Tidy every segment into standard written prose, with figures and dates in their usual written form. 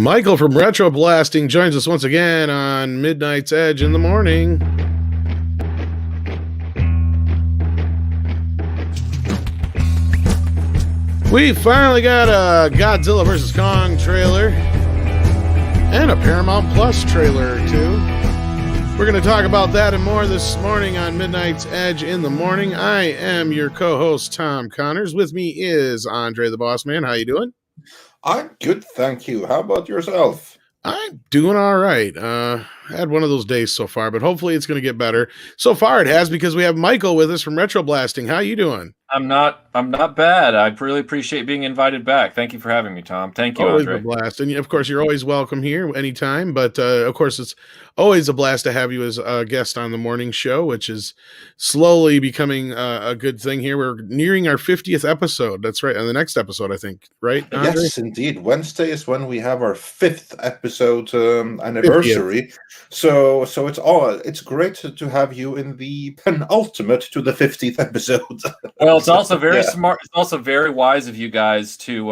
Michael from Retroblasting joins us once again on Midnight's Edge in the morning. We finally got a Godzilla vs. Kong trailer and a Paramount Plus trailer too. We're going to talk about that and more this morning on Midnight's Edge in the morning. I am your co-host, Tom Connors. With me is Andre the Boss Man. How you doing? I'm good, thank you. How about yourself? I'm doing all right. Had one of those days so far, but hopefully it's going to get better. So far it has, because we have Michael with us from Retroblasting. How you doing? I'm not bad. I really appreciate being invited back. Thank you for having me, Tom. Thank you, Always Andre. a blast. And of course, you're always welcome here anytime. But of course, it's always a blast to have you as a guest on the morning show, which is slowly becoming a good thing here. We're nearing our 50th episode. That's right. And the next episode, I think, right, Andre? Yes, indeed. Wednesday is when we have our 5th episode anniversary. 50th. So it's great to have you in the penultimate to the 50th episode. Well, it's also very smart. It's also very wise of you guys to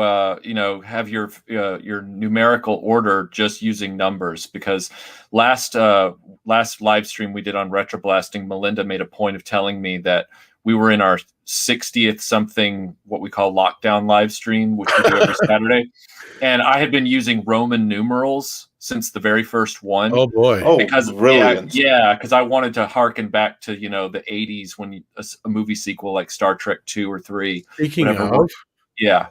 have your numerical order just using numbers, because last live stream we did on Retroblasting, Melinda made a point of telling me that we were in our 60th something, what we call lockdown live stream, which we do every Saturday. And I had been using Roman numerals since the very first one. Oh boy. Because brilliant. because I wanted to harken back to, the 80s when a movie sequel like Star Trek 2 or 3. Speaking of. Yeah.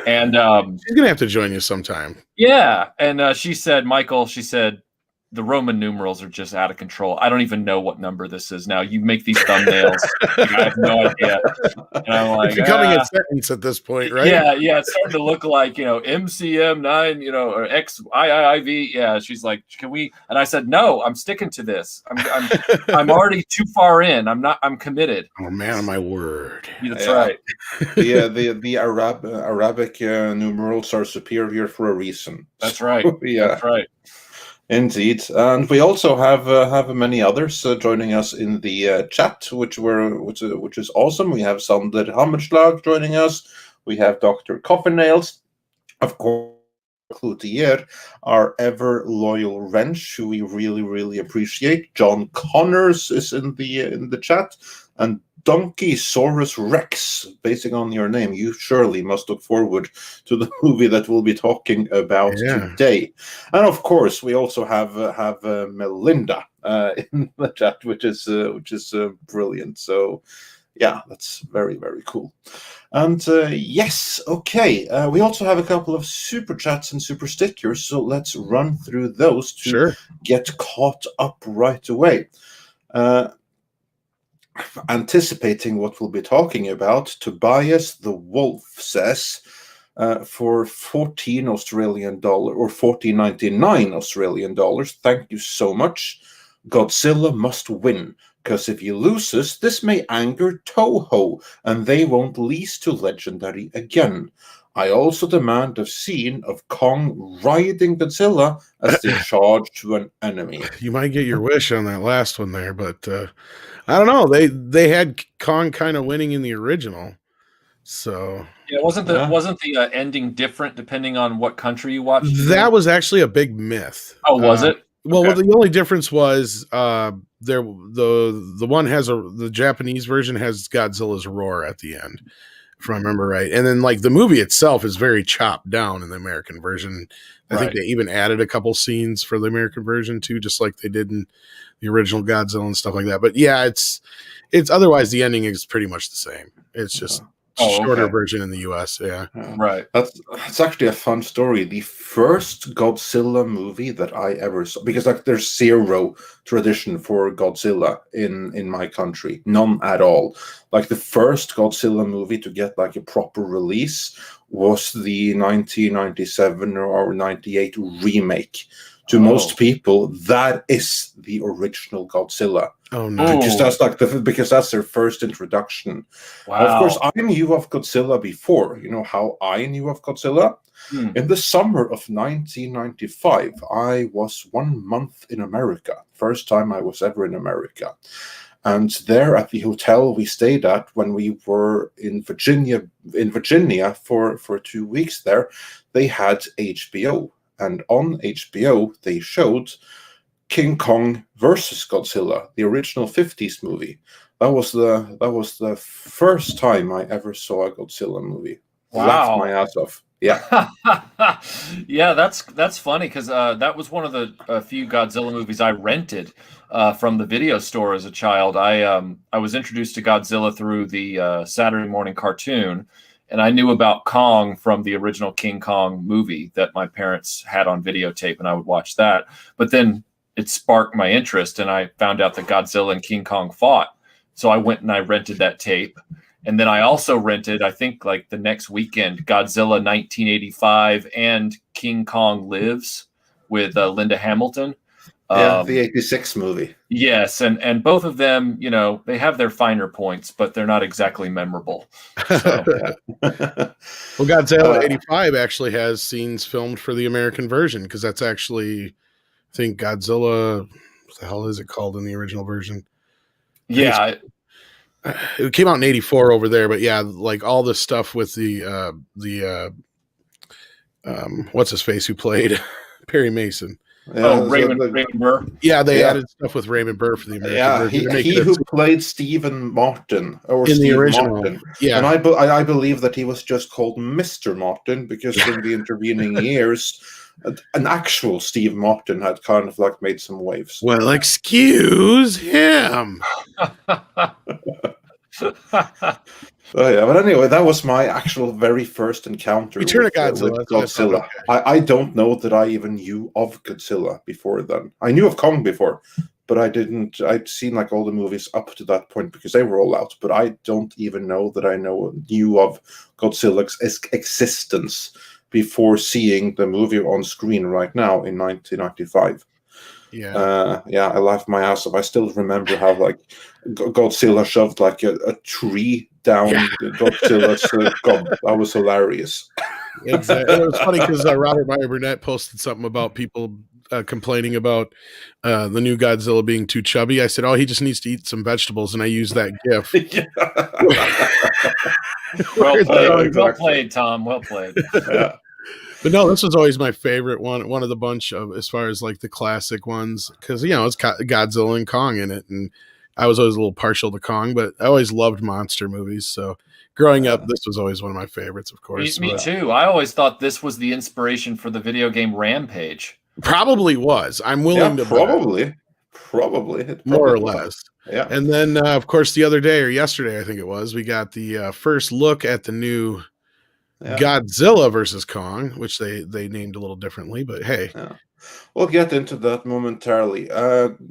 And she's going to have to join you sometime. Yeah. And she said, Michael, the Roman numerals are just out of control. I don't even know what number this is now. You make these thumbnails. I have no idea. And I'm like, it's becoming a sentence at this point, right? Yeah. It's starting to look like, MCM9, or XIIIV. Yeah. She's like, can we? And I said, no, I'm sticking to this. I'm already too far in. I'm committed. Oh man, my word. That's right. The Arabic numerals are superior for a reason. That's right. Yeah. That's right. Indeed, and we also have many others joining us in the chat, which is awesome. We have Sander Hammerschlag joining us. We have Dr. Coffinails, of course, Cloutier, our ever loyal Wrench, who we really, really appreciate. John Connors is in the chat, and Donkeysaurus Rex, basing on your name, you surely must look forward to the movie that we'll be talking about today. And of course, we also have Melinda in the chat, which is brilliant. So, yeah, that's very, very cool. And yes, okay. We also have a couple of super chats and super stickers, so let's run through those to get caught up right away. Anticipating what we'll be talking about, Tobias the Wolf says, for $14 Australian or $14.99 Australian dollars, thank you so much. Godzilla must win, because if he loses, this may anger Toho, and they won't lease to Legendary again. I also demand a scene of Kong riding Godzilla as they charge to an enemy. You might get your wish on that last one there, but I don't know. They had Kong kind of winning in the original, so yeah. Wasn't the ending different depending on what country you watched? That was actually a big myth. Oh, was it? Well, the only difference was the one has the Japanese version has Godzilla's roar at the end, if I remember right. And then like the movie itself is very chopped down in the American version. I think they even added a couple scenes for the American version too, just like they did in the original Godzilla and stuff like that. But yeah, it's otherwise the ending is pretty much the same. It's just shorter version in the US. Yeah. Right. That's actually a fun story. The first Godzilla movie that I ever saw, because like there's zero tradition for Godzilla in my country, none at all. Like the first Godzilla movie to get like a proper release was the 1997 or 98 remake. To most people, that is the original Godzilla. Oh no! Because that's their first introduction. Wow. Of course, I knew of Godzilla before. You know how I knew of Godzilla? In the summer of 1995, I was 1 month in America. First time I was ever in America. And there at the hotel we stayed at when we were in Virginia for 2 weeks there, they had HBO. and on HBO they showed King Kong versus Godzilla, the original 50s movie. That was the first time I ever saw a Godzilla movie. Wow. Laughed my ass off. Yeah. Yeah, that's funny because that was one of the few Godzilla movies I rented from the video store as a child. I was introduced to Godzilla through the Saturday morning cartoon, and I knew about Kong from the original King Kong movie that my parents had on videotape, and I would watch that. But then it sparked my interest, and I found out that Godzilla and King Kong fought. So I went and I rented that tape. And then I also rented, I think like the next weekend, Godzilla 1985 and King Kong Lives with Linda Hamilton. The 86 movie. Yes, and both of them, they have their finer points, but they're not exactly memorable. So, Well, Godzilla 85 actually has scenes filmed for the American version, because that's actually, I think, Godzilla, what the hell is it called in the original version? Yeah. It came out in 84 over there, but yeah, like all the stuff with the what's his face who played Perry Mason. Raymond Burr. Yeah, they added stuff with Raymond Burr for the American version. He who played Stephen Martin, or in Steve the original Martin. Yeah, and I believe that he was just called Mr. Martin because in the intervening years, an actual Steve Martin had kind of like made some waves. Well, excuse him. But anyway, that was my actual very first encounter with Godzilla. Okay. I don't know that I even knew of Godzilla before then. I knew of Kong before, but I didn't. I'd seen like all the movies up to that point because they were all out. But I don't even know that I knew of Godzilla's existence before seeing the movie on screen right now in 1995. I laughed my ass off. I still remember how like Godzilla shoved like a tree down Godzilla's gob. That was hilarious. Exactly. It was funny because Robert Meyer Burnett posted something about people complaining about the new Godzilla being too chubby. I said, "Oh, he just needs to eat some vegetables," and I used that GIF. Well played, Tom. Well played. Yeah. But no, this was always my favorite one of the bunch of, as far as like the classic ones, because it's Godzilla and Kong in it, and I was always a little partial to Kong, but I always loved monster movies. So growing up, this was always one of my favorites, of course. Me too. I always thought this was the inspiration for the video game Rampage. Probably was. I'm willing to probably more or less. Yeah. And then of course the other day or yesterday, I think it was, we got the first look at the new Godzilla versus Kong, which they named a little differently, but hey. Yeah. We'll get into that momentarily.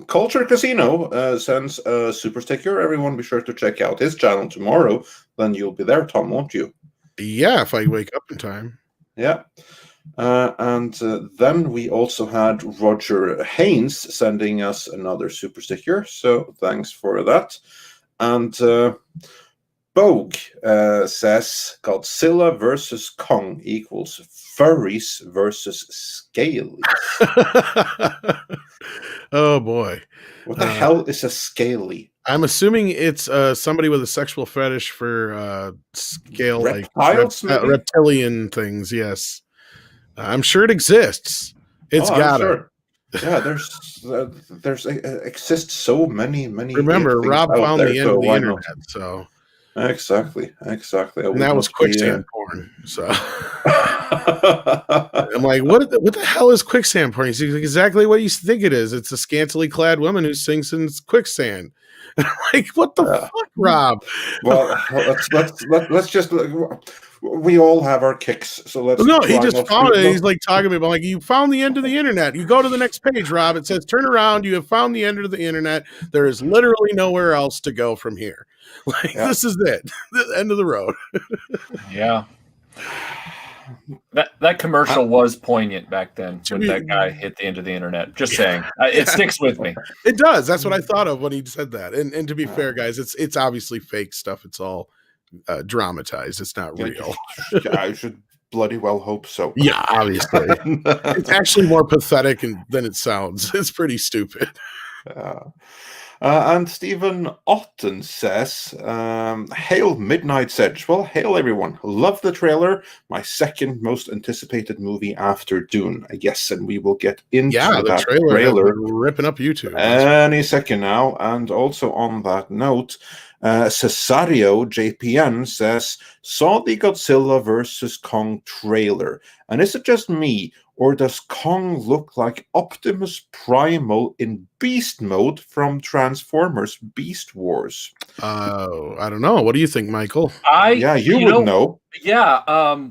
Culture Casino sends a super sticker. Everyone be sure to check out his channel tomorrow. Then you'll be there, Tom, won't you? Yeah, if I wake up in time. Yeah. And then we also had Roger Haynes sending us another super sticker. So thanks for that. And Bogue says Godzilla versus Kong equals furries versus scalies. Oh boy. What the hell is a scaly? I'm assuming it's somebody with a sexual fetish for scale, reptiles, like reptilian things. Yes. I'm sure it exists. It's got it. Yeah, there's exists so many. Remember, Rob found the end of the internet, so exactly. And that was quicksand porn. So I'm like, what the hell is quicksand porn? He's exactly what you think it is. It's a scantily clad woman who sinks in quicksand. And I'm like, what the fuck, Rob? Well, let's just. We all have our kicks, so let's. No, he just found it. He's like talking about like, you found the end of the internet. You go to the next page, Rob. It says, "Turn around. You have found the end of the internet. There is literally nowhere else to go from here. Like this is it, the end of the road." Yeah. That commercial was poignant back then when that guy hit the end of the internet. Just saying, it sticks with me. It does. That's what I thought of when he said that. And to be fair, guys, it's obviously fake stuff. It's all dramatized. It's not real. I should bloody well hope so. Yeah, obviously. It's actually more pathetic than it sounds. It's pretty stupid. And Stephen Otten says, hail Midnight's Edge. Well, hail everyone. Love the trailer. My second most anticipated movie after Dune, I guess. And we will get into the that trailer trailer ripping up YouTube. Any second now. And also on that note, Cesario JPN says, saw the Godzilla vs. Kong trailer. And is it just me, or does Kong look like Optimus Primal in beast mode from Transformers Beast Wars? I don't know. What do you think, Michael? You would know. Yeah.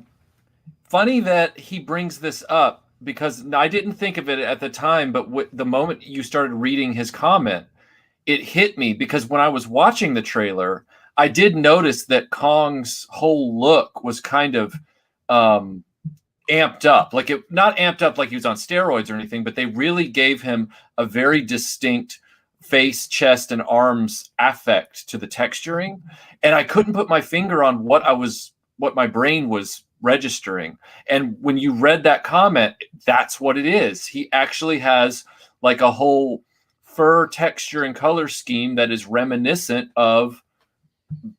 Funny that he brings this up, because I didn't think of it at the time, but the moment you started reading his comment, it hit me, because when I was watching the trailer, I did notice that Kong's whole look was kind of amped up, not amped up like he was on steroids or anything, but they really gave him a very distinct face, chest, and arms affect to the texturing, and I couldn't put my finger on what my brain was registering. And when you read that comment, that's what it is. He actually has like a whole fur texture and color scheme that is reminiscent of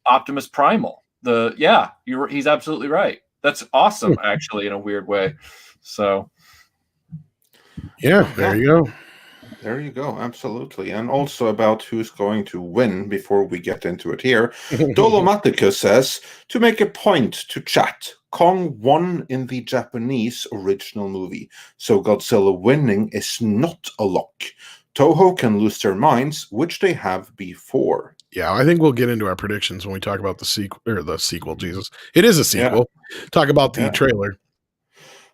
Optimus Primal. He's absolutely right. That's awesome, actually, in a weird way. So, there you go. There you go, absolutely. And also about who's going to win before we get into it here. Dolomatica says, to make a point to chat, Kong won in the Japanese original movie, so Godzilla winning is not a lock. Toho can lose their minds, which they have before. Yeah, I think we'll get into our predictions when we talk about the sequel. Jesus, it is a sequel. Yeah. Talk about the trailer.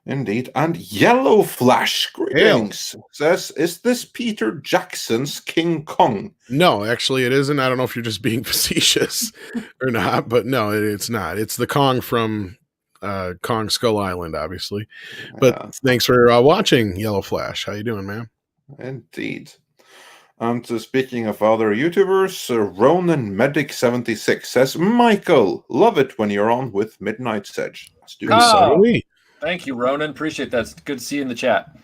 Indeed. And Yellow Flash Greetings says, is this Peter Jackson's King Kong? No, actually it isn't. I don't know if you're just being facetious or not, but no, it's not. It's the Kong from Kong Skull Island, obviously. But thanks for watching, Yellow Flash. How you doing, man? Indeed. And speaking of other YouTubers, Ronan Medic 76 says, Michael, love it when you're on with Midnight's Edge. Let's do this. Thank you, Ronan. Appreciate that. It's good to see you in the chat.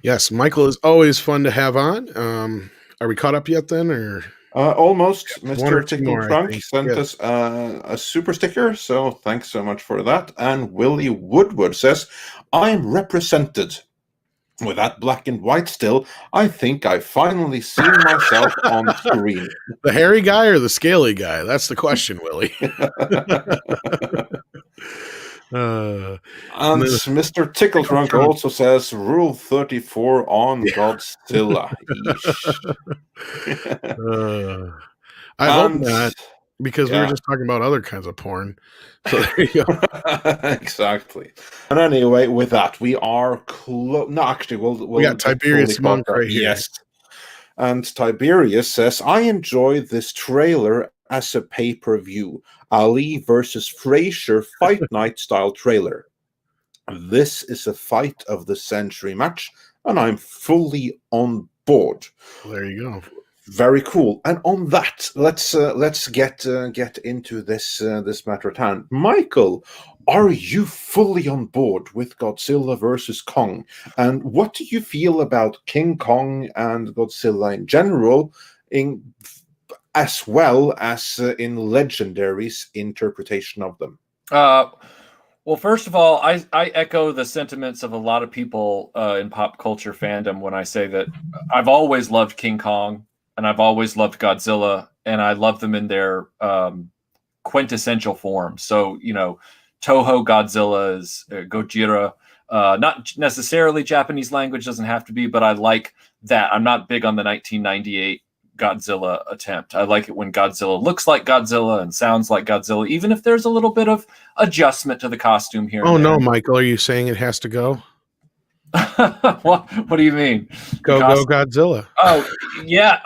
Yes, Michael is always fun to have on. Are we caught up yet then, or almost? Mr. Tickle Trunk sent us a super sticker, so thanks so much for that. And Willie Woodward says, I'm represented. With that black and white still, I think I've finally seen myself on screen. The hairy guy or the scaly guy? That's the question, Willie. And Mr. Tickle Trunk also says, Rule 34 on Godzilla. I hope not, because we were just talking about other kinds of porn. So there you go. Exactly. And anyway, with that, we are close. No, actually, we got Tiberius Monk right here. Yes. And Tiberius says, I enjoy this trailer as a pay-per-view. Ali versus Frazier Fight Night style trailer. This is a fight of the century match, and I'm fully on board. There you go. Very cool. And on that, let's get into this matter at hand. Michael, are you fully on board with Godzilla versus Kong? And what do you feel about King Kong and Godzilla in general, as well as in Legendary's interpretation of them? Well, first of all, I echo the sentiments of a lot of people in pop culture fandom when I say that I've always loved King Kong. And I've always loved Godzilla, and I love them in their quintessential form. So, Toho Godzilla is Gojira. Not necessarily Japanese language, doesn't have to be, but I like that. I'm not big on the 1998 Godzilla attempt. I like it when Godzilla looks like Godzilla and sounds like Godzilla, even if there's a little bit of adjustment to the costume here. Oh, no, Michael, are you saying it has to go? What do you mean? Go Godzilla. Oh yeah.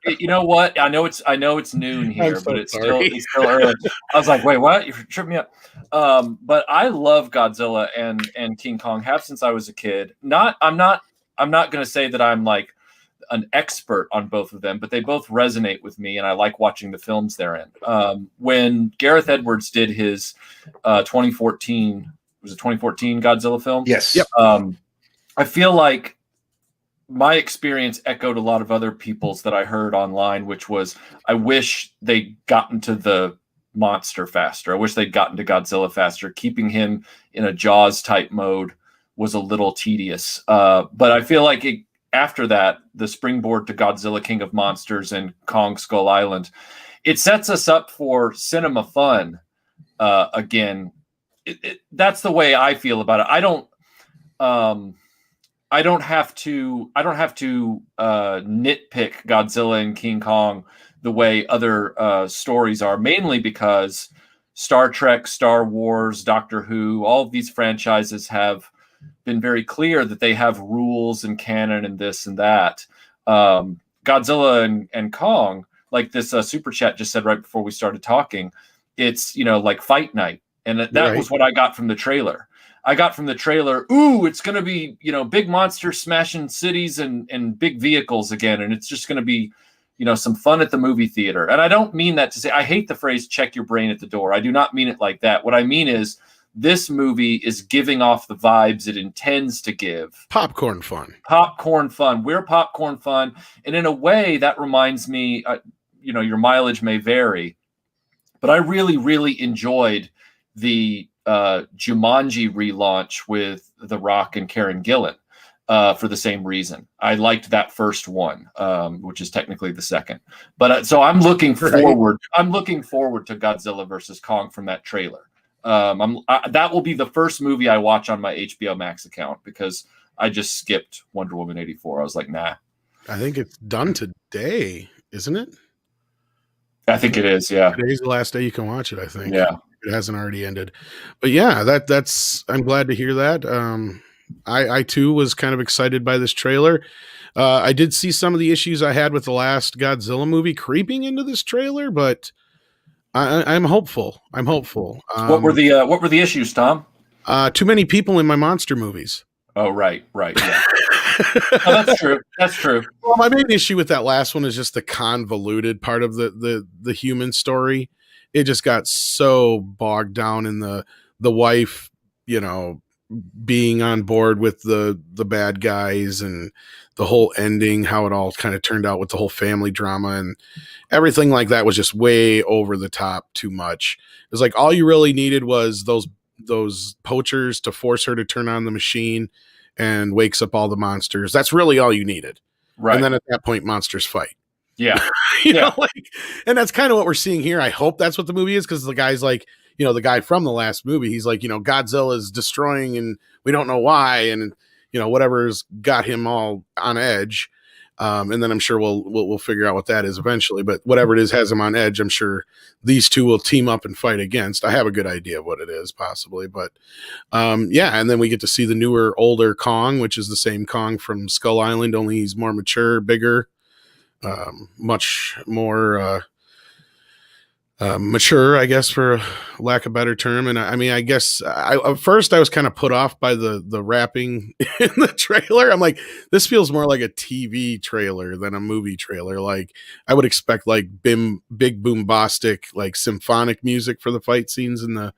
You know what? I know it's noon here, but it's still early. I was like, wait, what? You tripped me up. But I love Godzilla and King Kong. Have since I was a kid. I'm not going to say that I'm like an expert on both of them, but they both resonate with me, and I like watching the films they're in. When Gareth Edwards did his 2014. Was it 2014 Godzilla film? Yes. Yep. I feel like my experience echoed a lot of other people's that I heard online, which was, I wish they'd gotten to the monster faster. I wish they'd gotten to Godzilla faster. Keeping him in a Jaws type mode was a little tedious. But I feel like after that, the springboard to Godzilla King of Monsters and Kong Skull Island, it sets us up for cinema fun again. That's the way I feel about it. I don't have to nitpick Godzilla and King Kong the way other stories are, mainly because Star Trek, Star Wars, Doctor Who, all of these franchises have been very clear that they have rules and canon and this and that. Godzilla and Kong, like this super chat just said right before we started talking, it's, like fight night. And that was what I got from the trailer. I got from the trailer, ooh, it's going to be, big monsters smashing cities and big vehicles again. And it's just going to be, some fun at the movie theater. And I don't mean that to say, I hate the phrase check your brain at the door. I do not mean it like that. What I mean is this movie is giving off the vibes it intends to give. Popcorn fun. Popcorn fun. We're popcorn fun. And in a way that reminds me, your mileage may vary, but I really, really enjoyed the Jumanji relaunch with The Rock and Karen Gillan for the same reason. I liked that first one, which is technically the second. But so I'm looking forward. I'm looking forward to Godzilla versus Kong from that trailer. That will be the first movie I watch on my HBO Max account because I just skipped Wonder Woman 84. I was like, nah. I think it's done today, isn't it? I think it is. Yeah. Today's the last day you can watch it, I think. Yeah. It hasn't already ended. But yeah, I'm glad to hear that. I too was kind of excited by this trailer. I did see some of the issues I had with the last Godzilla movie creeping into this trailer, but I'm hopeful. I'm hopeful. What were the issues, Tom? Too many people in my monster movies. Oh, right. Yeah. Oh, that's true. That's true. Well, my main issue with that last one is just the convoluted part of the human story. It just got so bogged down in the wife, being on board with the bad guys and the whole ending, how it all kind of turned out with the whole family drama and everything like that was just way over the top, too much. It was like all you really needed was those poachers to force her to turn on the machine and wakes up all the monsters. That's really all you needed. Right. And then at that point, monsters fight. Yeah. And that's kind of what we're seeing here. I hope that's what the movie is, because the guy's like, the guy from the last movie, he's like, Godzilla is destroying and we don't know why. And, whatever's got him all on edge. And then I'm sure we'll figure out what that is eventually. But whatever it is has him on edge. I'm sure these two will team up and fight against. I have a good idea of what it is, possibly. But yeah, and then we get to see the newer, older Kong, which is the same Kong from Skull Island, only he's more mature, bigger. Much more mature, I guess, for lack of a better term. And I mean, I guess at first I was kind of put off by the rapping in the trailer. I'm like, this feels more like a TV trailer than a movie trailer. Like I would expect like big boombastic, like symphonic music for the fight scenes in the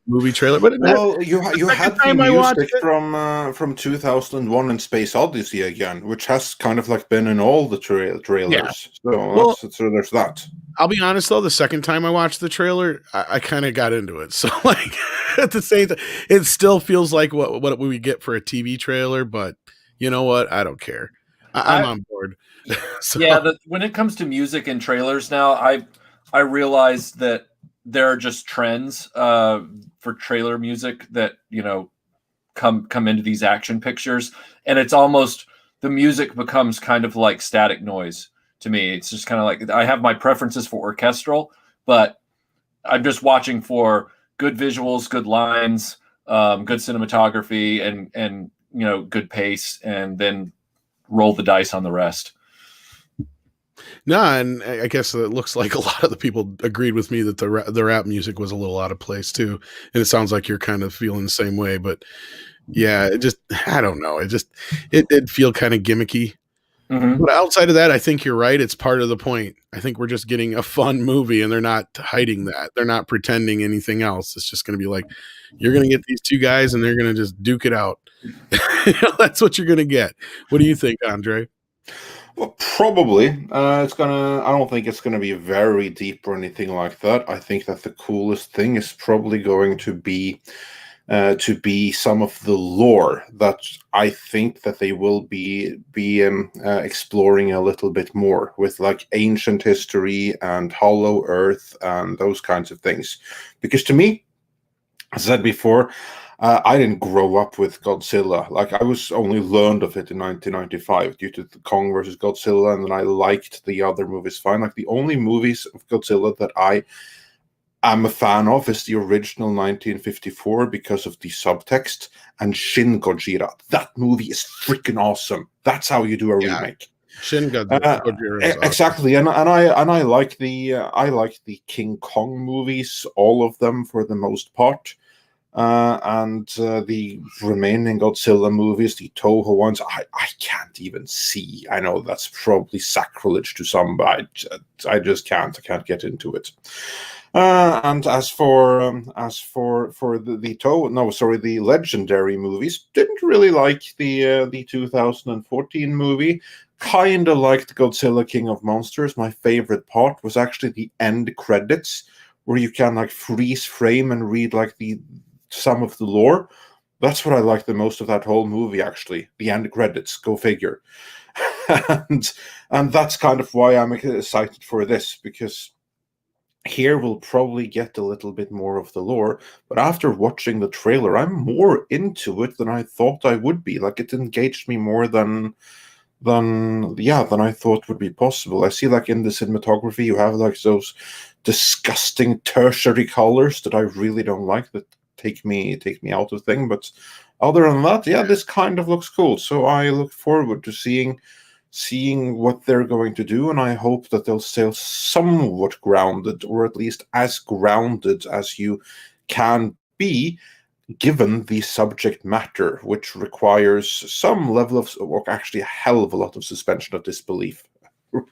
movie trailer. But you had the music from 2001 and Space Odyssey again, which has kind of like been in all the trailers. Yeah. So there's that. I'll be honest though, the second time I watched the trailer, I kind of got into it. So like at the same time, it still feels like what we get for a TV trailer, but you know what? I don't care. I'm on board. So. Yeah, when it comes to music and trailers now, I realize that there are just trends for trailer music that, come into these action pictures, and it's almost the music becomes kind of like static noise. To me, it's just kind of like I have my preferences for orchestral, but I'm just watching for good visuals, good lines, good cinematography, and good pace, and then roll the dice on the rest. No, and I guess it looks like a lot of the people agreed with me that the rap music was a little out of place too, and it sounds like you're kind of feeling the same way. But yeah, I don't know. It did feel kind of gimmicky. Mm-hmm. But outside of that, I think you're right. It's part of the point. I think we're just getting a fun movie, and they're not hiding that. They're not pretending anything else. It's just going to be like, you're going to get these two guys, and they're going to just duke it out. That's what you're going to get. What do you think, Andre? Well, probably. It's gonna. I don't think it's gonna be very deep or anything like that. I think that the coolest thing is probably going to be some of the lore that I think that they will be exploring a little bit more with, like, ancient history and Hollow Earth and those kinds of things. Because to me, as I said before, I didn't grow up with Godzilla. Like, I was only learned of it in 1995 due to the Kong versus Godzilla, and then I liked the other movies fine. Like, the only movies of Godzilla that I'm a fan of is the original 1954 because of the subtext, and Shin Gojira. That movie is freaking awesome. That's how you do a remake. Shin Gojira is awesome. Exactly, and I like the King Kong movies, all of them for the most part, and the remaining Godzilla movies, the Toho ones, I can't even see. I know that's probably sacrilege to some, but I just can't. I can't get into it. And as for the legendary movies, didn't really like the 2014 movie. Kind of liked Godzilla King of Monsters. My favorite part was actually the end credits, where you can, like, freeze frame and read, like, some of the lore. That's what I liked the most of that whole movie, actually. The end credits, go figure. and that's kind of why I'm excited for this, because here we'll probably get a little bit more of the lore, but after watching the trailer, I'm more into it than I thought I would be. Like, it engaged me more than I thought would be possible. I see, like, in the cinematography, you have, like, those disgusting tertiary colors that I really don't like, that take me out of thing. But other than that, yeah, this kind of looks cool. So I look forward to seeing what they're going to do, and I hope that they'll stay somewhat grounded, or at least as grounded as you can be, given the subject matter, which requires some level of, or actually a hell of a lot of suspension of disbelief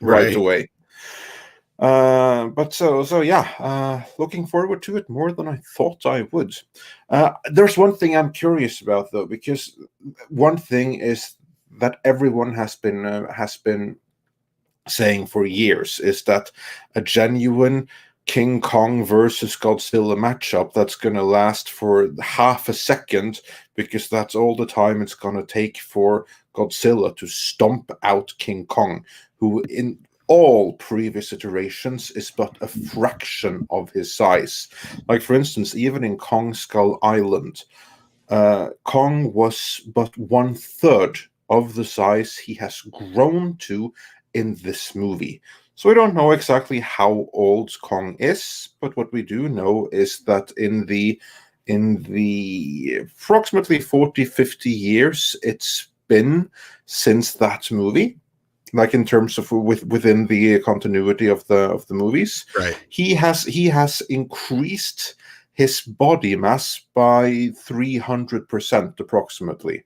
right away. But so yeah, looking forward to it more than I thought I would. There's one thing I'm curious about, though, because one thing is that everyone has been saying for years, is that a genuine King Kong versus Godzilla matchup that's going to last for half a second, because that's all the time it's going to take for Godzilla to stomp out King Kong, who in all previous iterations is but a fraction of his size. Like, for instance, even in Kong Skull Island, Kong was but 1/3 of the size he has grown to in this movie. So we don't know exactly how old Kong is, but what we do know is that in the approximately 40-50 years it's been since that movie, like, in terms of within the continuity of the movies, right, he has increased his body mass by 300% approximately.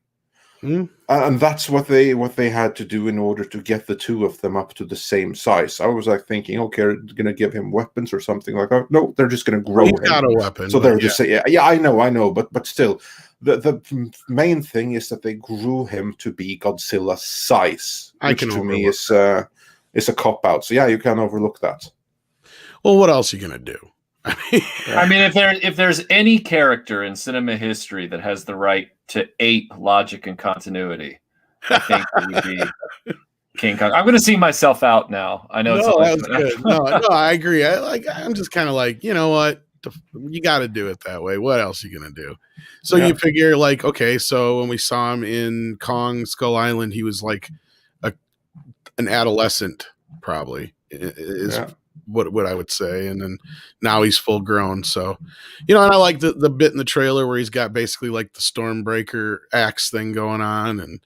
And that's what they had to do in order to get the two of them up to the same size. I was, like, thinking, okay, they're going to give him weapons or something like that. No, they're just going to grow him. He's got a weapon. So they're just saying, yeah, I know, but still, the main thing is that they grew him to be Godzilla's size, which to me is a cop out. So yeah, you can overlook that. Well, what else are you going to do? I mean, if there's any character in cinema history that has the right to ape logic and continuity, I think it would be King Kong. I'm going to see myself out now. I know. No, that was good. No, I agree. I'm just kind of like, you know what? You got to do it that way. What else are you going to do? So you figure, like, okay, so when we saw him in Kong Skull Island, he was like an adolescent, probably, is what I would say. And then now he's full grown. So, and I like the bit in the trailer where he's got basically like the Stormbreaker axe thing going on. And,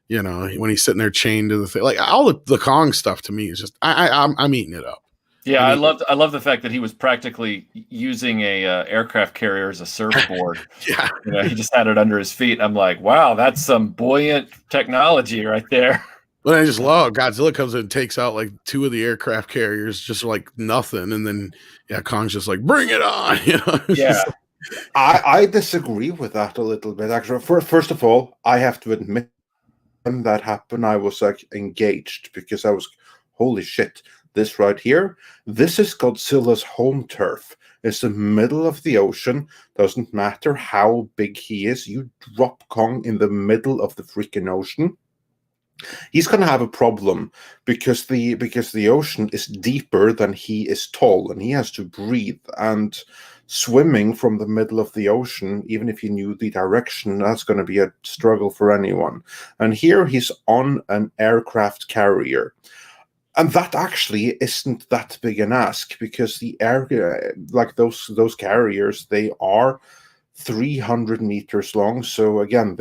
when he's sitting there chained to the thing, like all the Kong stuff to me is just, I'm eating it up. Yeah, I love the fact that he was practically using a aircraft carrier as a surfboard. Yeah, he just had it under his feet. I'm like, wow, that's some buoyant technology right there. But I just love Godzilla comes in and takes out like 2 of the aircraft carriers, just like nothing, and then Kong's just like, bring it on, Yeah. I disagree with that a little bit, actually. First of all, I have to admit, when that happened, I was like engaged because I was, holy shit, this right here, this is Godzilla's home turf. It's the middle of the ocean. Doesn't matter how big he is. You drop Kong in the middle of the freaking ocean, he's going to have a problem because the ocean is deeper than he is tall, and he has to breathe. And swimming from the middle of the ocean, even if you knew the direction, that's going to be a struggle for anyone. And here he's on an aircraft carrier. And that actually isn't that big an ask, because the air, like those carriers, they are 300 meters long. So again,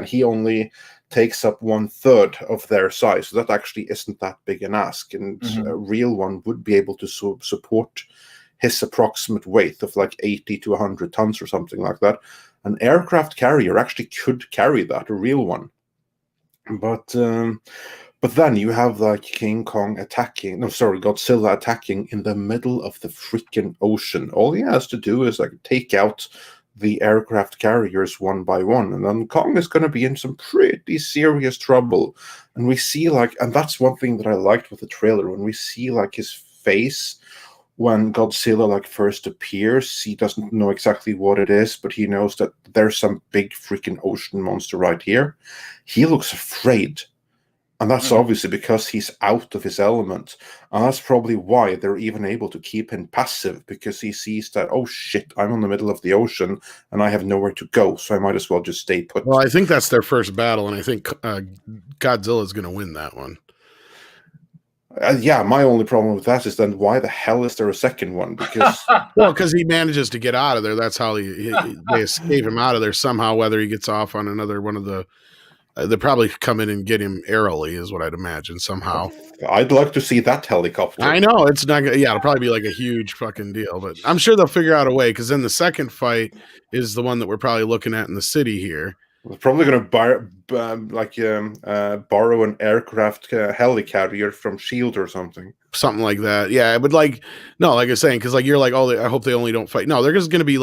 he only takes up 1/3 of their size. So that actually isn't that big an ask. And a real one would be able to support his approximate weight of like 80 to 100 tons or something like that. An aircraft carrier actually could carry that, a real one. But then you have like Godzilla attacking in the middle of the freaking ocean. All he has to do is like take out the aircraft carriers one by one, and then Kong is going to be in some pretty serious trouble. And we see and that's one thing that I liked with the trailer, when we see like his face when Godzilla first appears. He doesn't know exactly what it is, but he knows that there's some big freaking ocean monster right here. He looks afraid. And that's obviously because he's out of his element. And that's probably why they're even able to keep him passive, because he sees that, oh shit, I'm in the middle of the ocean and I have nowhere to go, so I might as well just stay put. Well, I think that's their first battle, and I think Godzilla's going to win that one. My only problem with that is then why the hell is there a second one? Because because he manages to get out of there. That's how they escape him out of there somehow, whether he gets off on another one of the... they'll probably come in and get him airily, is what I'd imagine, somehow. I'd like to see that helicopter. I know, it's not... it'll probably be like a huge fucking deal, but I'm sure they'll figure out a way, because then the second fight is the one that we're probably looking at in the city here. We're probably going to borrow an aircraft helicarrier from S.H.I.E.L.D. or something. Something like that. Yeah, but like I was saying, because you're like, oh, I hope they only don't fight. No, there's going to be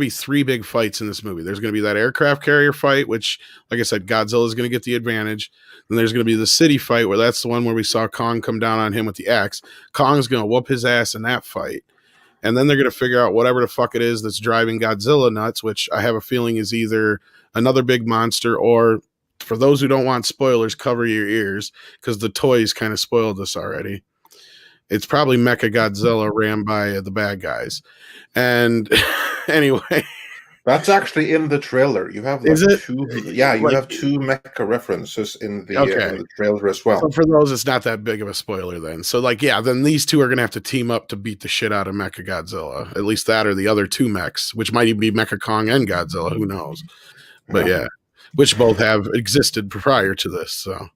3 big fights in this movie. There's going to be that aircraft carrier fight, which, like I said, Godzilla is going to get the advantage. Then there's going to be the city fight, where that's the one where we saw Kong come down on him with the axe. Kong's going to whoop his ass in that fight. And then they're going to figure out whatever the fuck it is that's driving Godzilla nuts, which I have a feeling is either another big monster, or, for those who don't want spoilers, cover your ears, because the toys kind of spoiled this already. It's probably Mecha Godzilla ran by the bad guys. And anyway, that's actually in the trailer. You have is it? You have 2 mecha references in the trailer as well. So for those, it's not that big of a spoiler then. So then these 2 are going to have to team up to beat the shit out of Mecha Godzilla. At least that, or the other 2 mechs, which might even be Mecha Kong and Godzilla. Who knows? But which both have existed prior to this. So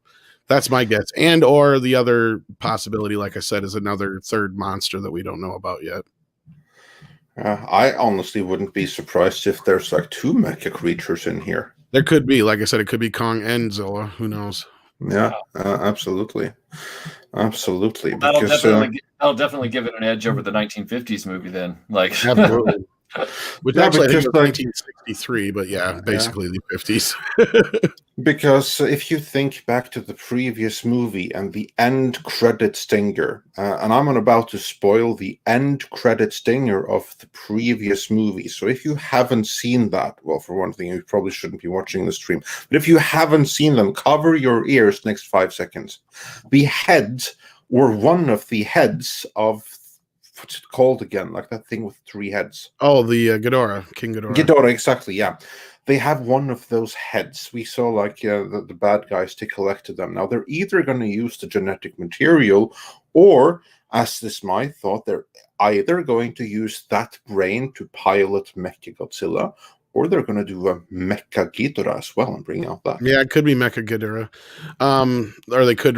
that's my guess. And or the other possibility, like I said, is another third monster that we don't know about yet. I honestly wouldn't be surprised if there's 2 mecha creatures in here. There could be, like I said, it could be Kong and Zilla. Who knows? Yeah, absolutely. Absolutely. That'll definitely give it an edge over the 1950s movie then. Absolutely. Which actually I think was 1963, but basically the 50s. Because if you think back to the previous movie and the end credit stinger, and I'm about to spoil the end credit stinger of the previous movie. So if you haven't seen that, well, for one thing, you probably shouldn't be watching the stream. But if you haven't seen them, cover your ears next 5 seconds. The heads were one of the heads of... what's it called again? Like that thing with 3 heads. Oh, the Ghidorah, King Ghidorah. Ghidorah, exactly. Yeah, they have one of those heads. We saw the bad guys to collect them. Now they're either going to use the genetic material, or, as this my thought, they're either going to use that brain to pilot Mecha Godzilla, or they're going to do a Mecha Ghidorah as well and bring out that. Yeah, it could be Mecha Ghidorah. Or they could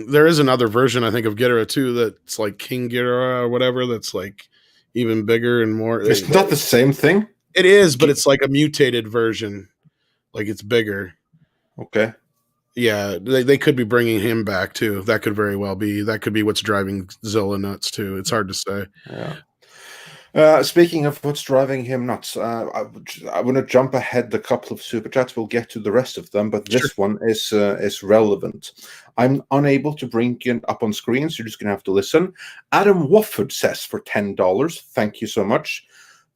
there is another version, I think, of Ghidorah too, that's like King Ghidorah or whatever, that's like even bigger and more. It's not the same thing? It is, but it's like a mutated version. Like, it's bigger. Okay. Yeah, they could be bringing him back too. That could very well be. That could be what's driving Zilla nuts too. It's hard to say. Yeah. Speaking of what's driving him nuts, I want to jump ahead a couple of super chats. We'll get to the rest of them, but this one is relevant. I'm unable to bring it up on screen, so you're just gonna have to listen. Adam Wofford says for $10, thank you so much.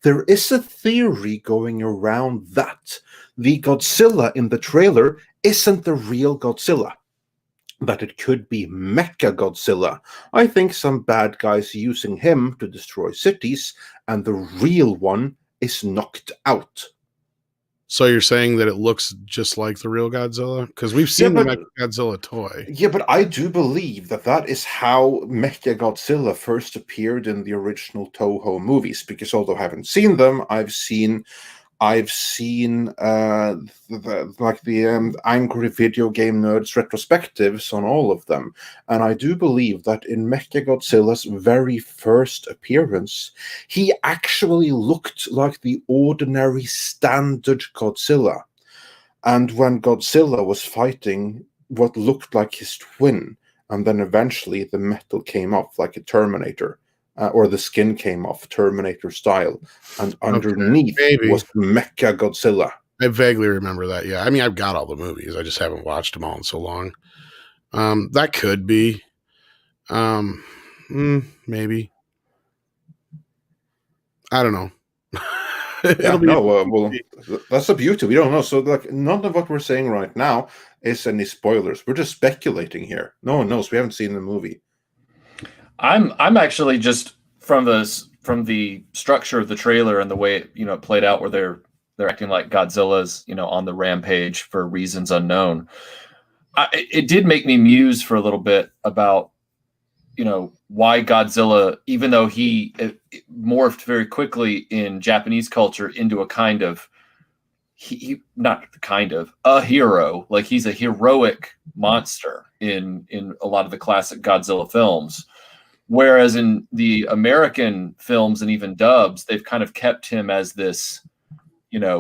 There is a theory going around that the Godzilla in the trailer isn't the real Godzilla, that it could be Mecha Godzilla. I think some bad guys using him to destroy cities, and the real one is knocked out. So you're saying that it looks just like the real Godzilla? Because we've seen the Mecha Godzilla toy. Yeah, but I do believe that is how Mecha Godzilla first appeared in the original Toho movies, because although I haven't seen them, I've seen the angry video game nerds retrospectives on all of them, and I do believe that in Mechagodzilla's very first appearance, he actually looked like the ordinary standard Godzilla. And when Godzilla was fighting what looked like his twin, and then eventually the metal came off like a Terminator, or the skin came off Terminator style, and underneath was Mecha Godzilla. I vaguely remember that. Yeah, I mean, I've got all the movies. I just haven't watched them all in so long. That could be. Maybe. I don't know. Well, that's the beauty. We don't know. So, like, none of what we're saying right now is any spoilers. We're just speculating here. No one knows. We haven't seen the movie. I'm actually just from the structure of the trailer and the way it played out, where they're acting like Godzilla's on the rampage for reasons unknown. It did make me muse for a little bit about why Godzilla, even though he morphed very quickly in Japanese culture into a kind of a hero, like he's a heroic monster in a lot of the classic Godzilla films. Whereas in the American films and even dubs, they've kind of kept him as this,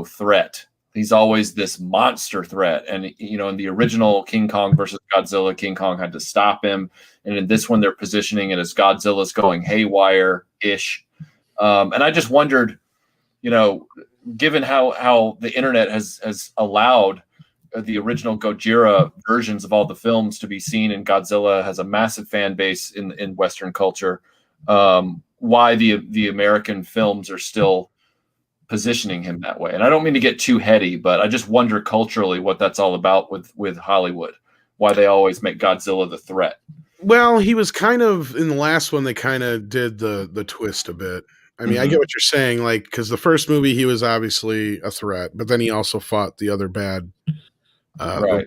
threat. He's always this monster threat. And, in the original King Kong versus Godzilla, King Kong had to stop him. And in this one, they're positioning it as Godzilla's going haywire-ish. And I just wondered, given how the internet has allowed the original Gojira versions of all the films to be seen, and Godzilla has a massive fan base in Western culture, why the American films are still positioning him that way. And I don't mean to get too heady, but I just wonder culturally what that's all about with Hollywood, why they always make Godzilla the threat. Well, he was kind of, in the last one, they kind of did the twist a bit. I mean, I get what you're saying, like, because the first movie, he was obviously a threat, but then he also fought the other bad, Right.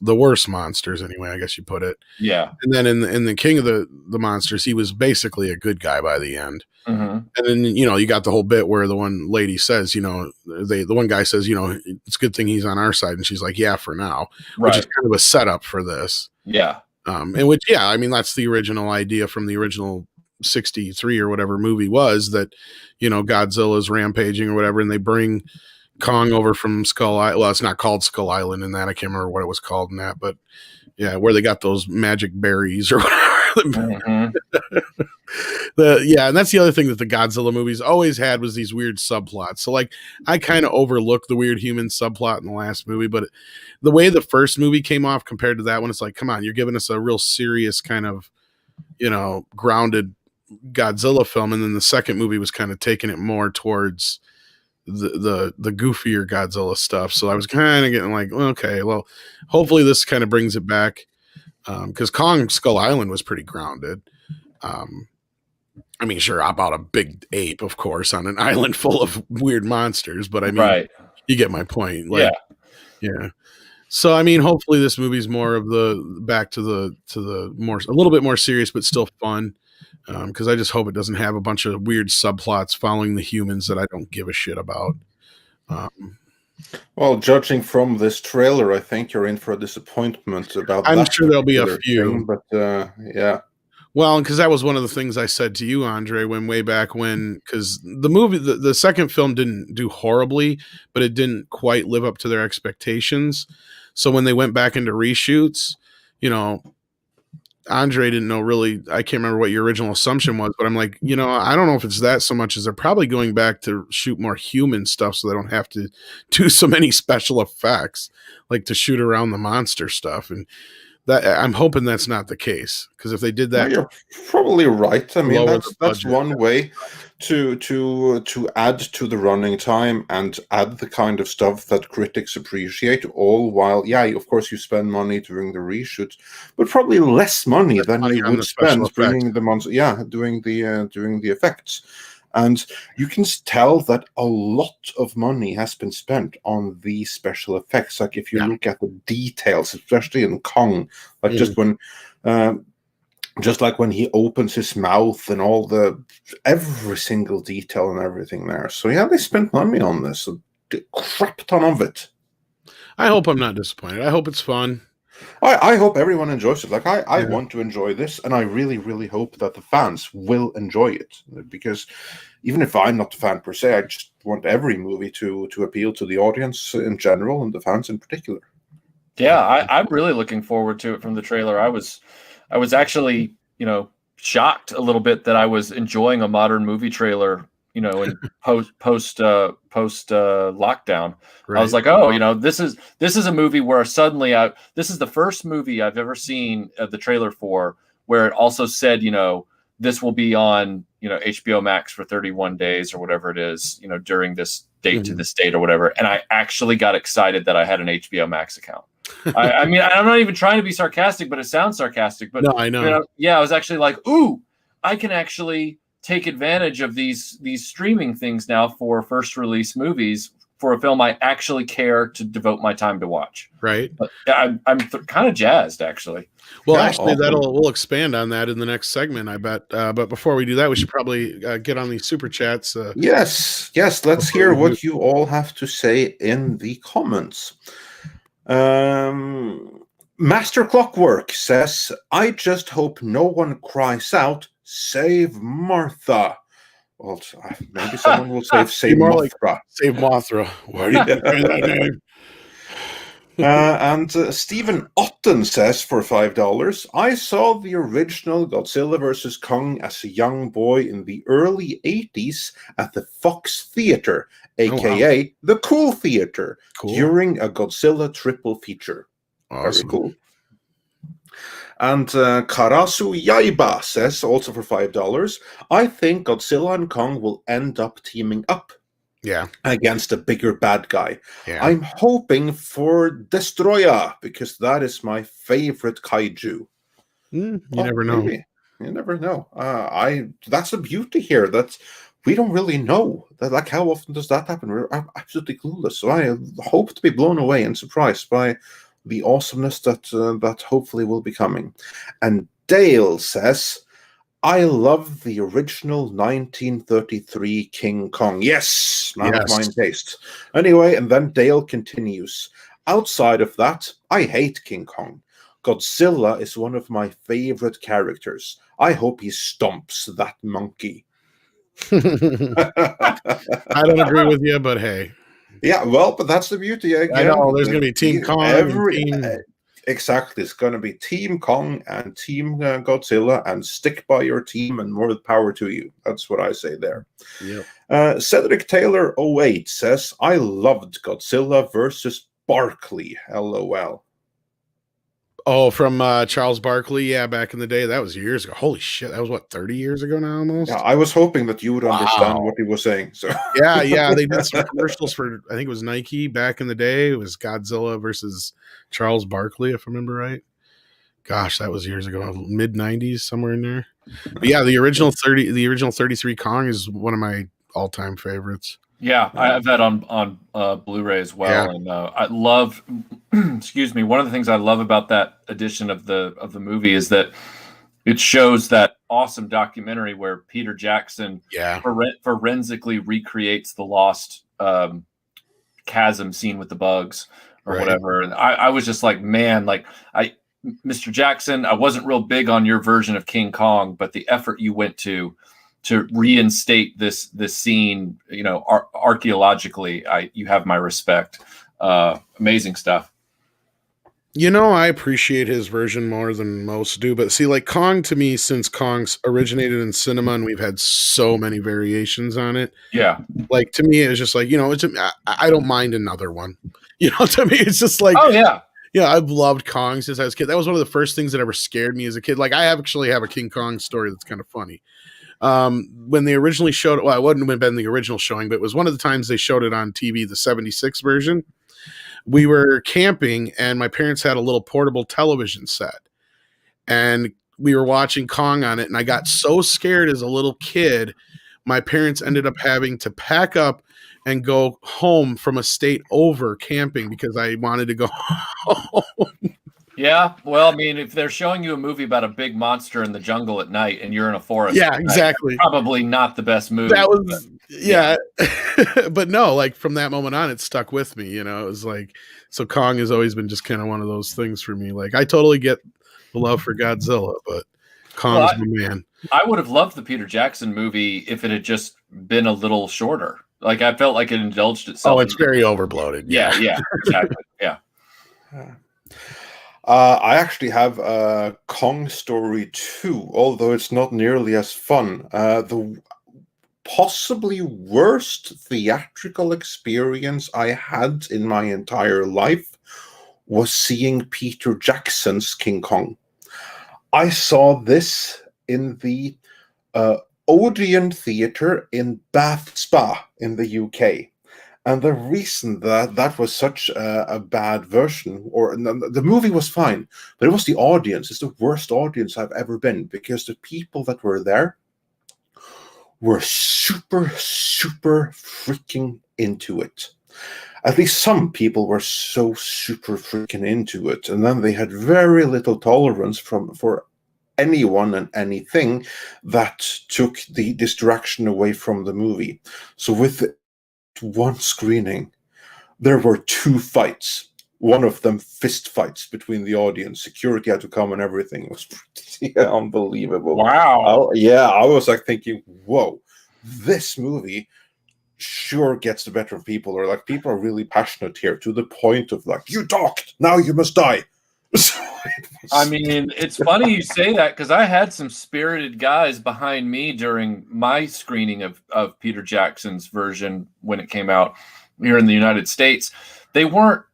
the worst monsters, anyway, I guess you put it. Yeah. And then in the King of the Monsters, he was basically a good guy by the end. And then you got the whole bit where the one lady says, the one guy says, it's a good thing he's on our side, and she's like, yeah, for now, which is kind of a setup for this. Yeah. And which, yeah, I mean, that's the original idea from the original 63 or whatever movie was, that Godzilla's rampaging or whatever, and they bring Kong over from Skull Island. Well, it's not called Skull Island in that. I can't remember what it was called in that, but yeah, where they got those magic berries or whatever. And that's the other thing that the Godzilla movies always had, was these weird subplots. So, like, I kind of overlooked the weird human subplot in the last movie, but the way the first movie came off compared to that one, it's like, come on, you're giving us a real serious kind of, grounded Godzilla film, and then the second movie was kind of taking it more towards the goofier Godzilla stuff. So I was kind of getting like, okay, well, hopefully this kind of brings it back, because Kong Skull Island was pretty grounded. I mean, sure, about a big ape, of course, on an island full of weird monsters, but I mean, you get my point. Like, yeah. So I mean, hopefully this movie's more of back to the more, a little bit more serious, but still fun. Because I just hope it doesn't have a bunch of weird subplots following the humans that I don't give a shit about. Well, judging from this trailer, I think you're in for a disappointment about I'm that. sure there'll be a few, thing, but yeah. Well, because that was one of the things I said to you, Andre, when way back when, because the movie, the second film didn't do horribly, but it didn't quite live up to their expectations. So when they went back into reshoots, you know, Andre didn't know really. I can't remember what your original assumption was, but I'm like, I don't know if it's that so much as they're probably going back to shoot more human stuff so they don't have to do so many special effects, like to shoot around the monster stuff. And that I'm hoping that's not the case, because if they did No, that, you're probably right. I mean, lower the that's budget. one way to add to the running time and add the kind of stuff that critics appreciate. All while, yeah, of course, you spend money during the reshoots, but probably less money than Money you on would the special spend effects. bringing them on. Yeah, doing the effects. And you can tell that a lot of money has been spent on the special effects. Like if you Yeah. look at the details, especially in Kong, like just when, just like when he opens his mouth and every single detail and everything there. So yeah, they spent money on this, a crap ton of it. I hope I'm not disappointed. I hope it's fun. I hope everyone enjoys it. Like I want to enjoy this, and I really, really hope that the fans will enjoy it. Because even if I'm not a fan per se, I just want every movie to appeal to the audience in general and the fans in particular. Yeah, I'm really looking forward to it from the trailer. I was actually, shocked a little bit that I was enjoying a modern movie trailer, in post lockdown. Right. I was like, oh, this is a movie where suddenly this is the first movie I've ever seen the trailer for where it also said, this will be on, HBO Max for 31 days or whatever it is, during this date to this date or whatever. And I actually got excited that I had an HBO Max account. I mean, I'm not even trying to be sarcastic, but it sounds sarcastic. But no, I know. I was actually like, ooh, I can actually take advantage of these streaming things now for first release movies for a film I actually care to devote my time to watch. Right. But I'm kind of jazzed, actually. Well, yeah, actually, we'll expand on that in the next segment, I bet. But before we do that, we should probably get on these super chats. Yes. Let's hear what you all have to say in the comments. Master Clockwork says, I just hope no one cries out, save Martha. Well, maybe someone will save Mothra. Like, save Mothra. Why do you say that name? And Stephen Otten says for $5, I saw the original Godzilla vs. Kong as a young boy in the early 80s at the Fox Theater, aka the Cool Theater, during a Godzilla triple feature. Awesome. Very cool. And Karasu Yaiba says, also for $5, I think Godzilla and Kong will end up teaming up. Yeah. Against a bigger bad guy. Yeah. I'm hoping for Destroya because that is my favorite kaiju. You never know. Maybe. You never know. That's the beauty here. That we don't really know. That, like, how often does that happen? We're absolutely clueless. So I hope to be blown away and surprised by the awesomeness that hopefully will be coming. And Dale says, I love the original 1933 King Kong. Yes, man of mine taste. Anyway, and then Dale continues. Outside of that, I hate King Kong. Godzilla is one of my favorite characters. I hope he stomps that monkey. I don't agree with you, but hey. Yeah, well, but that's the beauty again. I know, there's going to be Team Kong. Exactly, it's going to be Team Kong and Team Godzilla, and stick by your team and more power to you. That's what I say there. Yep. Cedric Taylor 08 says, I loved Godzilla versus Barkley. LOL. Oh, from Charles Barkley, yeah, back in the day. That was years ago. Holy shit, that was 30 years ago now almost? Yeah, I was hoping that you would understand what he was saying. So yeah, they did some commercials for, I think it was Nike back in the day. It was Godzilla versus Charles Barkley, if I remember right. Gosh, that was years ago, mid-90s, somewhere in there. But yeah, the original 33 Kong is one of my all-time favorites. Yeah, I have that on Blu-ray as well, and I love. Excuse me. One of the things I love about that edition of the movie is that it shows that awesome documentary where Peter Jackson forensically recreates the lost chasm scene with the bugs or whatever. And I was just like, man, like Mr. Jackson, I wasn't real big on your version of King Kong, but the effort you went to reinstate this scene, archaeologically, you have my respect. Amazing stuff. I appreciate his version more than most do, but see, like Kong to me, since Kong's originated in cinema and we've had so many variations on it. Yeah. Like to me, it's just like, I don't mind another one. To me, it's just like, oh yeah. Yeah, I've loved Kong since I was a kid. That was one of the first things that ever scared me as a kid. Like I actually have a King Kong story that's kind of funny. When they originally showed it, well, it wouldn't have been the original showing, but it was one of the times they showed it on TV, the 76 version. We were camping and my parents had a little portable television set and we were watching Kong on it. And I got so scared as a little kid, my parents ended up having to pack up and go home from a state over camping because I wanted to go home. Yeah, well, I mean, if they're showing you a movie about a big monster in the jungle at night and you're in a forest, yeah, exactly, probably not the best movie. That was, yeah. But no, like from that moment on, it stuck with me. It was like, so Kong has always been just kind of one of those things for me. Like I totally get the love for Godzilla, but Kong's my man. I would have loved the Peter Jackson movie if it had just been a little shorter. Like I felt like it indulged itself. Oh, it's very overbloated. Yeah, exactly. Yeah. I actually have a Kong story too, although it's not nearly as fun. The possibly worst theatrical experience I had in my entire life was seeing Peter Jackson's King Kong. I saw this in the Odeon Theatre in Bath Spa in the UK. And the reason that was such a bad version, or the movie was fine, but it was the audience. It's the worst audience I've ever been, because the people that were there were super, super freaking into it. At least some people were so super freaking into it. And then they had very little tolerance for anyone and anything that took the distraction away from the movie. So with one screening, there were 2 fights. One of them fist fights between the audience. Security had to come and everything. It was pretty unbelievable. Wow. I was like thinking, whoa, this movie sure gets the better of people, or like people are really passionate here to the point of like, you talked, now you must die. I mean, it's funny you say that, because I had some spirited guys behind me during my screening of Peter Jackson's version when it came out here in the United States. They weren't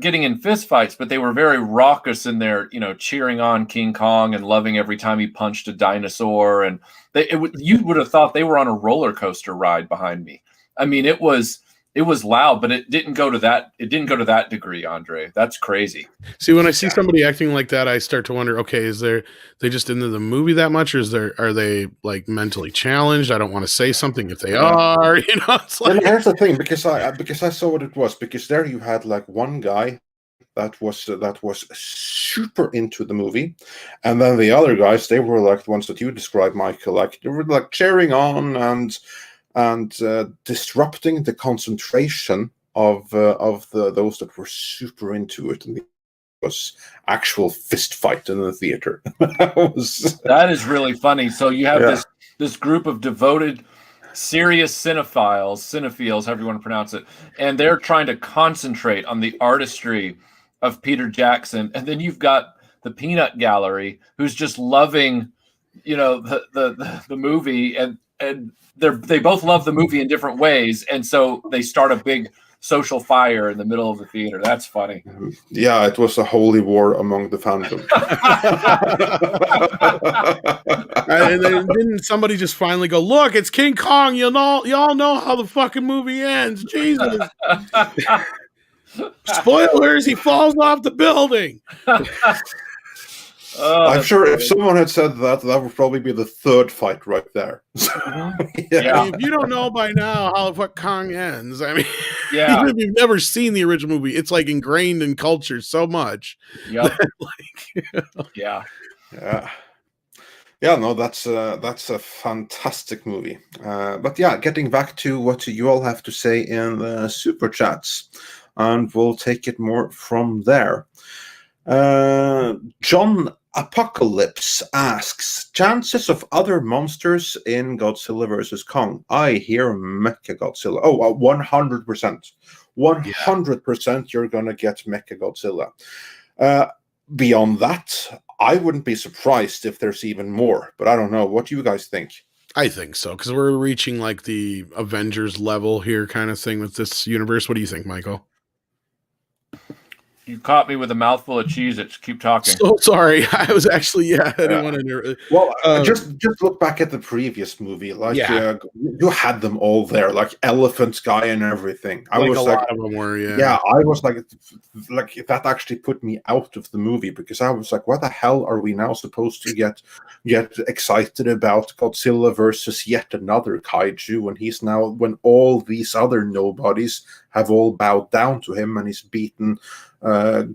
getting in fist fights, but they were very raucous in their, cheering on King Kong and loving every time he punched a dinosaur. And you would have thought they were on a roller coaster ride behind me. I mean, it was loud, but it didn't go to that. It didn't go to that degree, Andre. That's crazy. See, when I see somebody acting like that, I start to wonder, okay, they just into the movie that much, or are they like mentally challenged? I don't want to say something if they are, it's like... And here's the thing, because I saw what it was, because there you had like one guy that was super into the movie, and then the other guys, they were like the ones that you described, Michael, like they were like cheering on and disrupting the concentration of those that were super into it, and it was actual fist fight in the theater. That is really funny. So you have this group of devoted, serious cinephiles, however you want to pronounce it, and they're trying to concentrate on the artistry of Peter Jackson, and then you've got the peanut gallery who's just loving, the movie, and they both love the movie in different ways, and so they start a big social fire in the middle of the theater. That's funny. Yeah, it was a holy war among the fandom. And then didn't somebody just finally go, look, it's King Kong, y'all know how the fucking movie ends. Jesus. Spoilers, he falls off the building. I'm sure if someone had said that would probably be the 3rd fight right there. Yeah. I mean, if you don't know by now how the fuck Kong ends, I mean, yeah, even if you've never seen the original movie, it's like ingrained in culture so much. Yep. Yeah. No, that's a fantastic movie. But yeah, getting back to what you all have to say in the super chats, and we'll take it more from there. John Apocalypse asks, chances of other monsters in Godzilla versus Kong. I hear Mechagodzilla. Oh, 100%. 100% you're going to get Mechagodzilla. Beyond that, I wouldn't be surprised if there's even more, but I don't know. What do you guys think? I think so, because we're reaching like the Avengers level here kind of thing with this universe. What do you think, Michael? You caught me with a mouthful of Cheez-Its. Keep talking. So sorry. I was actually, I didn't want to. Well, just look back at the previous movie. Like, you had them all there, like Elephant Guy and everything. I was like, a lot of them were, I was like that actually put me out of the movie, because I was like, what the hell are we now supposed to get excited about Godzilla versus yet another kaiju when all these other nobodies have all bowed down to him and he's beaten the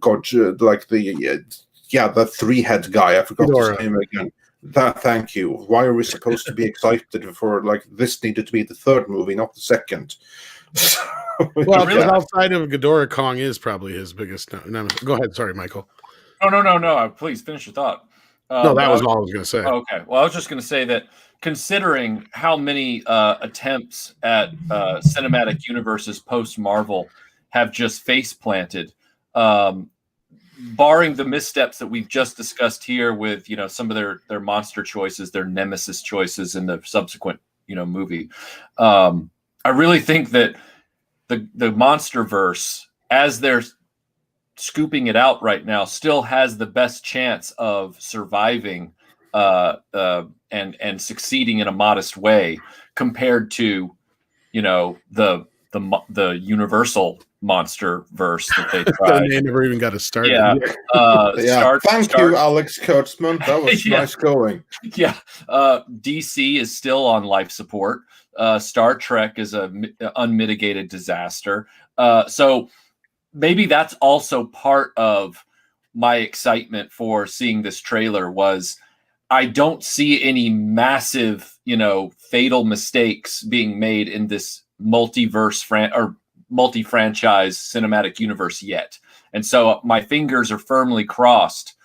three-head guy. I forgot his name again. Thank you. Why are we supposed to be excited for, like, this needed to be the third movie, not the second? Well, really? Outside of Ghidorah, Kong is probably his biggest. No, go ahead. Sorry, Michael. No. Please finish your thought. No, that was all I was going to say. Okay. Well, I was just going to say that considering how many attempts at cinematic universes post-Marvel have just face-planted, barring the missteps that we've just discussed here with, some of their monster choices, their nemesis choices in the subsequent, movie, I really think that the MonsterVerse, as they're scooping it out right now, still has the best chance of surviving and succeeding in a modest way compared to, the Universal MonsterVerse that they tried. They never even got to start. Thank you, Alex Kurtzman. That was nice going. Yeah. DC is still on life support. Star Trek is an unmitigated disaster. So maybe that's also part of my excitement for seeing this trailer. Was I don't see any massive, fatal mistakes being made in this multi-franchise cinematic universe yet. And so my fingers are firmly crossed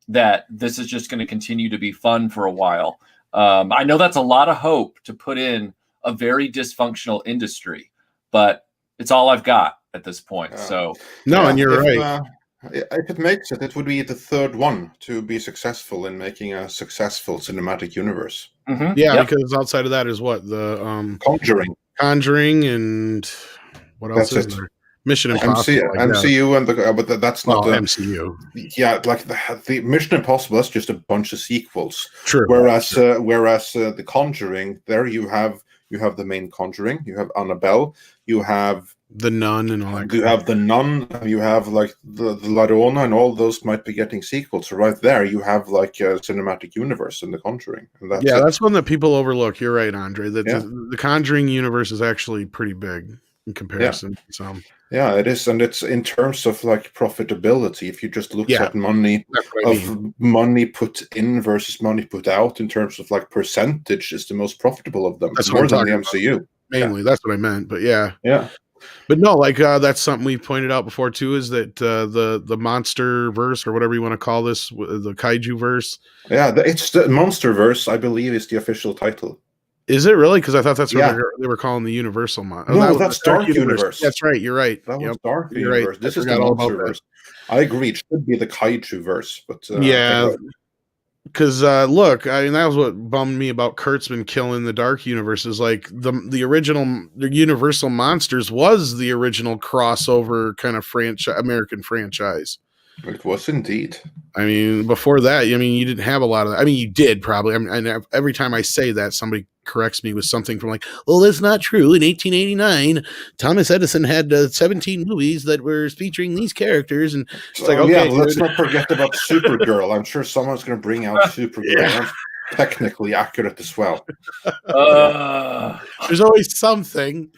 that this is just going to continue to be fun for a while. I know that's a lot of hope to put in a very dysfunctional industry, but it's all I've got at this point. And you're right. If it makes it, it would be the third one to be successful in making a successful cinematic universe. Mm-hmm. Yeah, because outside of that is what the Conjuring, and what else is there? Mission Impossible, MCU, but that's not the MCU. Yeah, like the Mission Impossible is just a bunch of sequels. True. Whereas the Conjuring, there you have the main Conjuring, you have Annabelle, you have the Nun, and all that. You have the Nun, you have like the La Llorona, and all those might be getting sequels. So right there, you have like a cinematic universe in the Conjuring. And that's one that people overlook. You're right, Andre. That the Conjuring universe is actually pretty big in comparison. Yeah, it is, and it's in terms of like profitability. If you just look at money money put in versus money put out, in terms of like percentage, is the most profitable of them. That's more than the MCU. Mainly, that's what I meant. But yeah. But no, like that's something we pointed out before too, is that the MonsterVerse, or whatever you want to call this, the Kaiju verse. Yeah, it's the MonsterVerse, I believe, is the official title. Is it really? Because I thought that's what they were calling the Universal that's Dark Universe. That's right. You're right. That was Dark Universe. Right. This is the MonsterVerse. I agree. It should be the Kaiju verse, but because look, I mean, that was what bummed me about Kurtzman killing the Dark Universe. Is like the original Universal Monsters was the original crossover kind of American franchise. It was indeed. I mean, before that, you didn't have a lot of that. I mean, you did probably. And every time I say that, somebody corrects me with something from like, "Oh, that's not true. In 1889, Thomas Edison had 17 movies that were featuring these characters." And it's like, okay, let's not forget about Supergirl. I'm sure someone's going to bring out Supergirl. Yeah. Technically accurate as well. There's always something,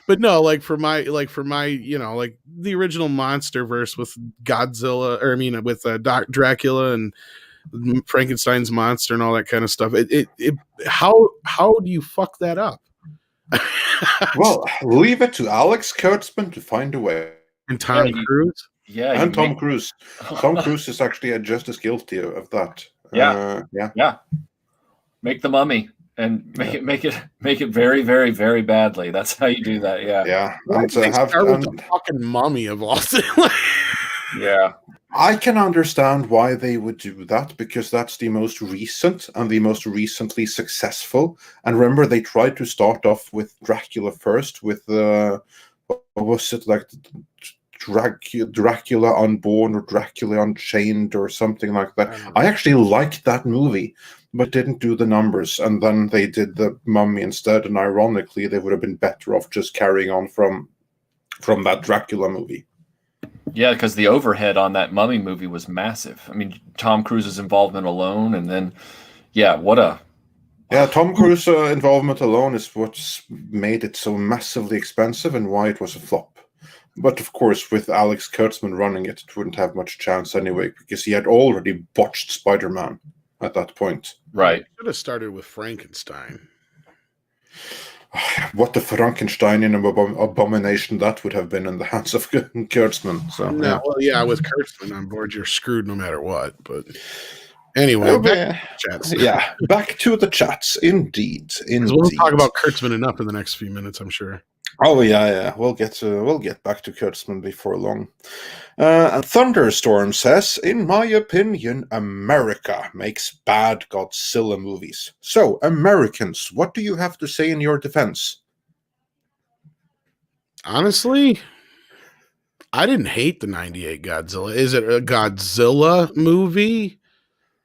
but no, like for my, like the original MonsterVerse with Godzilla, with Dracula and Frankenstein's monster and all that kind of stuff. How do you fuck that up? Well, leave it to Alex Kurtzman to find a way. And Tom Cruise. Yeah, and Tom Cruise. Tom Cruise is actually just as guilty of that. Yeah. Make The Mummy and make it very, very, very badly. That's how you do that. Yeah. Yeah. And start with the fucking Mummy of all things. Yeah. I can understand why they would do that, because that's the most recent and the most recently successful. And remember, they tried to start off with Dracula first, with what was it, like Dracula Unborn or Dracula Unchained or something like that. I actually liked that movie, but didn't do the numbers. And then they did The Mummy instead. And ironically, they would have been better off just carrying on from that Dracula movie. Yeah, because the overhead on that Mummy movie was massive. I mean, Tom Cruise's involvement alone, and then, Tom Cruise involvement alone is what's made it so massively expensive and why it was a flop. But of course, with Alex Kurtzman running it, it wouldn't have much chance anyway, because he had already botched Spider-Man at that point. Right. Should have started with Frankenstein. What the Frankensteinian abomination that would have been in the hands of Kurtzman. So with Kurtzman on board, you're screwed no matter what. But anyway, back to the chats. Indeed. We'll talk about Kurtzman enough in the next few minutes, I'm sure. Oh yeah. We'll get back to Kurtzman before long. Thunderstorm says, in my opinion, America makes bad Godzilla movies. So, Americans, what do you have to say in your defense? Honestly, I didn't hate the 98 Godzilla. Is it a Godzilla movie?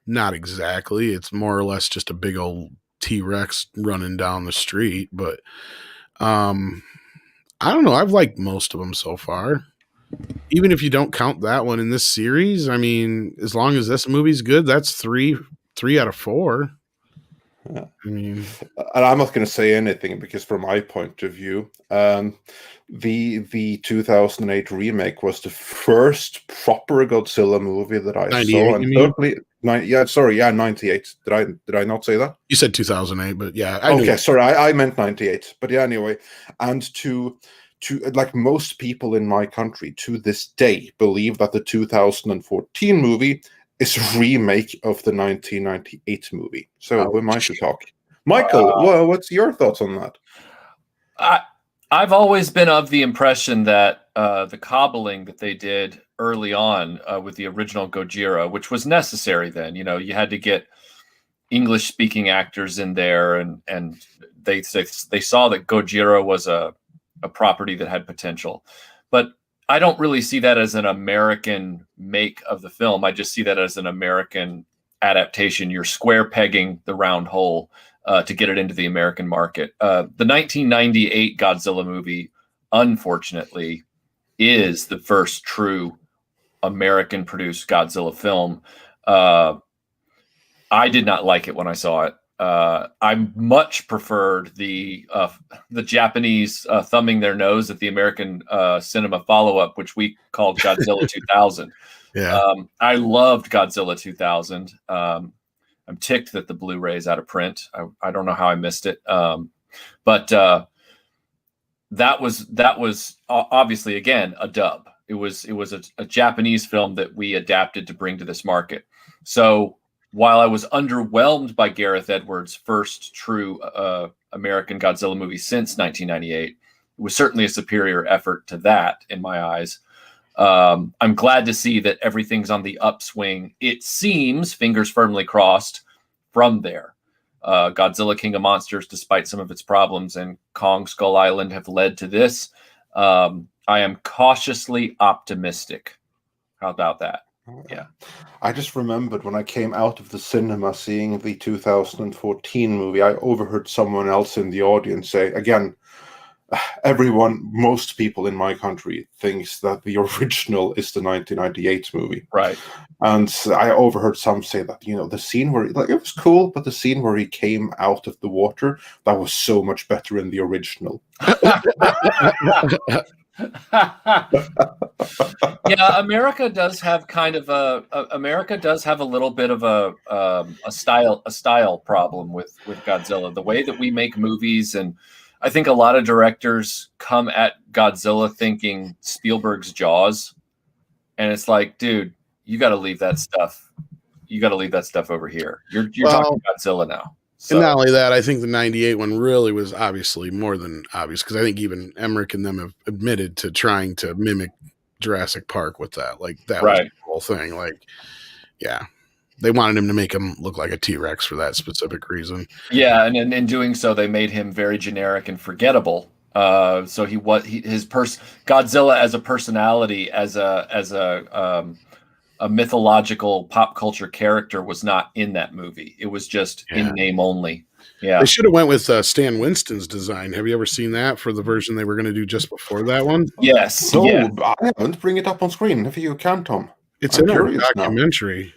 Not exactly. It's more or less just a big old T-Rex running down the street, but I don't know. I've liked most of them so far. Even if you don't count that one in this series, I mean, as long as this movie's good, that's three out of 4. Yeah. I mean, and I'm not going to say anything because, from my point of view, the 2008 remake was the first proper Godzilla movie that I saw. And totally, 98. Did I not say that? You said 2008, but yeah. I meant 98. But yeah, anyway, and to like most people in my country to this day believe that the 2014 movie is a remake of the 1998 movie. So who am I to talk? Michael, what's your thoughts on that? I've always been of the impression that the cobbling that they did early on with the original Gojira, which was necessary then, you had to get English-speaking actors in there, and they saw that Gojira was a property that had potential. But I don't really see that as an American make of the film. I just see that as an American adaptation. You're square pegging the round hole to get it into the American market. The 1998 Godzilla movie, unfortunately, is the first true American-produced Godzilla film. I did not like it when I saw it. I much preferred the Japanese thumbing their nose at the American cinema follow-up, which we called Godzilla 2000. Yeah. I loved Godzilla 2000. I'm ticked that the Blu-ray is out of print. I don't know how I missed it. But that was obviously, again, a dub. It was a Japanese film that we adapted to bring to this market. So while I was underwhelmed by Gareth Edwards' first true American Godzilla movie since 1998, it was certainly a superior effort to that in my eyes. I'm glad to see that everything's on the upswing. It seems, fingers firmly crossed, from there. Godzilla King of Monsters, despite some of its problems, and Kong Skull Island have led to this. I am cautiously optimistic. How about that? Yeah. I just remembered when I came out of the cinema seeing the 2014 movie, I overheard someone else in the audience say, again, most people in my country thinks that the original is the 1998 movie. Right. And I overheard some say that, the scene where, like, it was cool, but the scene where he came out of the water, that was so much better in the original. Yeah, America does have kind of a little bit of a style problem with Godzilla. The way that we make movies, and I think a lot of directors come at Godzilla thinking Spielberg's Jaws, and it's like, dude, you got to leave that stuff. You got to leave that stuff over here. You're talking Godzilla now. So. And not only that, I think the 98 one really was obviously more than obvious, because I think even Emmerich and them have admitted to trying to mimic Jurassic Park with that. Like, that was the whole thing. Like, yeah. They wanted him to make him look like a T-Rex for that specific reason. Yeah, and in doing so, they made him very generic and forgettable. So Godzilla as a personality, as a mythological pop culture character was not in that movie. It was just in name only. Yeah, they should have went with Stan Winston's design. Have you ever seen that for the version they were going to do just before that one? Yes. No, I haven't. Bring it up on screen if you can, Tom. It's in our documentary. Now.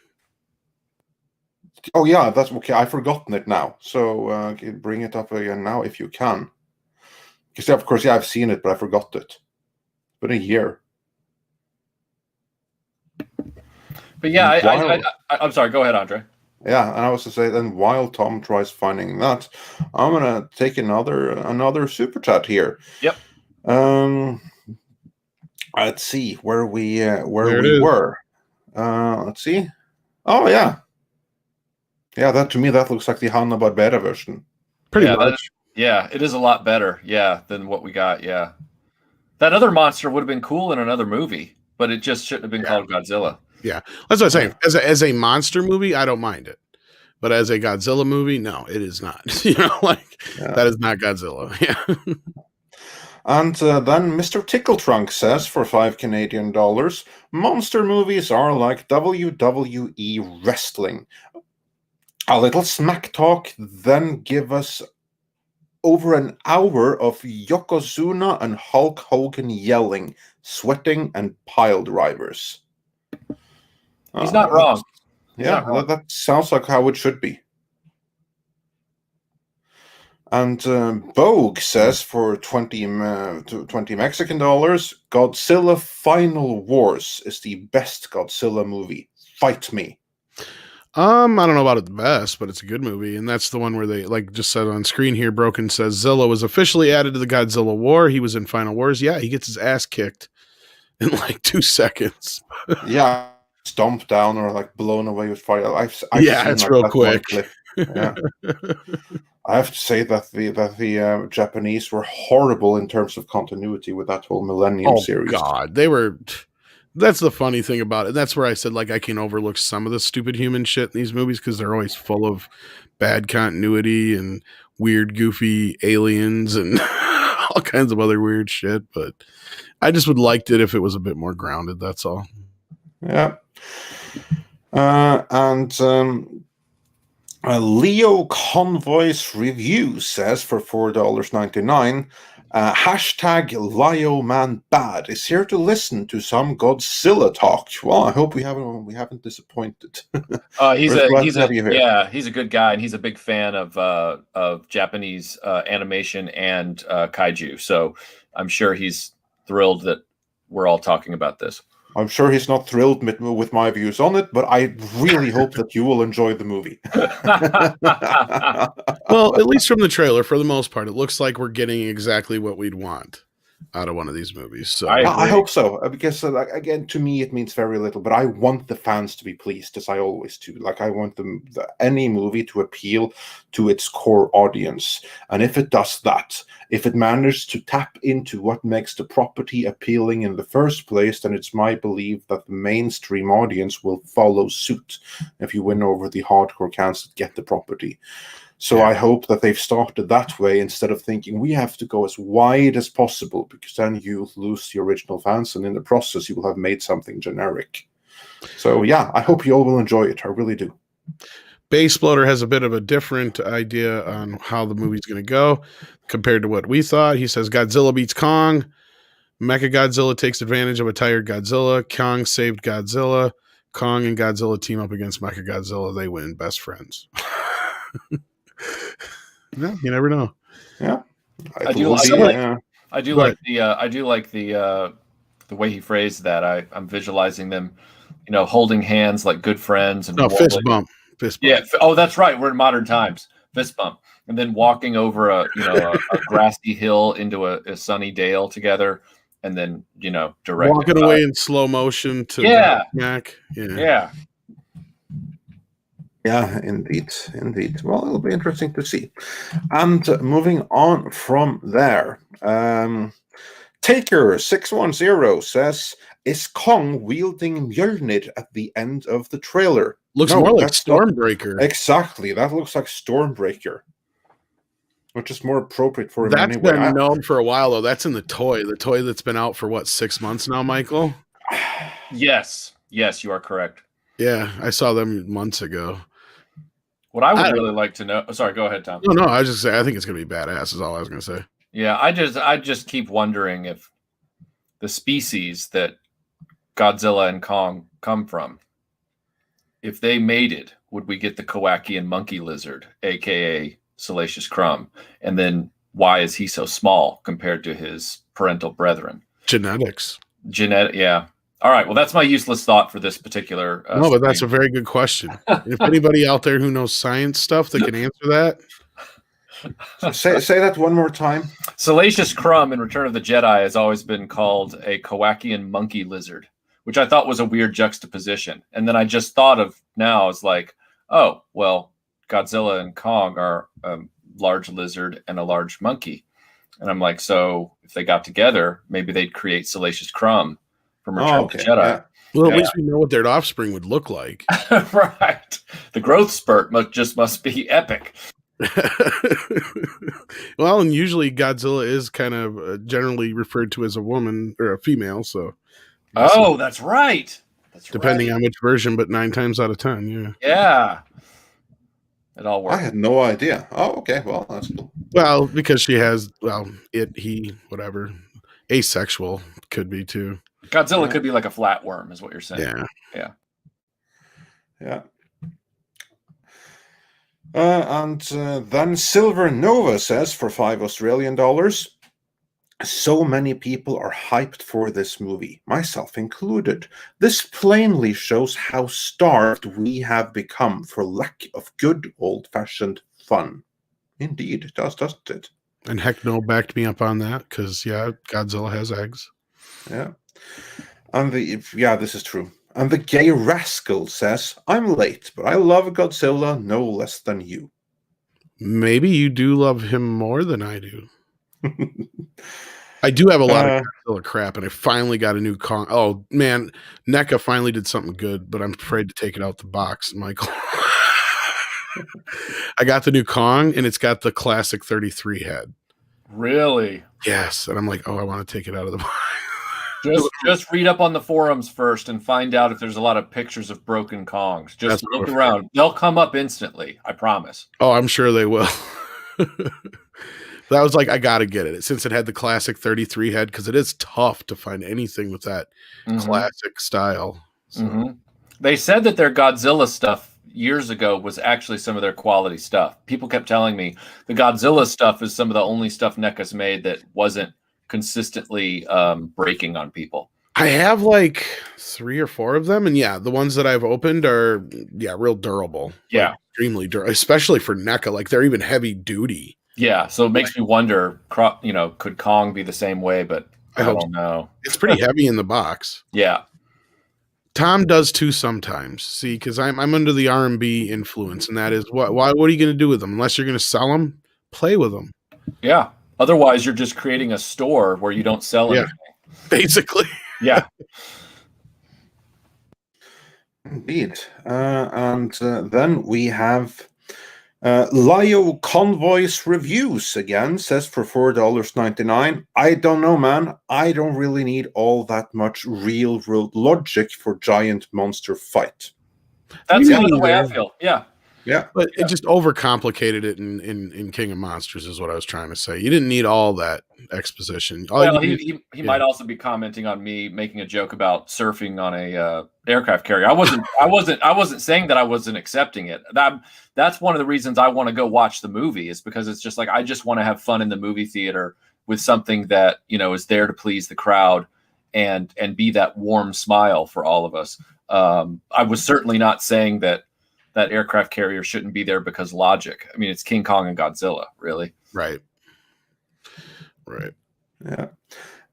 Oh yeah, that's okay. I've forgotten it now. So bring it up again now if you can. Because of course, I've seen it, but I forgot it. It's been a year. But yeah, I'm sorry. Go ahead, Andre. Yeah, and I was to say, then while Tom tries finding that, I'm gonna take another super chat here. Yep. Let's see where we were. Let's see. Oh yeah. Yeah, that to me that looks like the Hanna-Barbera version. Pretty much. It is a lot better. Yeah, than what we got. Yeah, that other monster would have been cool in another movie, but it just shouldn't have been called Godzilla. Yeah, that's what I'm saying. As a monster movie, I don't mind it, but as a Godzilla movie, no, it is not. That is not Godzilla. Yeah. And then Mr. Tickletrunk says, for $5 Canadian, monster movies are like WWE wrestling. A little smack talk, then give us over an hour of Yokozuna and Hulk Hogan yelling, sweating, and pile drivers. He's not wrong. That sounds like how it should be. And Bogue says for 20 Mexican dollars, Godzilla Final Wars is the best Godzilla movie. Fight me. I don't know about it the best, but it's a good movie. And that's the one where they, like just said on screen here, Broken says Zilla was officially added to the Godzilla War. He was in Final Wars. Yeah, he gets his ass kicked in like 2 seconds. Yeah, stomped down or like blown away with fire. It's real quick. Yeah. I have to say that the Japanese were horrible in terms of continuity with that whole Millennium series. Oh God, they were. That's the funny thing about it. That's where I said, like, I can overlook some of the stupid human shit in these movies because they're always full of bad continuity and weird, goofy aliens and all kinds of other weird shit. But I just would liked it if it was a bit more grounded. That's all. Yeah. Leo Convoy's Review says for $4.99, hashtag LioManBad is here to listen to some Godzilla talk. Well, I hope we haven't disappointed. He's a good guy, and he's a big fan of Japanese animation and kaiju. So I'm sure he's thrilled that we're all talking about this. I'm sure he's not thrilled with my views on it, but I really hope that you will enjoy the movie. Well, at least from the trailer, for the most part, it looks like we're getting exactly what we'd want out of one of these movies. So I hope so, because again, to me, it means very little, but I want the fans to be pleased, as I always do. Like, I want any movie to appeal to its core audience. And if it does that, if it manages to tap into what makes the property appealing in the first place, then it's my belief that the mainstream audience will follow suit if you win over the hardcore fans that get the property. So I hope that they've started that way instead of thinking we have to go as wide as possible, because then you lose the original fans, and in the process you will have made something generic. So yeah, I hope you all will enjoy it. I really do. Basebloater has a bit of a different idea on how the movie's going to go compared to what we thought. He says Godzilla beats Kong. Mechagodzilla takes advantage of a tired Godzilla. Kong saved Godzilla. Kong and Godzilla team up against Mechagodzilla. They win. Best friends. No, you never know. Yeah, I do like the way he phrased that. I'm visualizing them, holding hands like good friends and fist bump. Yeah. Oh, that's right. We're in modern times. Fist bump, and then walking over a grassy hill into a sunny dale together. and then direct walking away in slow motion to Godsmack. Yeah, indeed. Well, it'll be interesting to see. And moving on from there, Taker610 says, "Is Kong wielding Mjolnir at the end of the trailer?" Looks more like Stormbreaker. Exactly, that looks like Stormbreaker, which is more appropriate for him anyway. That's been known for a while, though. That's in the toy that's been out for 6 months now, Michael? Yes, you are correct. Yeah, I saw them months ago. What I would really like to know. Oh, sorry, go ahead, Tom. No, I was just saying, I think it's going to be badass. Is all I was going to say. Yeah, I just keep wondering if the species that Godzilla and Kong come from, if they mated, would we get the Kowakian monkey lizard, aka Salacious Crumb? And then why is he so small compared to his parental brethren? Genetics. Yeah. All right. Well, that's my useless thought for this particular. No, but that's a very good question. If anybody out there who knows science stuff that can answer that. So say that one more time. Salacious Crumb in Return of the Jedi has always been called a Kowakian monkey lizard, which I thought was a weird juxtaposition. And then I just thought of now as like, oh, well, Godzilla and Kong are a large lizard and a large monkey. And I'm like, so if they got together, maybe they'd create Salacious Crumb from Return of the Jedi. Yeah. Well, at least we know what their offspring would look like. Right. The growth spurt must be epic. Well, and usually Godzilla is kind of generally referred to as a woman or a female. So, that's right. Depending on which version, but 9 times out of 10, yeah. Yeah. It all works. I had no idea. Oh, okay. Well, that's cool. Well, because she has, he, whatever. Asexual could be too. Godzilla could be like a flatworm, is what you're saying. Yeah. And then Silver Nova says, for $5 Australian, "So many people are hyped for this movie, myself included. This plainly shows how starved we have become for lack of good old-fashioned fun." Indeed, it does, doesn't it? And Heck No backed me up on that because, Godzilla has eggs. Yeah. And this is true. And the Gay Rascal says, "I'm late, but I love Godzilla no less than you." Maybe you do love him more than I do. I do have a lot of Godzilla crap, and I finally got a new Kong. Oh, man, NECA finally did something good, but I'm afraid to take it out the box, Michael. I got the new Kong, and it's got the classic 33 head. Really? Yes, and I'm like, I want to take it out of the box. Just read up on the forums first and find out if there's a lot of pictures of broken Kongs. Just look around. They'll come up instantly. I promise. Oh, I'm sure they will. That was like, I got to get it since it had the classic 33 head, because it is tough to find anything with that classic style. So. They said that their Godzilla stuff years ago was actually some of their quality stuff. People kept telling me the Godzilla stuff is some of the only stuff NECA's made that wasn't consistently breaking on people. I have like 3 or 4 of them, and the ones that I've opened are real durable. Yeah, extremely durable, especially for NECA. Like they're even heavy duty. Yeah, so it makes me wonder, could Kong be the same way? But I don't know. It's pretty heavy in the box. Yeah. Tom does too sometimes. See, because I'm under the R&B influence, and that is what are you going to do with them? Unless you're going to sell them, play with them. Yeah. Otherwise, you're just creating a store where you don't sell anything. Basically. Yeah. Indeed. And then we have Lio Convoys Reviews again, says for $4.99. "I don't know, man. I don't really need all that much real world logic for giant monster fight." That's kind of the way I feel. Yeah. Yeah. But it just overcomplicated it in King of Monsters is what I was trying to say. You didn't need all that exposition. He might also be commenting on me making a joke about surfing on a aircraft carrier. I wasn't saying that I wasn't accepting it. That's one of the reasons I want to go watch the movie, is because it's just like, I just want to have fun in the movie theater with something that, is there to please the crowd and be that warm smile for all of us. I was certainly not saying that aircraft carrier shouldn't be there because logic. I mean, it's King Kong and Godzilla, really. Right. Yeah.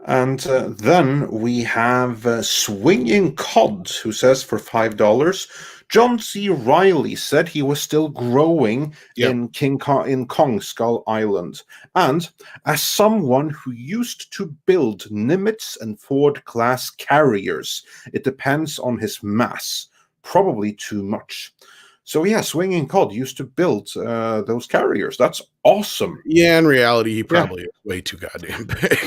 And then we have Swinging Cod, who says for $5, John C. Riley said he was still growing in Kong Skull Island. And as someone who used to build Nimitz and Ford class carriers, it depends on his mass. Probably too much. So yeah, Swinging Cod used to build those carriers. That's awesome. Yeah, in reality, he probably is way too goddamn big.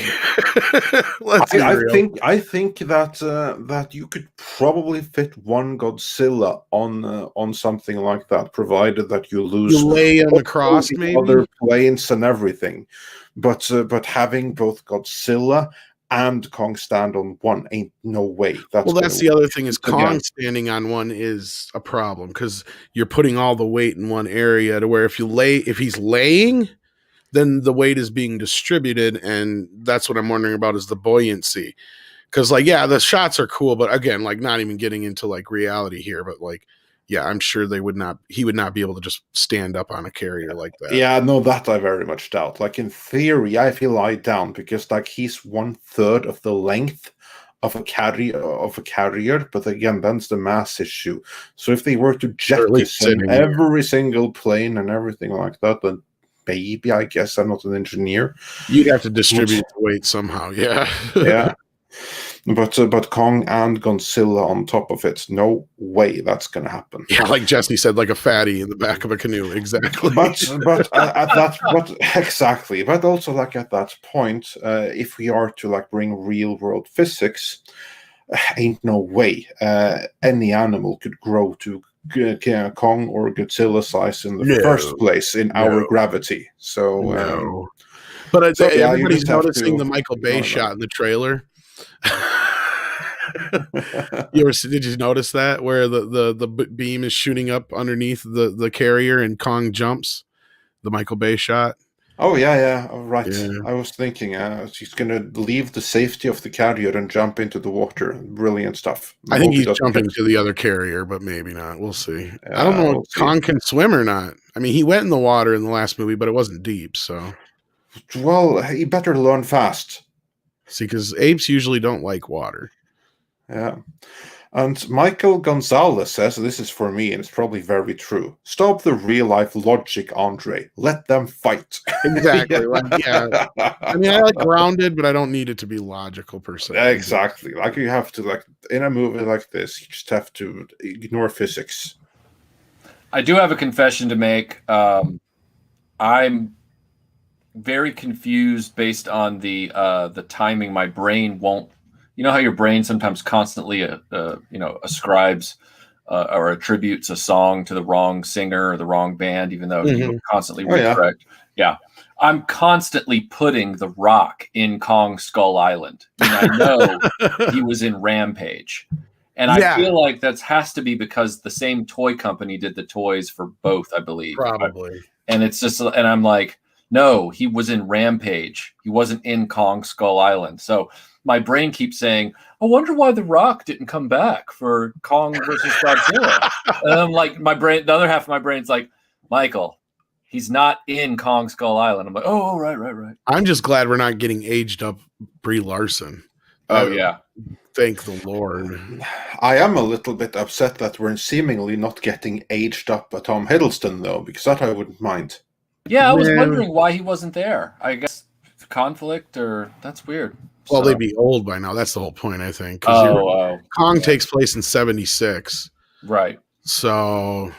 I think that you could probably fit one Godzilla on something like that, provided that you lose you lay him across maybe other planes and everything. But having both Godzilla and Kong stand on one ain't no way. That's the other thing is Kong standing on one is a problem because you're putting all the weight in one area to where if he's laying, then the weight is being distributed, and that's what I'm wondering about is the buoyancy. Because the shots are cool, but again, not even getting into reality here, but I'm sure he would not be able to just stand up on a carrier like that. Yeah, no, that I very much doubt. In theory, I feel lie down because he's 1/3 of the length of a carrier, but again, that's the mass issue. So if they were to jet this in every single plane and everything like that, then maybe, I guess, I'm not an engineer. You'd have to distribute the weight somehow, yeah. Yeah. But Kong and Godzilla on top of it, no way that's going to happen. Yeah, like Jesse said, like a fatty in the back of a canoe, exactly. But exactly. But also, at that point, if we are to bring real world physics, ain't no way any animal could grow to Kong or Godzilla size in the first place in our gravity. So, but everybody's noticing the Michael Bay shot in the trailer. Did you notice that where the beam is shooting up underneath the carrier and Kong jumps? The Michael Bay shot. Oh yeah, right. Yeah. I was thinking he's going to leave the safety of the carrier and jump into the water. Brilliant stuff. I think he's jumping to the other carrier, but maybe not. We'll see. I don't know if Kong can swim or not. I mean, he went in the water in the last movie, but it wasn't deep. So, well, he better learn fast. See, because apes usually don't like water. Yeah. And Michael Gonzalez says, this is for me, and it's probably very true. Stop the real-life logic, Andre. Let them fight. Exactly. I mean, I like grounded, but I don't need it to be logical, per se. Exactly. You have to, in a movie like this, you just have to ignore physics. I do have a confession to make. I'm very confused based on the timing. My brain won't. You know how your brain sometimes constantly, ascribes or attributes a song to the wrong singer or the wrong band, even though you constantly recorrect. Yeah. I'm constantly putting The Rock in Kong Skull Island. And I know he was in Rampage. And I feel like that has to be because the same toy company did the toys for both, I believe. Probably. And it's just, and I'm like, no, he was in Rampage. He wasn't in Kong Skull Island. So my brain keeps saying, I wonder why The Rock didn't come back for Kong versus Godzilla. And I'm like, the other half of my brain's like, Michael, he's not in Kong Skull Island. I'm like, oh, right. I'm just glad we're not getting aged up Brie Larson. Oh, yeah. Thank the Lord. I am a little bit upset that we're seemingly not getting aged up Tom Hiddleston, though, because that I wouldn't mind. Yeah, I was wondering why he wasn't there. I guess conflict or that's weird. Well, they'd be old by now. That's the whole point, I think. Kong takes place in 1976. Right. So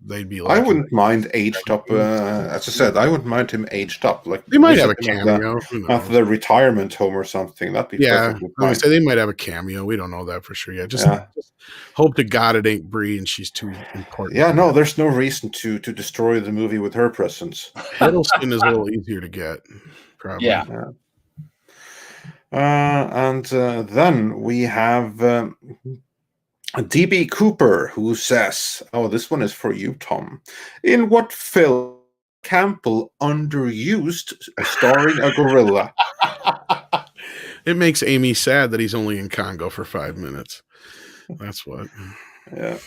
they'd be I wouldn't mind aged up. As I said, I wouldn't mind him aged up. They might have a cameo. After the retirement home or something. That'd be perfectly fine. I would say they might have a cameo. We don't know that for sure yet. Just hope to God it ain't Brie and she's too important. Yeah, no, there's no reason to destroy the movie with her presence. Hiddleston is a little easier to get, probably. Yeah. And then we have DB Cooper, who says, oh, this one is for you, Tom. In what film Campbell underused starring a gorilla? It makes Amy sad that he's only in Congo for 5 minutes. That's what. Yeah.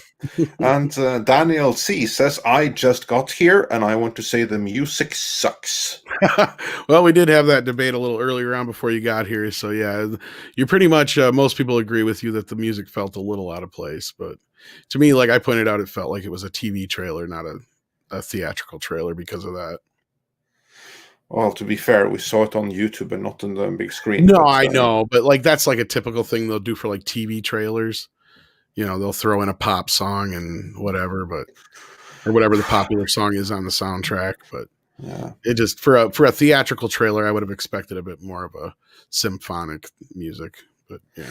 And Daniel C says, I just got here and I want to say the music sucks. Well, we did have that debate a little earlier on before you got here. So, yeah, you're pretty much, most people agree with you that the music felt a little out of place. But to me, like I pointed out, it felt like it was a TV trailer, not a theatrical trailer because of that. Well, to be fair, we saw it on YouTube and not on the big screen. No, I know. But like that's like a typical thing they'll do for like TV trailers. You know, they'll throw in a pop song and whatever, or whatever the popular song is on the soundtrack. But yeah, it just for a theatrical trailer, I would have expected a bit more of a symphonic music. But yeah.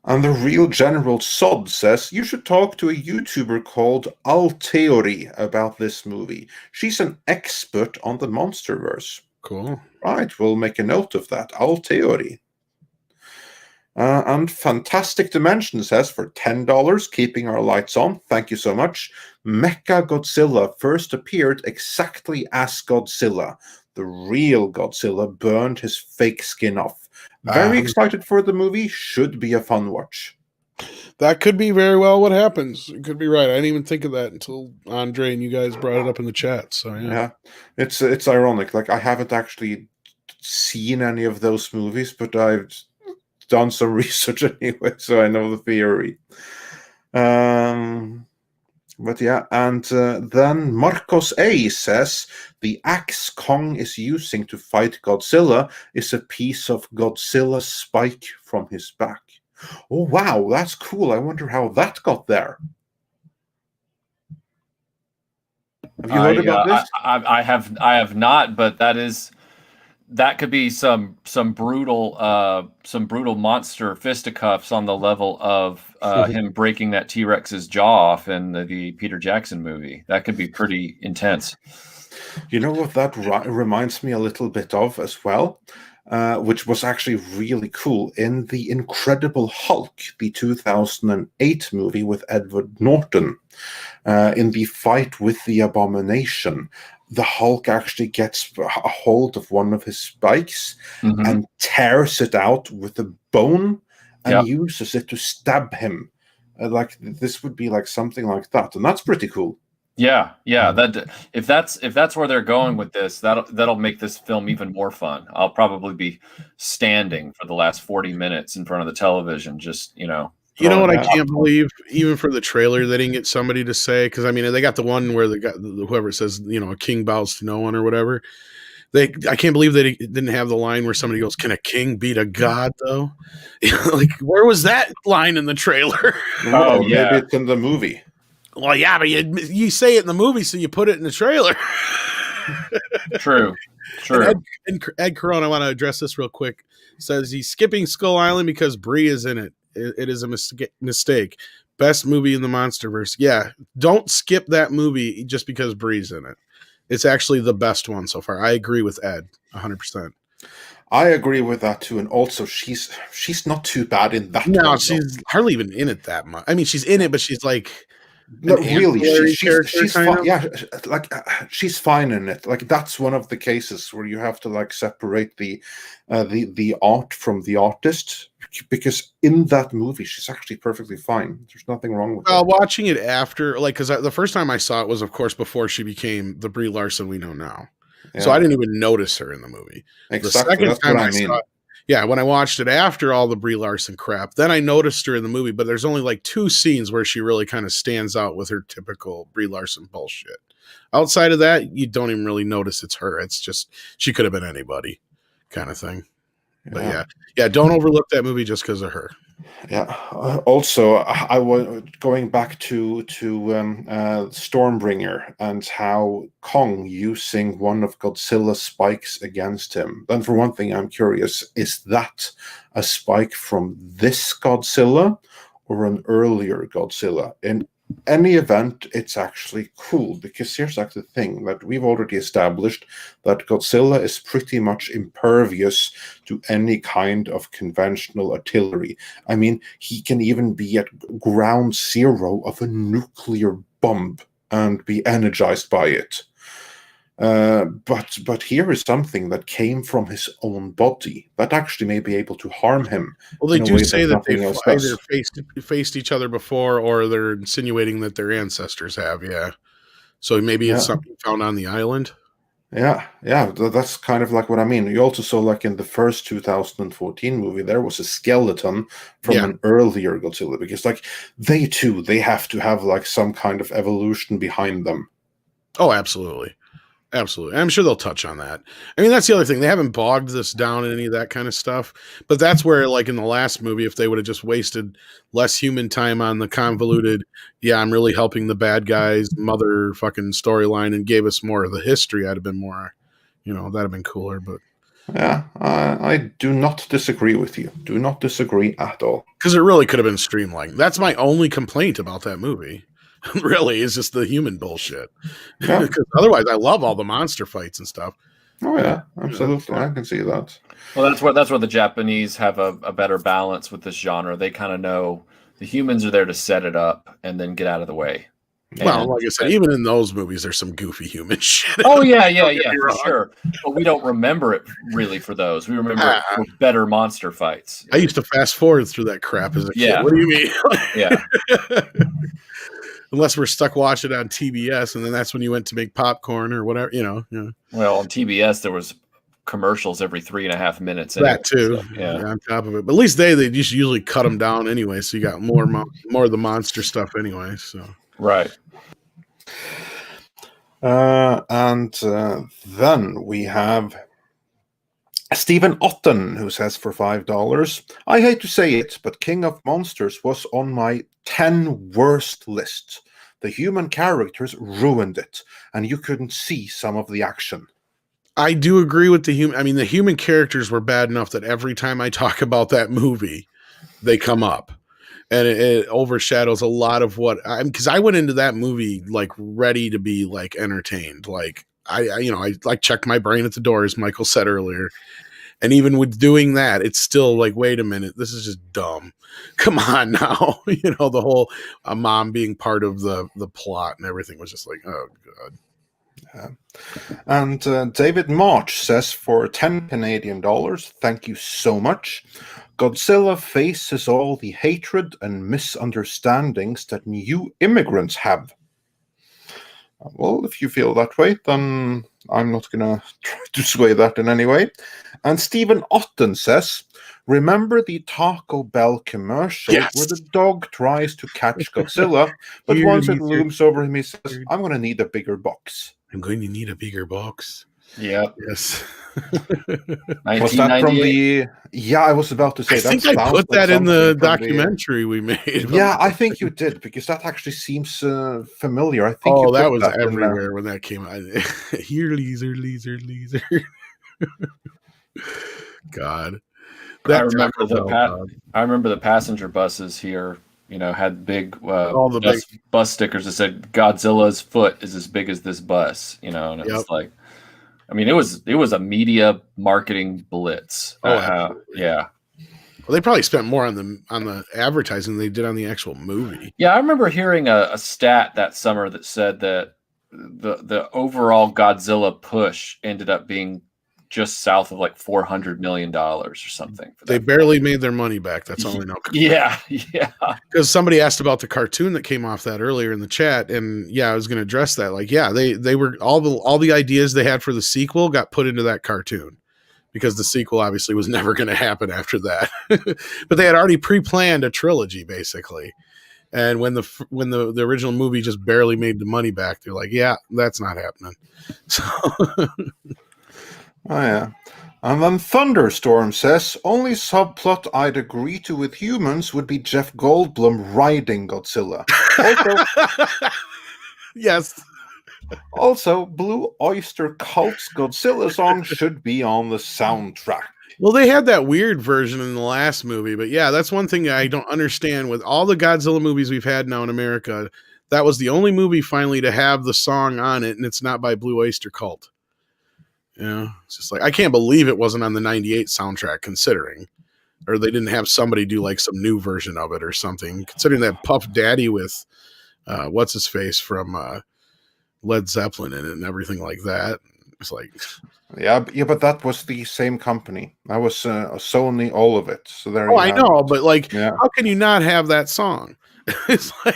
And the real General Sod says, you should talk to a YouTuber called Alteori about this movie. She's an expert on the Monsterverse. Cool. Right, we'll make a note of that. Alteori. And Fantastic Dimension says, for $10, keeping our lights on, thank you so much. Mecha Godzilla first appeared exactly as Godzilla. The real Godzilla burned his fake skin off. Very excited for the movie. Should be a fun watch. That could be very well what happens. It could be right. I didn't even think of that until Andre and you guys brought it up in the chat. So yeah. It's ironic. Like I haven't actually seen any of those movies, but I've done some research anyway, so I know the theory. But yeah, and then Marcos A says the axe Kong is using to fight Godzilla is a piece of Godzilla's spike from his back. Oh wow, that's cool. I wonder how that got there. Have you heard about this? I have not, but that could be some brutal monster fisticuffs on the level of him breaking that T-Rex's jaw off in the Peter Jackson movie. That could be pretty intense. You know what that reminds me a little bit of as well, which was actually really cool in The Incredible Hulk, the 2008 movie with Edward Norton, in the fight with the Abomination. The Hulk actually gets a hold of one of his spikes and tears it out with a bone and uses it to stab him. Like this would be like something like that, and that's pretty cool. Yeah. That if that's where they're going with this, that'll make this film even more fun. I'll probably be standing for the last 40 minutes in front of the television, just You know what I can't believe? Even for the trailer, they didn't get somebody to say, because I mean, they got the one where whoever says, a king bows to no one or whatever. I can't believe they didn't have the line where somebody goes, "Can a king beat a god?" Though, like, where was that line in the trailer? Oh, maybe it's in the movie. Well, yeah, but you say it in the movie, so you put it in the trailer. True. And Ed Corona, I want to address this real quick. Says he's skipping Skull Island because Bree is in it. It is a mistake. Best movie in the Monsterverse. Yeah, don't skip that movie just because Bree's in it. It's actually the best one so far. I agree with Ed 100%. I agree with that too, and also she's not too bad in that. No, she's hardly even in it that much. I mean, she's in it, but she's like not really. She's fine. Yeah, like she's fine in it. Like that's one of the cases where you have to like separate the art from the artist, because in that movie she's actually perfectly fine. There's nothing wrong with it. Watching it after, like, because the first time I saw it was, of course, before she became the Brie Larson we know now. Yeah. So I didn't even notice her in the movie. Exactly. The second time I saw it, yeah, when I watched it after all the Brie Larson crap, then I noticed her in the movie, but there's only like 2 scenes where she really kind of stands out with her typical Brie Larson bullshit. Outside of that, you don't even really notice it's her. It's just, she could have been anybody kind of thing. But yeah, don't overlook that movie just because of her. Yeah. Also, I was going back to Stormbringer and how Kong using one of Godzilla's spikes against him. Then, for one thing, I'm curious: is that a spike from this Godzilla or an earlier Godzilla? In any event, it's actually cool, because here's like the thing that we've already established, that Godzilla is pretty much impervious to any kind of conventional artillery. I mean, he can even be at ground zero of a nuclear bomb and be energized by it. But here is something that came from his own body that actually may be able to harm him. Well, they in a do way say that nothing they've else either does. faced each other before, or they're insinuating that their ancestors have. Yeah. So maybe it's Yeah. something found on the island. Yeah, that's kind of like what I mean. You also saw, like in the first 2014 movie, there was a skeleton from an earlier Godzilla, because like they have to have like some kind of evolution behind them. Oh, absolutely. Absolutely. I'm sure they'll touch on that. I mean, that's the other thing. They haven't bogged this down in any of that kind of stuff. But that's where, like in the last movie, if they would have just wasted less human time on the convoluted, yeah, I'm really helping the bad guys motherfucking storyline, and gave us more of the history, I'd have been more, that'd have been cooler. But yeah, I do not disagree with you. Do not disagree at all. Because it really could have been streamlined. That's my only complaint about that movie. Really, is just the human bullshit. Yeah. Because otherwise, I love all the monster fights and stuff. Oh yeah, absolutely. I can see that. Well, that's where the Japanese have a better balance with this genre. They kind of know the humans are there to set it up and then get out of the way. Well, like I said, even in those movies, there's some goofy human shit. Oh yeah, for sure. But we don't remember it really for those. We remember it for better monster fights. I used to fast forward through that crap as a kid. What do you mean? Yeah. Unless we're stuck watching it on TBS, and then that's when you went to make popcorn or whatever, Well, on TBS there was commercials every 3.5 minutes. Anyway, that too, so, on top of it. But at least they just usually cut them down anyway, so you got more of the monster stuff anyway. So right. And then we have Stephen Otten, who says for $5, I hate to say it, but King of Monsters was on my 10 worst list. The human characters ruined it, and you couldn't see some of the action. I do agree with the human characters were bad enough that every time I talk about that movie, they come up. And it overshadows a lot of what because I went into that movie like ready to be like entertained. Like I like checked my brain at the door, as Michael said earlier. And even with doing that, it's still like, wait a minute, this is just dumb. Come on now. The whole mom being part of the plot and everything was just like, oh God. And David March says for $10 Canadian, thank you so much. Godzilla faces all the hatred and misunderstandings that new immigrants have. Well, if you feel that way, then I'm not going to try to sway that in any way. And Stephen Otten says, remember the Taco Bell commercial where the dog tries to catch Godzilla, but once it looms over him, he says, I'm going to need a bigger box. I'm going to need a bigger box. Yeah. Yes. Was that from the? Yeah, I was about to say. I think I put that in the documentary we made. Yeah, I think you did, because that actually seems familiar. I think. Oh, that was everywhere when that came out. Here, laser. God, I remember the passenger buses here. Had big all the big bus stickers that said Godzilla's foot is as big as this bus. And it was like. I mean, it was a media marketing blitz. Yeah. Well, they probably spent more on the advertising than they did on the actual movie. Yeah, I remember hearing a stat that summer that said that the overall Godzilla push ended up being just south of like $400 million or something. They barely made their money back. That's all I know. Yeah. Because somebody asked about the cartoon that came off that earlier in the chat, and I was going to address that. Like, they were all the ideas they had for the sequel got put into that cartoon, because the sequel obviously was never going to happen after that. But they had already pre-planned a trilogy basically. And when the original movie just barely made the money back, they're like, yeah, that's not happening. So. Oh, yeah. And then Thunderstorm says, only subplot I'd agree to with humans would be Jeff Goldblum riding Godzilla. Yes. Also, Blue Oyster Cult's Godzilla song should be on the soundtrack. Well, they had that weird version in the last movie, but yeah, that's one thing I don't understand with all the Godzilla movies we've had now in America. That was the only movie finally to have the song on it, and it's not by Blue Oyster Cult. It's just like, I can't believe it wasn't on the 98 soundtrack, considering, or they didn't have somebody do like some new version of it or something, considering that Puff Daddy with what's his face from Led Zeppelin in it and everything like that. It's like, yeah, but that was the same company. That was Sony, all of it. So there. oh, You I have know, it. but like, Yeah. how can you not have that song? It's like,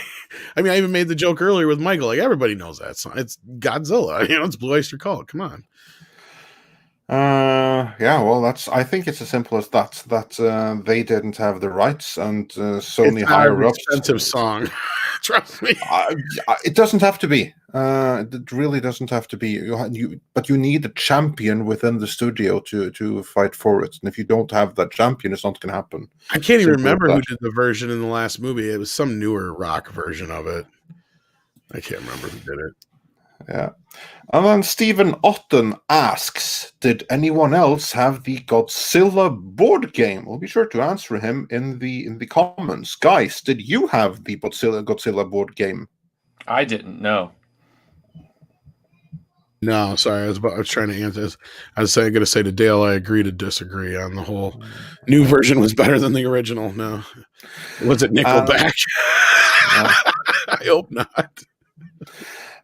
I mean, I even made the joke earlier with Michael. Like, everybody knows that song. It's Godzilla. You know, it's Blue Oyster Cult. Come on. Yeah, well, I think it's as simple as that. That they didn't have the rights, and Sony It's not higher an ups. expensive song. Trust me. It doesn't have to be. It really doesn't have to be. But you need a champion within the studio to fight for it. And if you don't have that champion, it's not going to happen. I can't even Simple remember as who that. did the version in the last movie. It was some newer rock version of it. I can't remember who did it. Yeah. And then Stephen Otten asks, did anyone else have the Godzilla board game? We'll be sure to answer him in the comments. Guys, did you have the Godzilla board game? I didn't know. No, sorry. I was trying to answer this. I was going to say to Dale, I agree to disagree on the whole new version was better than the original. No. Was it Nickelback? I hope not.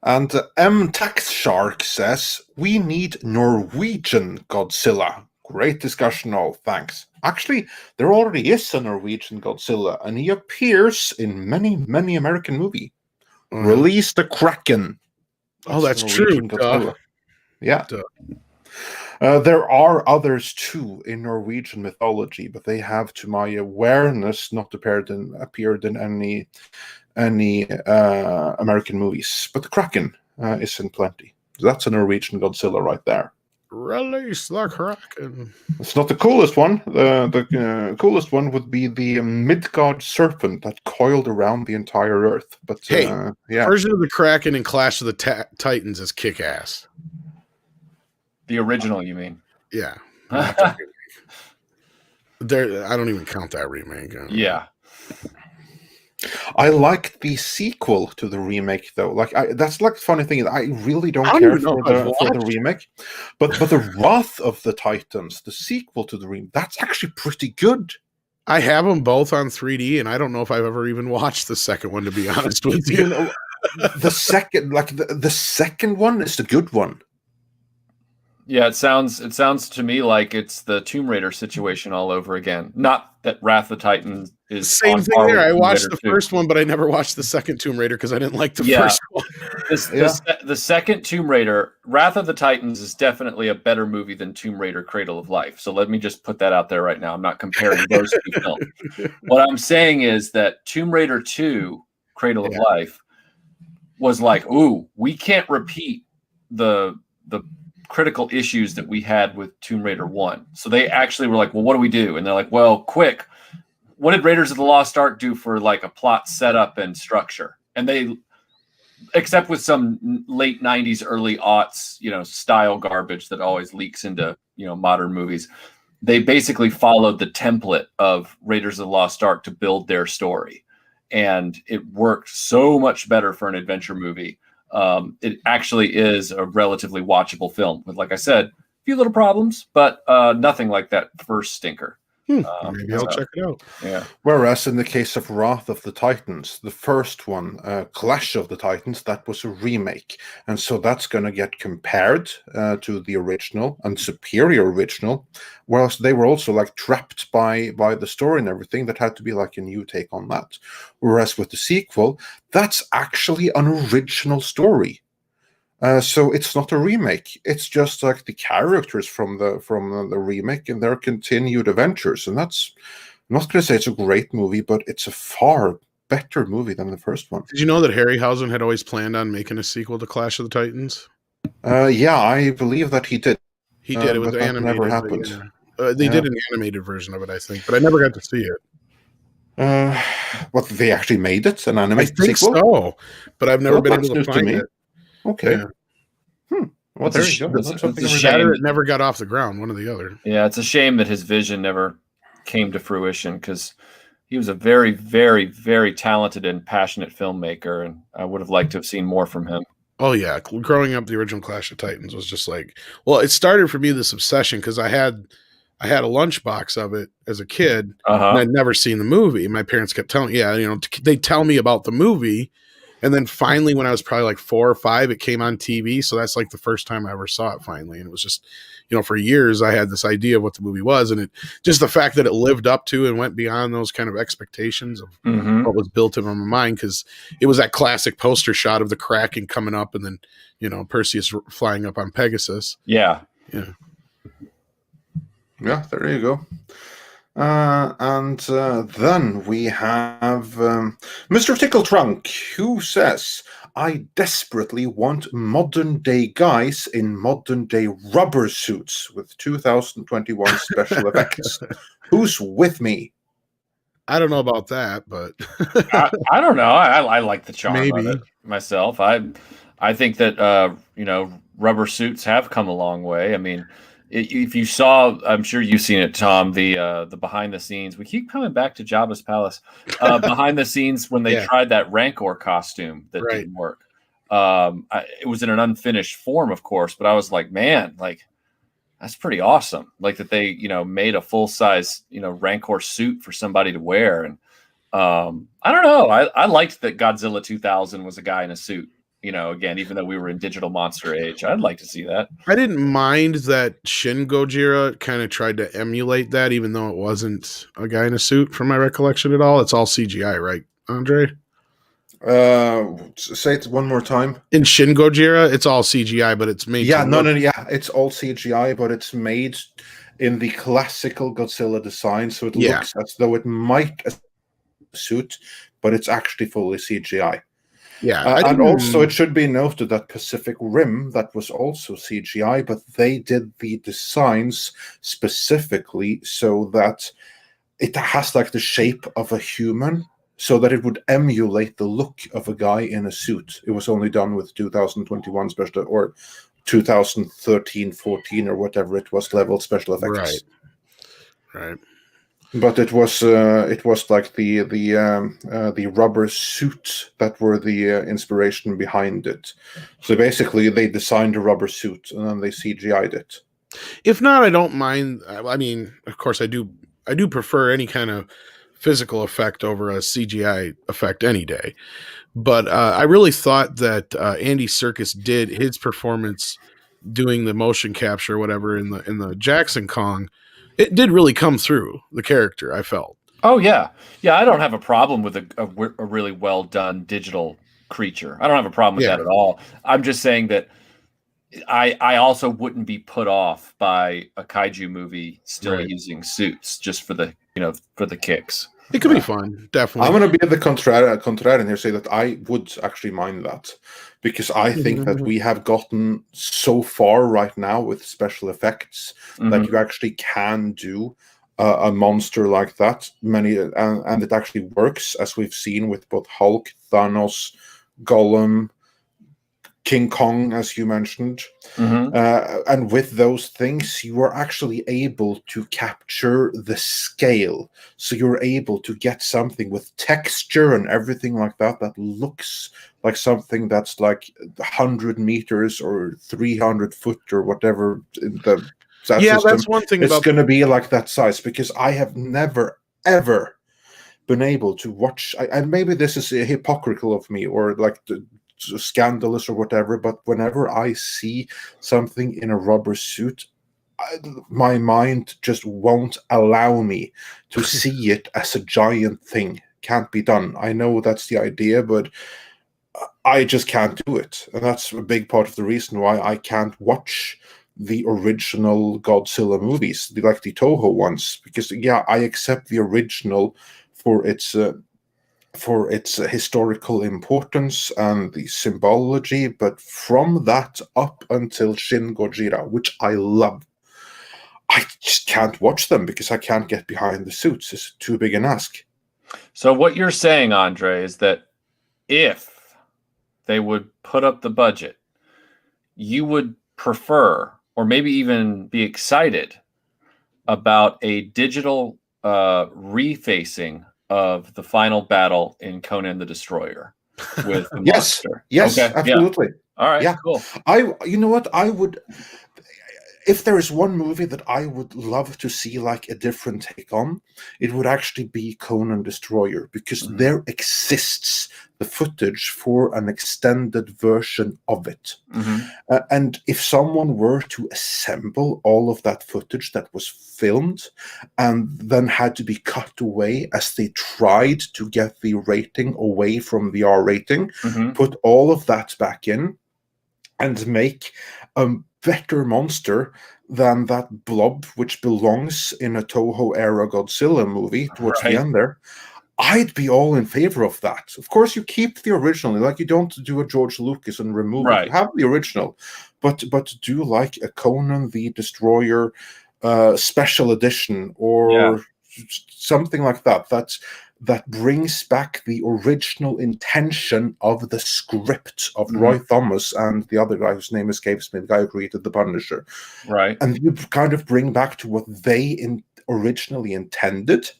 And M Tax Shark says, we need Norwegian Godzilla. Great discussion, all. Thanks. Actually, there already is a Norwegian Godzilla, and he appears in many, many American movies. Release the Kraken. That's true. Yeah. Duh. There are others too in Norwegian mythology, but they have, to my awareness, not appeared in any American movies. But the Kraken is in plenty. That's a Norwegian Godzilla right there. Release the Kraken. It's not the coolest one. The coolest one would be the Midgard serpent that coiled around the entire Earth. But hey, yeah, version of the Kraken in Clash of the Titans is kick-ass. The original, you mean? Yeah. I don't even count that remake. Yeah. I like the sequel to the remake, though. That's like the funny thing. I really don't I care don't for the remake, but the Wrath of the Titans, the sequel to the remake, that's actually pretty good. I have them both on 3D, and I don't know if I've ever even watched the second one. To be honest with you, the second one is the good one. Yeah, it sounds to me like it's the Tomb Raider situation all over again. Not that Wrath of the Titans is same thing there. I watched the first one, but I never watched the second Tomb Raider because I didn't like the first one. The second Tomb Raider, Wrath of the Titans, is definitely a better movie than Tomb Raider: Cradle of Life. So let me just put that out there right now. I'm not comparing those two films. What I'm saying is that Tomb Raider 2, Cradle of Life, was like, ooh, we can't repeat the critical issues that we had with Tomb Raider 1. So they actually were like, well, what do we do? And they're like, well, quick. What did Raiders of the Lost Ark do for like a plot setup and structure? And they, except with some late 90s, early aughts, style garbage that always leaks into, modern movies, they basically followed the template of Raiders of the Lost Ark to build their story. And it worked so much better for an adventure movie. It actually is a relatively watchable film with, like I said, a few little problems, but nothing like that first stinker. Maybe I'll check it out. Yeah. Whereas in the case of Wrath of the Titans, the first one, Clash of the Titans, that was a remake. And so that's going to get compared to the original and superior original. Whereas they were also like trapped by the story and everything that had to be like a new take on that. Whereas with the sequel, that's actually an original story. So it's not a remake. It's just like the characters from the remake and their continued adventures. And that's, I'm not going to say it's a great movie, but it's a far better movie than the first one. Did you know that Harryhausen had always planned on making a sequel to Clash of the Titans? Yeah, I believe that he did. He did. It was but animated. That never happened. They did an animated version of it, I think, but I never got to see it. What, they actually made it an animated I think sequel? So, but I've never been able to find it. Okay. Yeah. Well, there you go. It's a It shame. never got off the ground. One or the other. Yeah, it's a shame that his vision never came to fruition because he was a very, very, very talented and passionate filmmaker, and I would have liked to have seen more from him. Oh yeah, growing up, the original Clash of Titans was just like, well, it started for me this obsession because I had a lunchbox of it as a kid, and I'd never seen the movie. My parents kept telling me, they tell me about the movie, And then finally, when I was probably like 4 or 5, it came on TV. So that's like the first time I ever saw it finally. And it was just, for years I had this idea of what the movie was. And it just the fact that it lived up to and went beyond those kind of expectations of what was built in my mind. Because it was that classic poster shot of the Kraken coming up and then, Perseus flying up on Pegasus. Yeah. Yeah, there you go. And then we have Mr. Tickletrunk, who says, I desperately want modern-day guys in modern-day rubber suits with 2021 special effects. Who's with me? I don't know about that, but... I don't know. I like the charm Maybe. of it myself. I think that, rubber suits have come a long way. I mean... If you saw, I'm sure you've seen it, Tom, the behind the scenes. We keep coming back to Jabba's palace. Behind the scenes when they tried that Rancor costume that didn't work. It was in an unfinished form, of course, but I was like, man, like that's pretty awesome. Like that they, made a full size, Rancor suit for somebody to wear. And I don't know. I liked that Godzilla 2000 was a guy in a suit. Again, even though we were in digital monster age, I'd like to see that. I didn't mind that Shin Gojira kind of tried to emulate that, even though it wasn't a guy in a suit from my recollection at all. It's all CGI, right, Andre? Say it one more time. In Shin Gojira, it's all CGI, but it's made. It's all CGI, but it's made in the classical Godzilla design, so it looks as though it might a suit, but it's actually fully CGI. Yeah, and also it should be noted that Pacific Rim, that was also CGI, but they did the designs specifically so that it has like the shape of a human, so that it would emulate the look of a guy in a suit. It was only done with 2021 special or 2013, 14 or whatever it was level special effects. Right. But it was like the rubber suit that were the inspiration behind it. So basically, they designed a rubber suit and then they CGI'd it. If not, I don't mind. I mean, of course, I do prefer any kind of physical effect over a CGI effect any day. But I really thought that Andy Serkis did his performance doing the motion capture, or whatever, in the Jackson Kong. It did really come through the character, I felt. Oh, yeah. Yeah, I don't have a problem with a really well done digital creature. I don't have a problem with that at all. I'm just saying that I also wouldn't be put off by a kaiju movie still using suits just for the kicks. It could be fun, definitely. I'm going to be the contrarian here, say that I would actually mind that, because I think that we have gotten so far right now with special effects that you actually can do a monster like that. And it actually works, as we've seen with both Hulk, Thanos, Gollum, King Kong, as you mentioned. And with those things, you are actually able to capture the scale. So you're able to get something with texture and everything like that that looks like something that's like 100 meters or 300 foot or whatever in the system. That's one thing. It's going to be like that size, because I have never, ever been able to watch. And maybe this is hypocritical of me, or like scandalous or whatever, but whenever I see something in a rubber suit, my mind just won't allow me to see it as a giant thing. Can't be done. I know that's the idea, but I just can't do it. And that's a big part of the reason why I can't watch the original Godzilla movies, like the Toho ones, because I accept the original for its historical importance and the symbology, but from that up until Shin Gojira, which I love, I just can't watch them because I can't get behind the suits. It's too big an ask. So what you're saying, Andre, is that if they would put up the budget, you would prefer, or maybe even be excited about a digital refacing of the final battle in Conan the Destroyer with the monster. Yes, okay. Absolutely. Yeah. All right, cool. You know what? I would. if there is one movie that I would love to see like a different take on, it would actually be Conan Destroyer, because there exists the footage for an extended version of it. And if someone were to assemble all of that footage that was filmed and then had to be cut away as they tried to get the rating away from the R rating, put all of that back in and make a better monster than that blob which belongs in a Toho era Godzilla movie towards the end there, I'd be all in favor of that. Of course, you keep the original, like you don't do a George Lucas and remove it. You have the original, but do like a Conan the Destroyer special edition or something like that. That brings back the original intention of the script of Roy Thomas and the other guy whose name escapes me, the guy who created The Punisher. Right. And you kind of bring back to what they originally intended.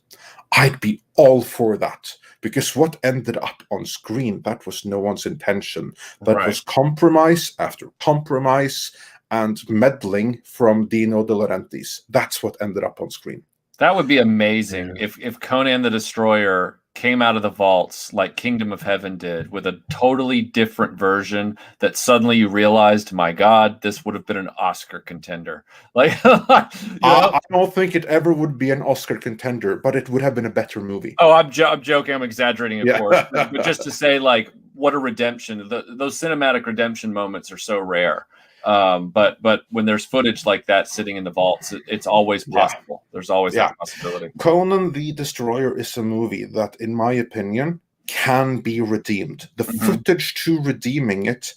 I'd be all for that, because what ended up on screen, that was no one's intention. That was compromise after compromise and meddling from Dino De Laurentiis. That's what ended up on screen. That would be amazing if Conan the Destroyer came out of the vaults like Kingdom of Heaven did, with a totally different version that suddenly you realized, my God, this would have been an Oscar contender. Like, I don't think it ever would be an Oscar contender, but it would have been a better movie. Oh, I'm joking. I'm exaggerating, of course. But just to say, like, what a redemption. Those cinematic redemption moments are so rare. But when there's footage like that sitting in the vaults, it's always possible. There's always that possibility. Conan the Destroyer is a movie that, in my opinion, can be redeemed. The footage to redeeming it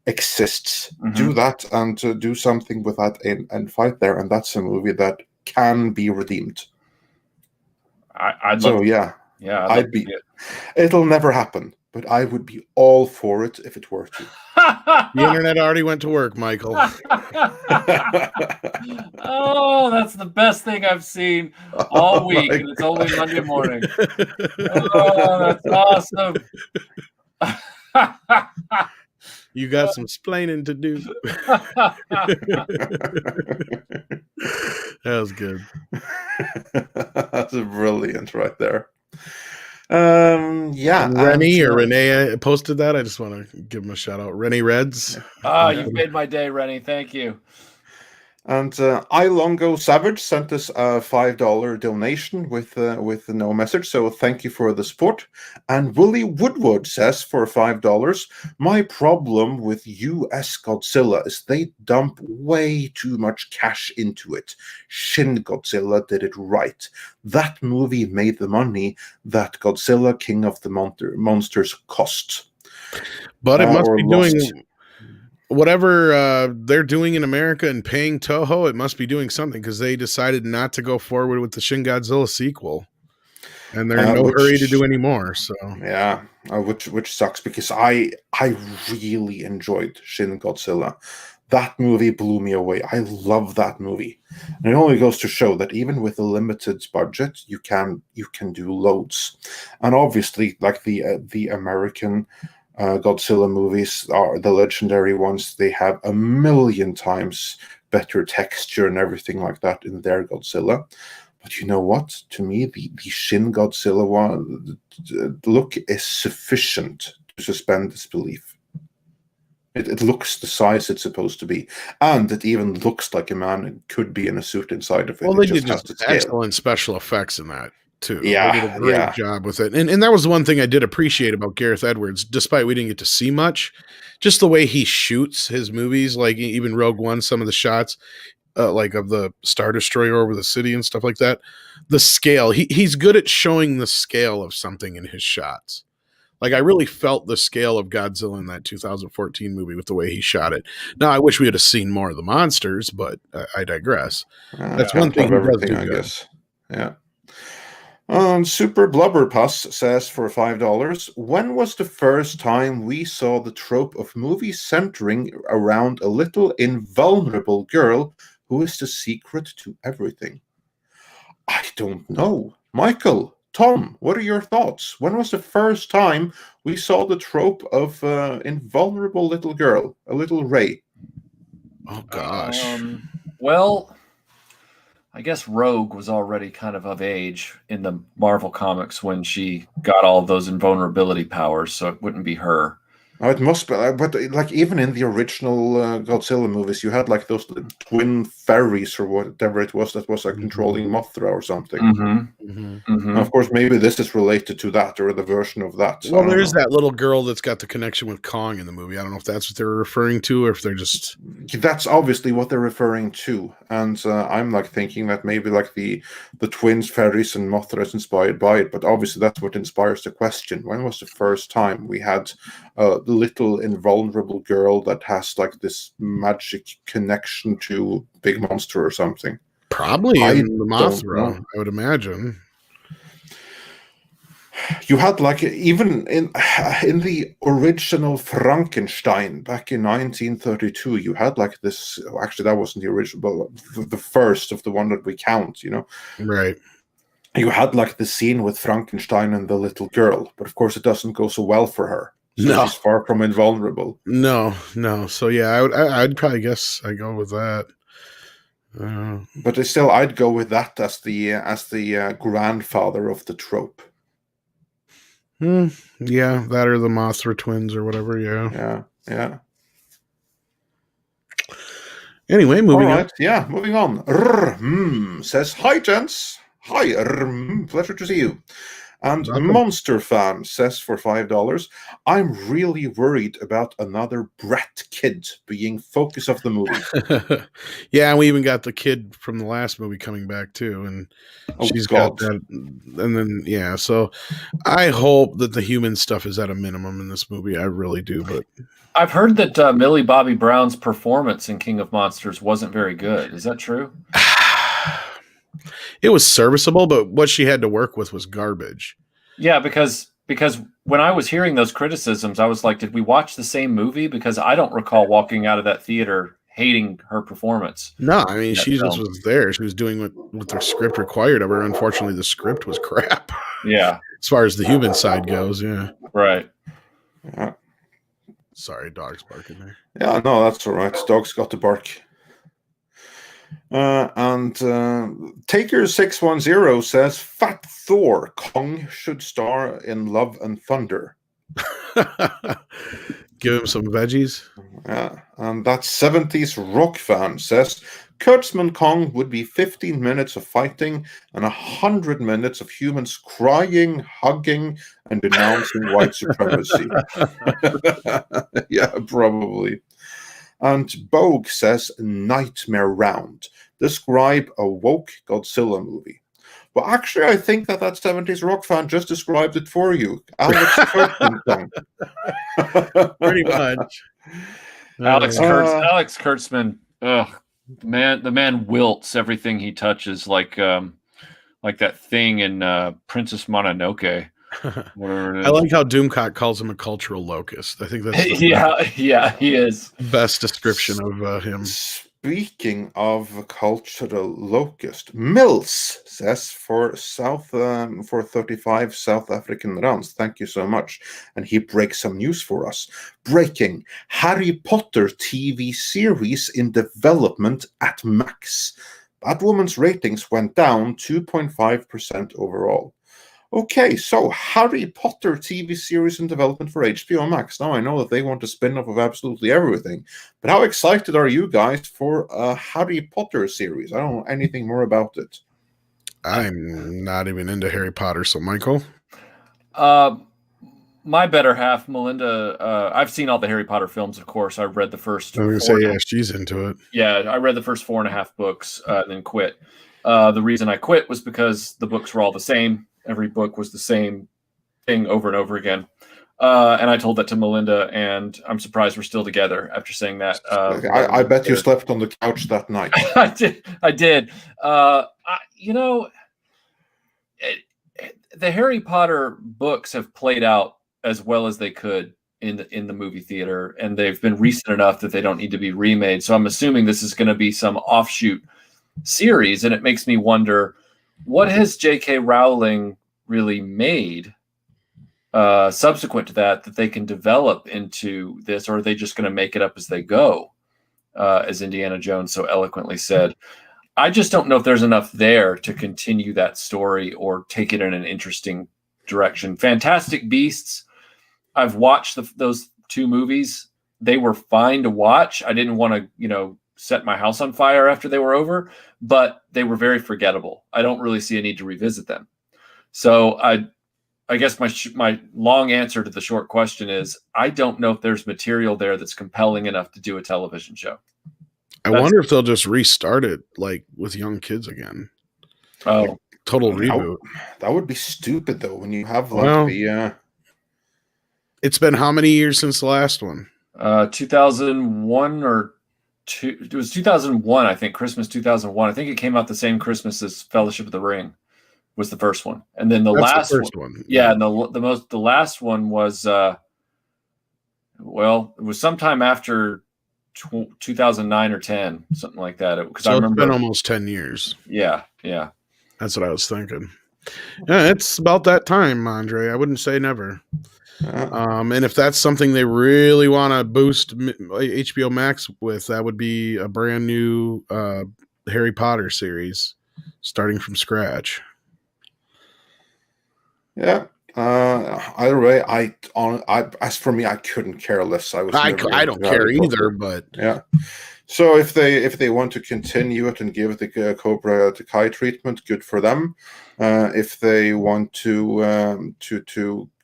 exists. Do that and do something with that and fight there, and that's a movie that can be redeemed. I'd love I'd be. It'll never happen, but I would be all for it if it were to. The internet already went to work, Michael. Oh, that's the best thing I've seen all week, and it's only Monday morning. Oh, that's awesome. You got some splaining to do. That was good. That's brilliant right there. Rennie or Renee posted that. I just want to give him a shout out. Rennie Reds. You've made my day, Rennie. Thank you. And Ilongo Savage sent us a $5 donation with no message, so thank you for the support. And Willie Woodward says for $5, my problem with US Godzilla is they dump way too much cash into it. Shin Godzilla did it right. That movie made the money that Godzilla King of the Monsters cost. But it must be doing whatever they're doing in America and paying Toho. It must be doing something, because they decided not to go forward with the Shin Godzilla sequel, and they're in no hurry to do any more. So which sucks, because I really enjoyed Shin Godzilla. That movie blew me away. I love that movie, and it only goes to show that even with a limited budget, you can do loads. And obviously, like the American Godzilla movies are the legendary ones. They have a million times better texture and everything like that in their Godzilla. But you know what? To me, the Shin Godzilla one look is sufficient to suspend disbelief. It looks the size it's supposed to be, and it even looks like a man could be in a suit inside of it. Well, they did just excellent special effects in that too. Yeah, they did a great job with it, and that was the one thing I did appreciate about Gareth Edwards, despite we didn't get to see much. Just the way he shoots his movies, like even Rogue One, some of the shots, like of the Star Destroyer over the city and stuff like that. The scale, he's good at showing the scale of something in his shots. Like, I really felt the scale of Godzilla in that 2014 movie with the way he shot it. Now, I wish we had seen more of the monsters, but I digress. That's one thing he does do good. I guess. Yeah. Super Blubberpuss says for $5, when was the first time we saw the trope of movies centering around a little invulnerable girl who is the secret to everything? I don't know. Michael, Tom, what are your thoughts? When was the first time we saw the trope of invulnerable little girl, a little Ray? Oh, gosh. Well, I guess Rogue was already kind of age in the Marvel comics when she got all of those invulnerability powers, so it wouldn't be her. Oh, it must be, but like even in the original Godzilla movies, you had like those twin fairies or whatever it was that was like controlling Mothra or something. Of course, maybe this is related to that or the version of that. Well, there is that little girl that's got the connection with Kong in the movie. I don't know if that's what they're referring to or if they're just... That's obviously what they're referring to. And I'm like thinking that maybe like the twins, fairies, and Mothra is inspired by it. But obviously that's what inspires the question. When was the first time we had a little invulnerable girl that has like this magic connection to big monster or something? Probably in the Mothra, I would imagine. You had like even in the original Frankenstein back in 1932, you had like this. Actually, that wasn't the original, but the first of the one that we count. Right. You had like the scene with Frankenstein and the little girl, but of course, it doesn't go so well for her. So she's far from invulnerable. No. So yeah, I'd probably guess I go with that. But still, I'd go with that as the grandfather of the trope. Yeah, that or the Mothra twins or whatever. Yeah. Anyway, moving on. Yeah, moving on. Says, hi, gents. Hi, pleasure to see you. And Monster Fan says for $5, I'm really worried about another Brett kid being focus of the movie. Yeah, and we even got the kid from the last movie coming back too, and she's got that. And then so I hope that the human stuff is at a minimum in this movie. I really do, but I've heard that Millie Bobby Brown's performance in King of Monsters wasn't very good. Is that true? It was serviceable, but what she had to work with was garbage. Yeah, because when I was hearing those criticisms, I was like, did we watch the same movie? Because I don't recall walking out of that theater hating her performance. No, I mean, she just was there. She was doing what the script required of her. Unfortunately, the script was crap. Yeah. As far as the human side goes, yeah. Right. Yeah. Sorry, dog's barking there. Yeah, no, that's all right. Dog's got to bark. And Taker610 says, Fat Thor Kong should star in Love and Thunder. Give him some veggies. Yeah, and that 70s rock fan says, Kurtzman Kong would be 15 minutes of fighting and 100 minutes of humans crying, hugging, and denouncing white supremacy. Yeah, probably. And Bogue says, Nightmare Round. Describe a woke Godzilla movie. Well, actually, I think that 70s rock fan just described it for you. Alex Kurtzman. Pretty much. Alex Kurtzman, the man wilts everything he touches, like that thing in Princess Mononoke. I like how Doomcock calls him a cultural locust. I think that's yeah, he is. Best description of him. Speaking of cultural locust, Mills says for 35 South African rounds. Thank you so much. And he breaks some news for us. Breaking: Harry Potter TV series in development at max. Batwoman's ratings went down 2.5% overall. Okay, so Harry Potter TV series in development for HBO Max. Now I know that they want a spin-off of absolutely everything, but how excited are you guys for a Harry Potter series? I don't know anything more about it. I'm not even into Harry Potter, so Michael? My better half, Melinda, I've seen all the Harry Potter films, of course. I read the first... I was going to say, she's into it. Yeah, I read the first 4.5 books and then quit. The reason I quit was because the books were all the same. Every book was the same thing over and over again. And I told that to Melinda, and I'm surprised we're still together after saying that. I bet you slept on the couch that night. I did. The Harry Potter books have played out as well as they could in the movie theater, and they've been recent enough that they don't need to be remade. So I'm assuming this is going to be some offshoot series, and it makes me wonder, what has J.K. Rowling really made subsequent to that they can develop into this, or are they just going to make it up as they go? as Indiana Jones so eloquently said. I just don't know if there's enough there to continue that story or take it in an interesting direction. Fantastic Beasts, I've watched those 2 movies. They were fine to watch. I didn't want to, set my house on fire after they were over, but they were very forgettable. I don't really see a need to revisit them. So I guess my long answer to the short question is I don't know if there's material there that's compelling enough to do a television show. I wonder if they'll just restart it like with young kids again. Oh, like, total reboot. That would be stupid though. When you have it's been how many years since the last one? 2001 or two. It was 2001, I think. Christmas 2001. I think it came out the same Christmas as Fellowship of the Ring. Was the first one, and then the first one. Yeah, and the last one was it was sometime after 2009 or 10, something like that. Because I remember it's been almost 10 years. Yeah, that's what I was thinking. Yeah, it's about that time, Andre. I wouldn't say never. And if that's something they really want to boost HBO Max with, that would be a brand new Harry Potter series starting from scratch. Yeah. Either way, as for me, I couldn't care less. I don't care either, but yeah. So if they want to continue it and give the Cobra Kai treatment, good for them. If they want to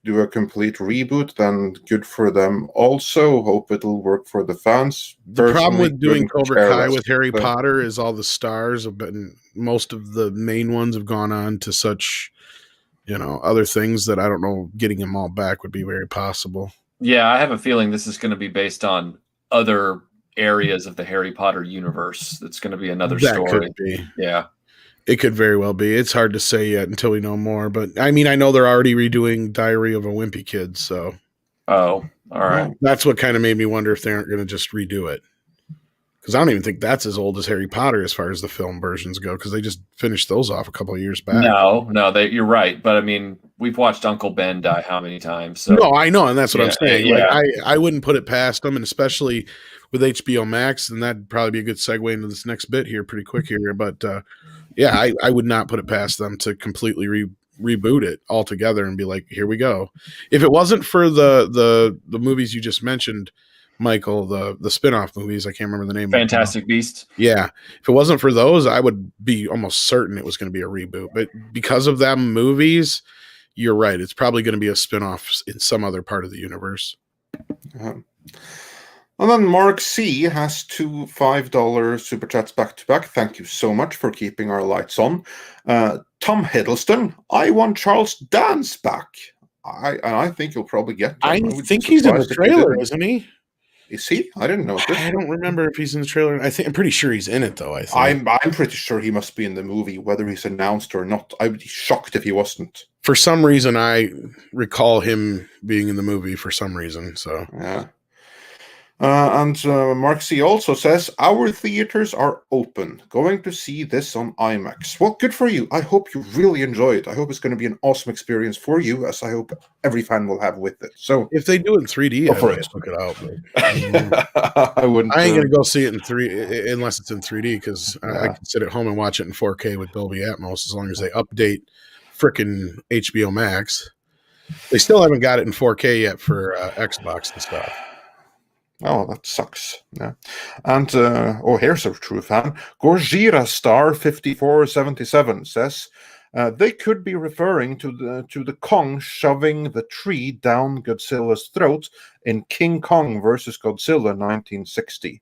do a complete reboot, then good for them. Also, hope it'll work for the fans. The problem with doing Cobra Kai with Harry Potter is all the stars have been. Most of the main ones have gone on to such. Other things that I don't know, getting them all back would be very possible. Yeah, I have a feeling this is going to be based on other areas of the Harry Potter universe. That's going to be another story. Could be. Yeah. It could very well be. It's hard to say yet until we know more. But, I mean, I know they're already redoing Diary of a Wimpy Kid, so. Oh, all right. That's what kind of made me wonder if they aren't going to just redo it. Because I don't even think that's as old as Harry Potter as far as the film versions go, because they just finished those off a couple of years back. No, you're right. But I mean, we've watched Uncle Ben die how many times? So. No, I know, and that's what I'm saying. Yeah. Like, I wouldn't put it past them, and especially with HBO Max, and that'd probably be a good segue into this next bit here pretty quick here. But I would not put it past them to completely reboot it altogether and be like, here we go. If it wasn't for the movies you just mentioned, Michael, the spin-off movies, I can't remember the name. Fantastic Beasts. Yeah. If it wasn't for those, I would be almost certain it was going to be a reboot. But because of them movies, you're right. It's probably going to be a spin-off in some other part of the universe. And then Mark C has 2 $5 super chats back to back. Thank you so much for keeping our lights on. Tom Hiddleston, I want Charles Dance back. I think you'll probably get them. I think he's in the trailer, isn't he? Is he? I didn't know this. I don't remember if he's in the trailer. I'm pretty sure he's in it, though. I think I'm pretty sure he must be in the movie, whether he's announced or not. I would be shocked if he wasn't. For some reason, I recall him being in the movie. For some reason, so yeah. And Mark C also says, our theaters are open. Going to see this on IMAX. Well, good for you. I hope you really enjoy it. I hope it's going to be an awesome experience for you, as I hope every fan will have with it. So if they do it in 3D, I might look it out. I wouldn't. I ain't going to go see it in 3 unless it's in 3D, because I can sit at home and watch it in 4K with Dolby Atmos as long as they update frickin' HBO Max. They still haven't got it in 4K yet for Xbox and stuff. Oh, that sucks. Yeah. And here's a true fan. Gorgira Star 5477 says they could be referring to the Kong shoving the tree down Godzilla's throat in King Kong versus Godzilla 1960.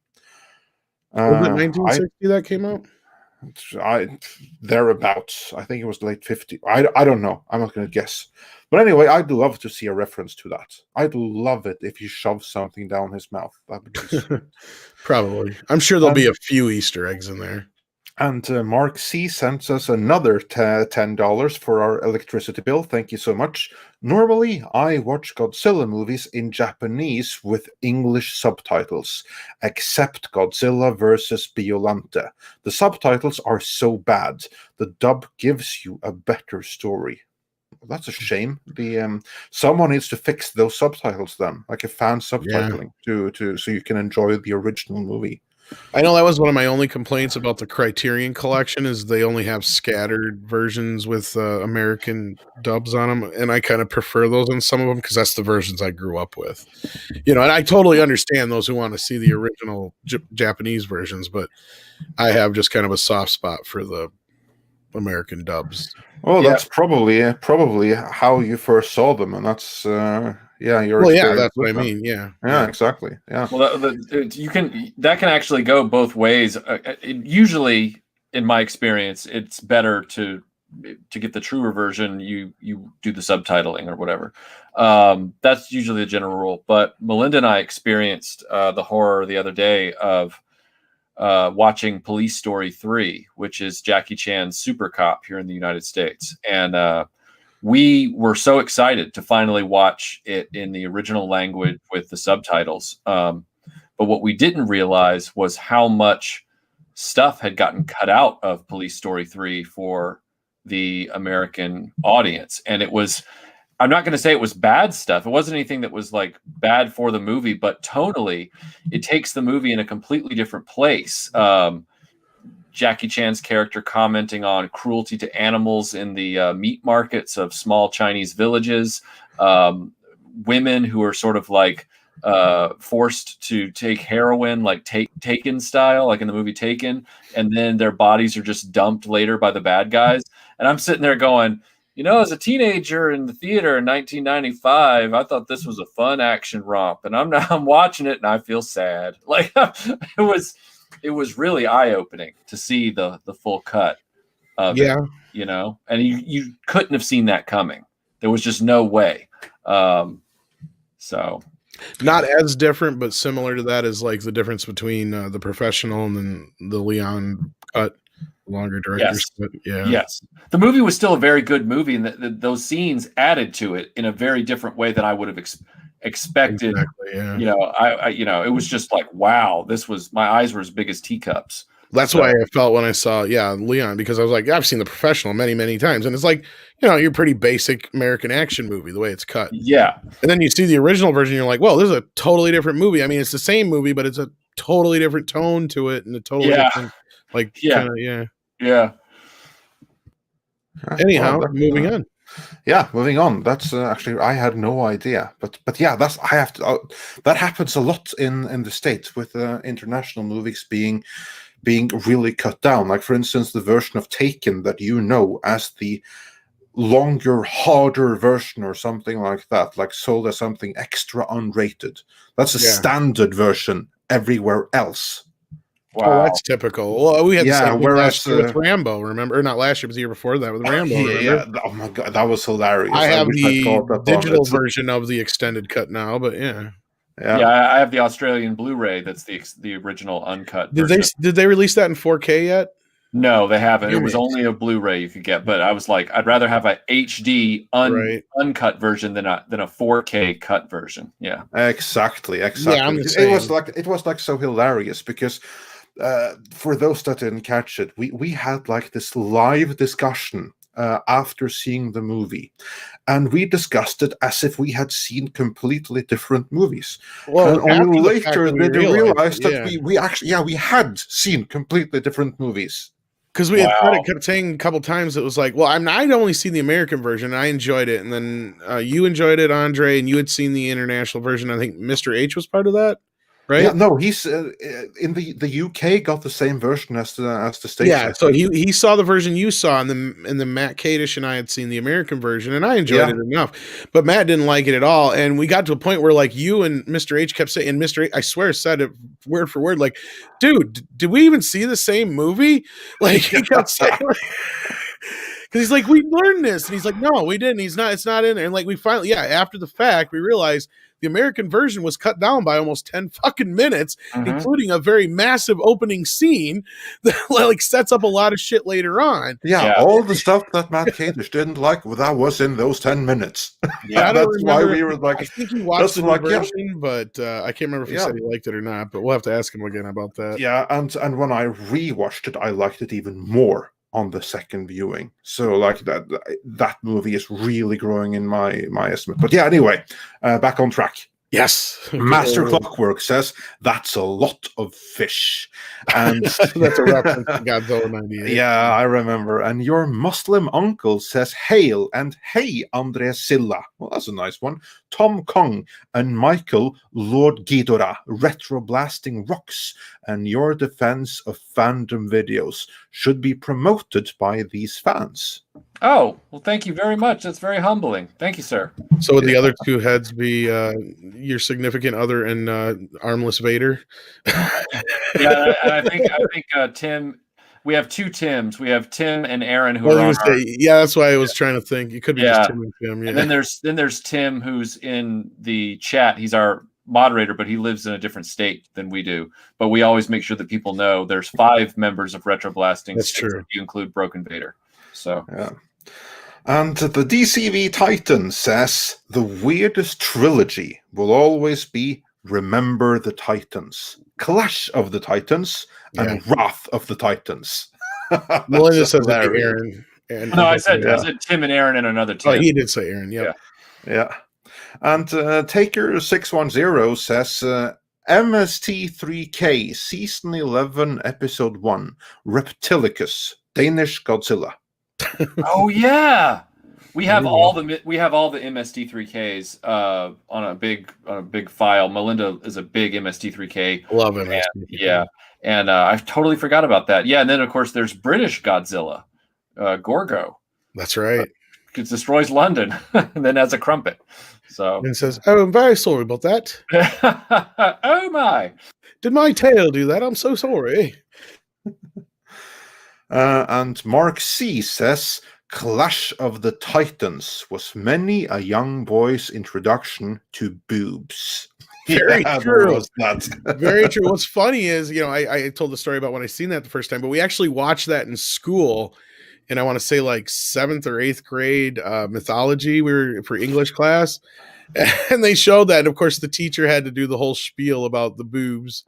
Was it 1960 that came out? Thereabouts. I think it was late 50. I don't know. I'm not going to guess. But anyway, I'd love to see a reference to that. I'd love it if you shove something down his mouth. That would be probably. I'm sure there'll be a few Easter eggs in there. And Mark C sends us another $10 for our electricity bill. Thank you so much. Normally, I watch Godzilla movies in Japanese with English subtitles, except Godzilla vs. Biollante. The subtitles are so bad. The dub gives you a better story. That's a shame. Someone needs to fix those subtitles then, like a fan subtitling, to so you can enjoy the original movie. I know that was one of my only complaints about the Criterion collection is they only have scattered versions with American dubs on them, and I kind of prefer those on some of them because that's the versions I grew up with. And I totally understand those who want to see the original Japanese versions, but I have just kind of a soft spot for the American dubs. Well, that's probably how you first saw them, and that's your experience. That's what I mean. Yeah, exactly. Yeah. Well, that can actually go both ways. Usually, in my experience, it's better to get the truer version. You do the subtitling or whatever. That's usually the general rule. But Melinda and I experienced the horror the other day of watching Police Story 3, which is Jackie Chan's Super Cop here in the United States. And we were so excited to finally watch it in the original language with the subtitles. But what we didn't realize was how much stuff had gotten cut out of Police Story 3 for the American audience. And it was, I'm not going to say it was bad stuff. It wasn't anything that was like bad for the movie, but tonally, it takes the movie in a completely different place. Jackie Chan's character commenting on cruelty to animals in the meat markets of small Chinese villages, women who are sort of like forced to take heroin, like Taken style, like in the movie Taken, and then their bodies are just dumped later by the bad guys. And I'm sitting there going, as a teenager in the theater in 1995, I thought this was a fun action romp, and I'm watching it and I feel sad. Like it was really eye-opening to see the full cut of it, and you couldn't have seen that coming. There was just no way. So not as different, but similar to that is like the difference between The Professional and then the Leon cut. Longer director's cut. Yes. The movie was still a very good movie, and those scenes added to it in a very different way than I would have expected. Exactly, it was just like, wow, my eyes were as big as teacups. That's why I felt when I saw Leon, because I was like, I've seen The Professional many, many times, and it's like, your pretty basic American action movie, the way it's cut. Yeah. And then you see the original version, you're like, well, this is a totally different movie. I mean, it's the same movie, but it's a totally different tone to it and a totally different, Yeah. Anyhow, moving on. Yeah, moving on. That's actually, I had no idea, but yeah, that happens a lot in the States with international movies being really cut down. Like, for instance, the version of Taken that as the longer, harder version or something like that, like sold as something extra unrated. That's a standard version everywhere else. Wow, oh, that's typical. Well, we had the same thing last year with Rambo, remember? Or not last year, but the year before that with Rambo. Oh my god, that was hilarious. I have the digital version of the extended cut now, but I have the Australian Blu-ray. That's the original uncut. Did they release that in 4K yet? No, they haven't. It was only a Blu-ray you could get, but I was like, I'd rather have a HD uncut version than a 4K cut version. Yeah, exactly. Yeah, it was like so hilarious because. For those that didn't catch it, we had like this live discussion after seeing the movie, and we discussed it as if we had seen completely different movies. Well, and only later did we realize that we actually we had seen completely different movies. Because we had kept saying a couple times, it was like, well, I'd only seen the American version, and I enjoyed it, and then you enjoyed it, Andre, and you had seen the international version. I think Mr. H was part of that. Right? Yeah, no, he's in the UK got the same version as the States. Yeah, so he saw the version you saw, and then Matt Kadish and I had seen the American version, and I enjoyed it enough. But Matt didn't like it at all, and we got to a point where like you and Mr. H kept saying, and Mr. H, I swear, said it word for word, like, dude, did we even see the same movie? Like he kept saying. Because he's like, we learned this, and he's like, no, we didn't. It's not in there. And like we finally, after the fact, we realized the American version was cut down by almost 10 fucking minutes, including a very massive opening scene that like sets up a lot of shit later on. Yeah, all the stuff that Matt Kadish didn't like, that was in those 10 minutes. Yeah, that's why we were like, I think he watched the version, but I can't remember if he said he liked it or not. But we'll have to ask him again about that. Yeah, and when I rewatched it, I liked it even more on the second viewing. So like that movie is really growing in my estimate. But yeah, anyway, back on track. Yes. Master Clockwork says, that's a lot of fish. And that's a reference to Godzilla 98. Yeah, I remember. And your Muslim uncle says, hail and hey, Andre Silla. Well, that's a nice one. Tom Kong and Michael Lord Ghidorah, Retroblasting rocks. And your defense of fandom videos should be promoted by these fans. Oh, well, thank you very much. That's very humbling. Thank you, sir. So would the other two heads be your significant other and Armless Vader? Yeah, and I think Tim. We have two Tims. We have Tim and Aaron who are on our, yeah, that's why I was trying to think. It could be just Tim and Tim. Yeah. And then there's Tim who's in the chat. He's our moderator, but he lives in a different state than we do. But we always make sure that people know there's 5 members of Retroblasting. That's true. If you include Broken Vader. So yeah. And the DCV Titan says the weirdest trilogy will always be Remember the Titans, Clash of the Titans, and Wrath of the Titans. Melinda says Aaron. No, I said Tim and Aaron and another Tim. Oh, he did say Aaron. Yep. Yeah. And Taker610 says MST3K Season 11 Episode 1 Reptilicus Danish Godzilla. Oh yeah, we have all the MST3Ks on a big file. Melinda is a big MST3K. Love it. Yeah, and I totally forgot about that. Yeah, and then of course there's British Godzilla, Gorgo. That's right. It destroys London and then has a crumpet. So and says, "Oh, I'm very sorry about that." Oh my! Did my tail do that? I'm so sorry. And Mark C says, Clash of the Titans was many a young boy's introduction to boobs. Very true. That. Very true. What's funny is, I told the story about when I seen that the first time, but we actually watched that in school. And I want to say like 7th or 8th grade mythology. We were for English class. And they showed that. And of course, the teacher had to do the whole spiel about the boobs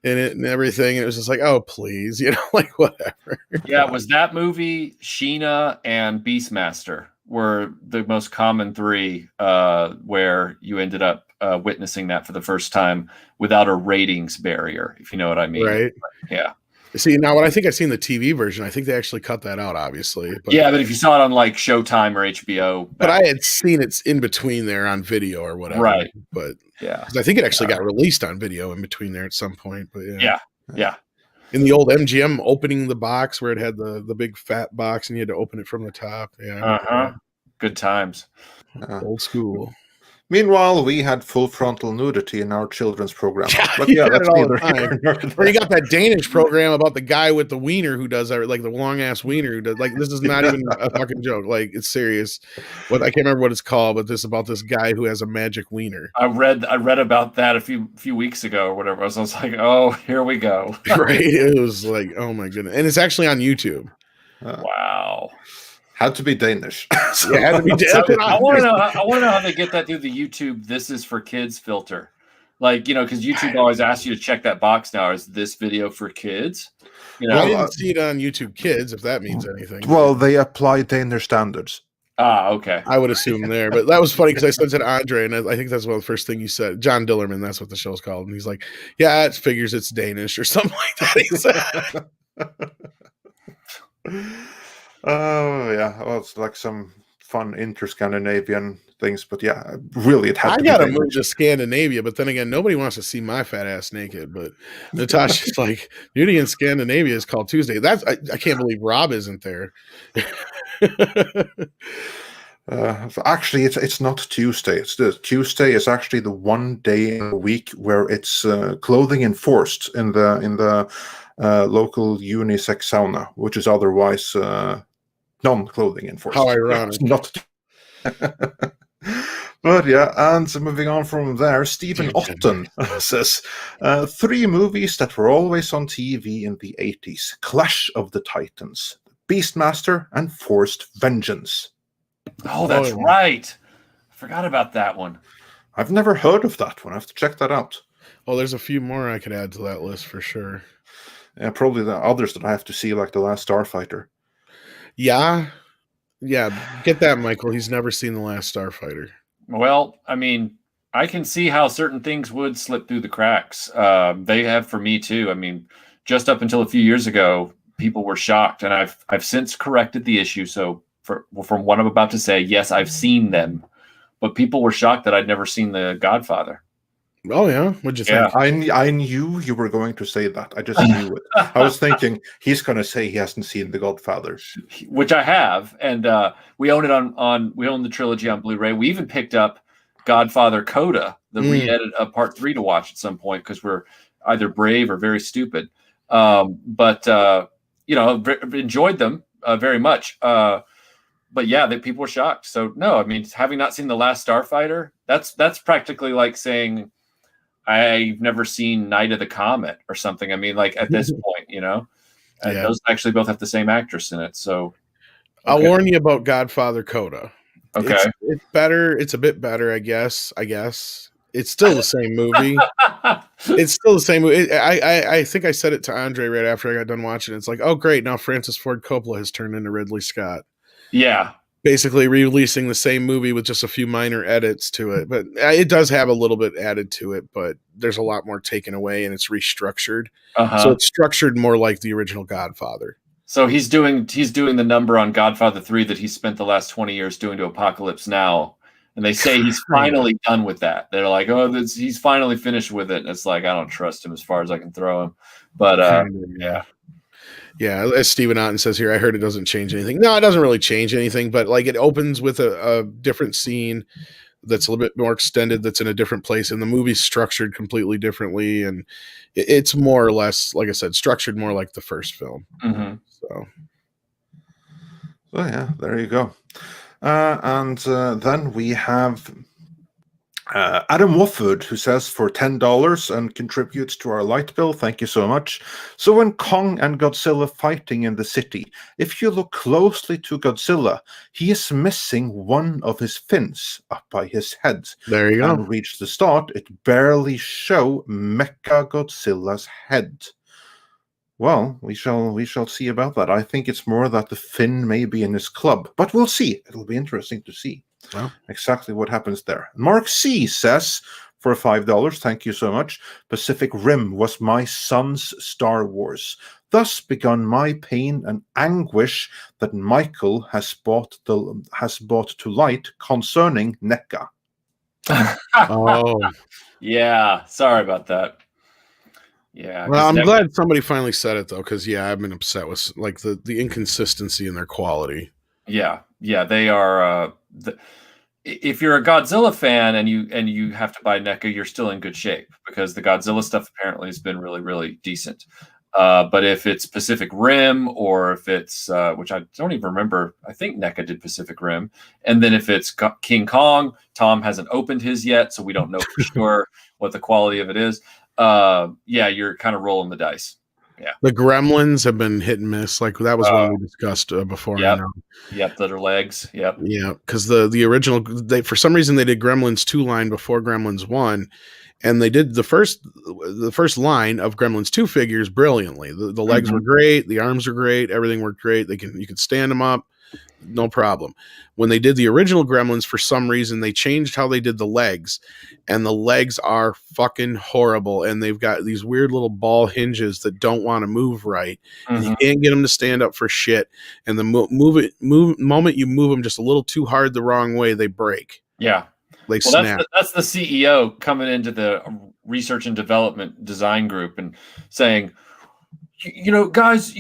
in it and everything. And it was just like, oh, please, like whatever. Yeah, was that movie, Sheena and Beastmaster were the most common 3 where you ended up witnessing that for the first time without a ratings barrier, if you know what I mean. Right. Yeah. See, now when I think I've seen the TV version, I think they actually cut that out, obviously. But if you saw it on like Showtime or HBO. But I had seen it in between there on video or whatever. Right. But yeah, I think it actually got released on video in between there at some point. But yeah. In the old MGM opening the box where it had the big fat box and you had to open it from the top. Yeah. Good times. Old school. Meanwhile, we had full frontal nudity in our children's program. But that's neither here nor there. Or you got that Danish program about the guy with the wiener who does that, like the long ass wiener who does. Like this is not even a fucking joke. Like it's serious. I can't remember what it's called, but this about this guy who has a magic wiener. I read about that a few weeks ago or whatever. I was like, oh, here we go. Right. It was like, oh my goodness, and it's actually on YouTube. Wow. Had to be Danish. So, yeah, had to be Danish. I want to know how they get that through the YouTube "This is for kids" filter. Like, because YouTube always asks you to check that box now. Is this video for kids? I didn't see it on YouTube Kids, if that means anything. Well, they apply Danish standards. Ah, okay. I would assume there, but that was funny because I said to Andre, and I think that's one of the first things you said. John Dillerman, that's what the show's called, and he's like, "Yeah, it figures it's Danish or something like that." He said. Oh yeah, well, it's like some fun inter-Scandinavian things, but yeah, really, it had. I gotta move to Scandinavia, but then again, nobody wants to see my fat ass naked. But Natasha's like, nudity in Scandinavia is called Tuesday. That's I can't believe Rob isn't there. Actually, it's not Tuesday. Tuesday is actually the one day in a week where it's clothing enforced in the local unisex sauna, which is otherwise non-clothing enforced. How ironic! Not. But yeah, and moving on from there, Stephen Otten says 3 movies that were always on TV in the 80s: Clash of the Titans, Beastmaster, and Forced Vengeance. Oh, that's right. I forgot about that one. I've never heard of that one. I have to check that out. Oh, there's a few more I could add to that list for sure. Yeah, probably the others that I have to see, like The Last Starfighter. Yeah. Get that, Michael. He's never seen The Last Starfighter. Well, I mean, I can see how certain things would slip through the cracks. They have for me too. I mean, just up until a few years ago, people were shocked, and I've since corrected the issue. So from what I'm about to say, yes, I've seen them, but people were shocked that I'd never seen The Godfather. Oh yeah, what'd you think? I knew you were going to say that. I just knew it. I was thinking he's going to say he hasn't seen The Godfather, which I have, and we own it we own the trilogy on Blu-ray. We even picked up Godfather Coda, the re-edit of Part 3 to watch at some point because we're either brave or very stupid. But enjoyed them very much. But yeah, people were shocked. So no, I mean, having not seen The Last Starfighter, that's practically like saying I've never seen Night of the Comet or something. I mean, like at this point, and those actually both have the same actress in it. So okay. I'll warn you about Godfather Coda. Okay. It's better. It's a bit better, I guess. It's still the same movie. It's still the same movie. I think I said it to Andre right after I got done watching it. It's like, oh, great. Now Francis Ford Coppola has turned into Ridley Scott. Yeah. Basically releasing the same movie with just a few minor edits to it. But it does have a little bit added to it, but there's a lot more taken away and it's restructured. So it's structured more like the original Godfather. So he's doing the number on Godfather 3 that he spent the last 20 years doing to Apocalypse Now. And they say he's finally done with that. They're like, oh, he's finally finished with it. And it's like, I don't trust him as far as I can throw him. But yeah. Yeah, as Stephen Otten says here, I heard it doesn't change anything. No, it doesn't really change anything, but like it opens with a different scene that's a little bit more extended, that's in a different place, and the movie's structured completely differently, and it's more or less, like I said, structured more like the first film. Mm-hmm. So yeah, there you go. And then we have Adam Wofford, who says for $10 and contributes to our light bill. Thank you so much. So when Kong and Godzilla fighting in the city, if you look closely to Godzilla, he is missing one of his fins up by his head. There you go. And reach the start, it barely show Mecha Godzilla's head. Well, we shall see about that. I think it's more that the fin may be in his club, but we'll see. It'll be interesting to see exactly what happens there. Mark C says for $5, thank you so much. Pacific Rim was my son's Star Wars. Thus begun my pain and anguish that Michael has brought to light concerning NECA. Oh, yeah. Sorry about that. Yeah. Well, I'm glad somebody finally said it though, because I've been upset with like the inconsistency in their quality. Yeah, they are. If you're a Godzilla fan and you have to buy NECA, you're still in good shape because the Godzilla stuff apparently has been really, really decent. But if it's Pacific Rim or if it's which I don't even remember, I think NECA did Pacific Rim, and then if it's King Kong, Tom hasn't opened his yet, so we don't know for sure what the quality of it is. You're kind of rolling the dice. Yeah, the Gremlins have been hit and miss. Like that was one we discussed before. Yep, that are legs. Yep. Yeah, because the original, for some reason they did Gremlins 2 line before Gremlins 1, and they did the first line of Gremlins 2 figures brilliantly. The legs were great, the arms were great, everything worked great. You could stand them up, no problem. When they did the original Gremlins, for some reason they changed how they did the legs, and the legs are fucking horrible, and they've got these weird little ball hinges that don't want to move right, and you can't get them to stand up for shit, and the moment you move them just a little too hard the wrong way, they break. Yeah, they snap. That's the CEO coming into the research and development design group and saying, guys,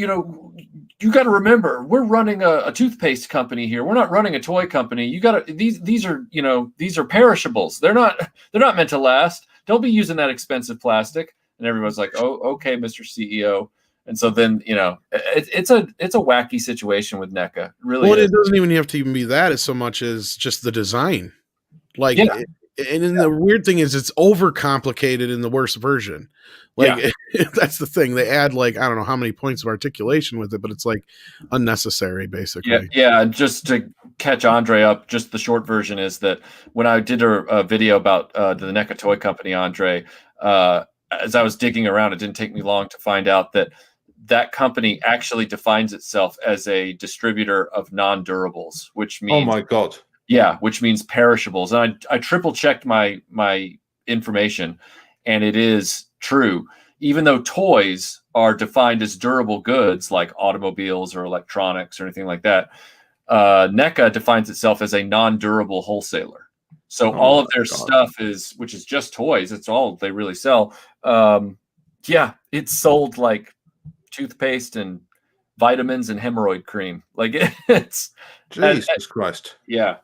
you got to remember, we're running a toothpaste company here. We're not running a toy company. You got to these are perishables. They're not meant to last. Don't be using that expensive plastic. And everyone's like, oh, okay, Mr. CEO. And so then it's a wacky situation with NECA. Really, it doesn't even have to be that as so much as just the design. Like, and then the weird thing is it's overcomplicated in the worst version. Like that's the thing. They add like, I don't know how many points of articulation with it, but it's like unnecessary basically. Yeah. Just to catch Andre up, just the short version is that when I did a video about the NECA toy company, Andre, as I was digging around, it didn't take me long to find out that company actually defines itself as a distributor of non-durables, which means, oh my God, Yeah, which means perishables. And I triple checked my information, and it is true. Even though toys are defined as durable goods like automobiles or electronics or anything like that, NECA defines itself as a non-durable wholesaler. So all of their stuff which is just toys. It's all they really sell. It's sold like toothpaste and vitamins and hemorrhoid cream. Like it's Jesus Christ. Yeah.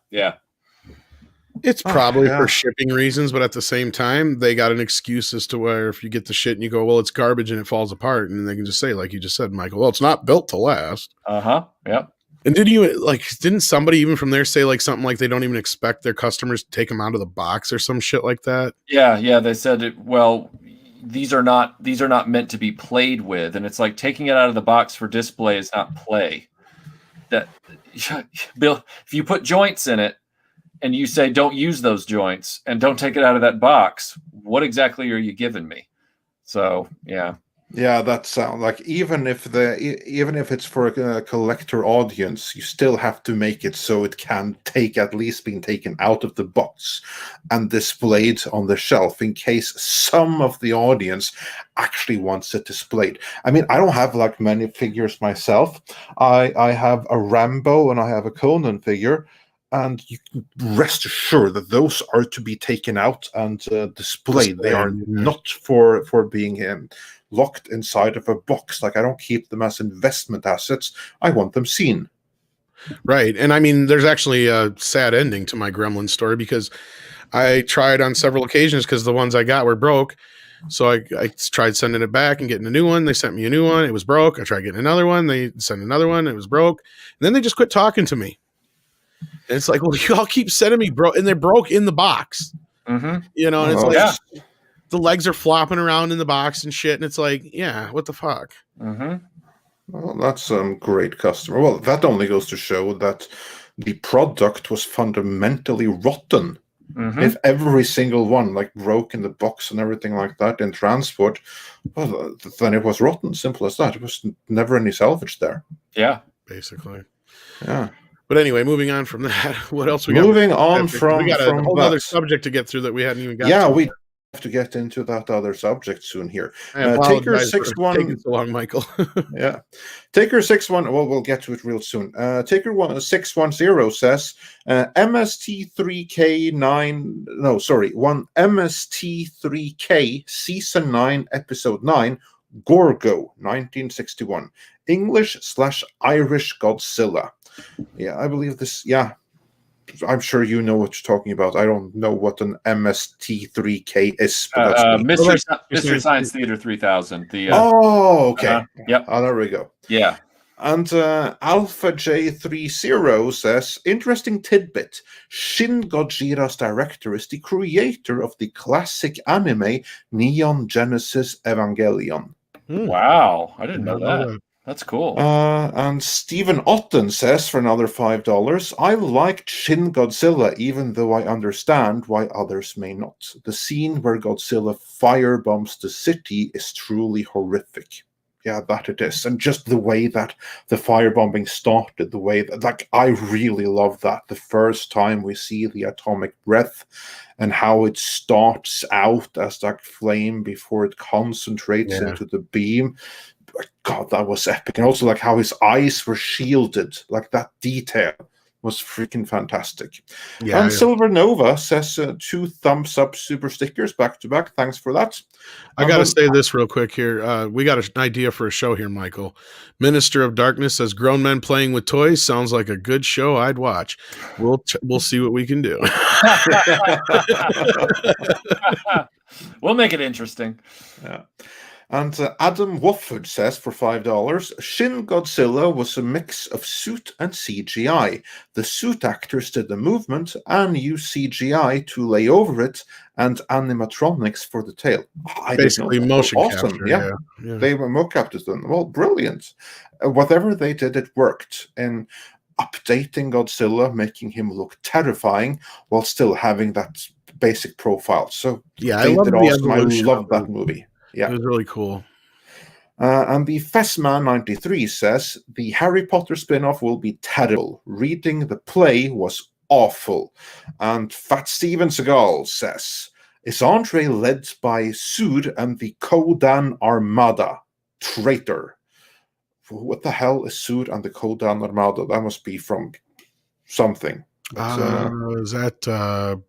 It's probably for shipping reasons, but at the same time, they got an excuse as to where if you get the shit and you go, well, it's garbage and it falls apart, and they can just say, like you just said, Michael, well, it's not built to last. Yeah. And didn't somebody even from there say like something like they don't even expect their customers to take them out of the box or some shit like that? Yeah. They said these are not meant to be played with, and it's like taking it out of the box for display is not play. That Bill, if you put joints in it and you say don't use those joints and don't take it out of that box, what exactly are you giving me? So yeah. Yeah, that sounds like even if it's for a collector audience, you still have to make it so it can at least being taken out of the box and displayed on the shelf in case some of the audience actually wants it displayed. I mean, I don't have like many figures myself. I have a Rambo and I have a Conan figure. And you can rest assured that those are to be taken out and displayed. They are not for being locked inside of a box. Like, I don't keep them as investment assets. I want them seen. Right. And I mean, there's actually a sad ending to my Gremlin story because I tried on several occasions because the ones I got were broke. So I tried sending it back and getting a new one. They sent me a new one. It was broke. I tried getting another one. They sent another one. It was broke. And then they just quit talking to me. And it's like, well, you all keep sending me broke, and they're broke in the box. Mm-hmm. You know, and it's like the legs are flopping around in the box and shit. And it's like, yeah, what the fuck? Mm-hmm. Well, that's great customer. Well, that only goes to show that the product was fundamentally rotten. Mm-hmm. If every single one like broke in the box and everything like that in transport, well, then it was rotten. Simple as that. It was never any salvage there. Yeah, basically. Yeah. But anyway, moving on from that, what else we got? Moving on from we got a whole other subject to get through that we hadn't even got. Yeah, we have to get into that other subject soon here. Taker 6-1 taking so long, Michael. Yeah, Taker 6-1. Well, we'll get to it real soon. Taker 610 says MST3K9. No, sorry, one MST3K Season 9 Episode 9. Gorgo, 1961, English/Irish Godzilla. Yeah, I believe this. Yeah, I'm sure you know what you're talking about. I don't know what an MST3K is. Mystery Science Theater 3000. Okay. Yep. Oh, there we go. Yeah. And Alpha J30 says, interesting tidbit. Shin Gojiro's director is the creator of the classic anime Neon Genesis Evangelion. Wow, I didn't know that. That's cool. And Stephen Otten says for another $5, I liked Shin Godzilla, even though I understand why others may not. The scene where Godzilla firebombs the city is truly horrific. Yeah, that it is. And just the way that the firebombing started, the way that, like, I really love that. The first time we see the atomic breath and how it starts out as that flame before it concentrates into the beam. God, that was epic. And also, like, how his eyes were shielded, like, that detail was freaking fantastic. Yeah, and Silver Nova says 2 thumbs up super stickers back to back. Thanks for that. I got to say this real quick here. We got an idea for a show here, Michael. Minister of Darkness says grown men playing with toys sounds like a good show I'd watch. We'll see what we can do. We'll make it interesting. Yeah. And Adam Wofford says for $5, Shin Godzilla was a mix of suit and CGI. The suit actors did the movement and used CGI to lay over it and animatronics for the tail. Basically motion capture. Yeah. They were mocap them. Well, brilliant. Whatever they did, it worked. And updating Godzilla, making him look terrifying while still having that basic profile. So yeah, I love that movie. Yeah, it was really cool. And the Fessman93 says the Harry Potter spin-off will be terrible. Reading the play was awful. And Fat Steven Seagal says, is Andre led by Sud and the Kodan Armada? Traitor. What the hell is Sud and the Kodan Armada? That must be from something. Is that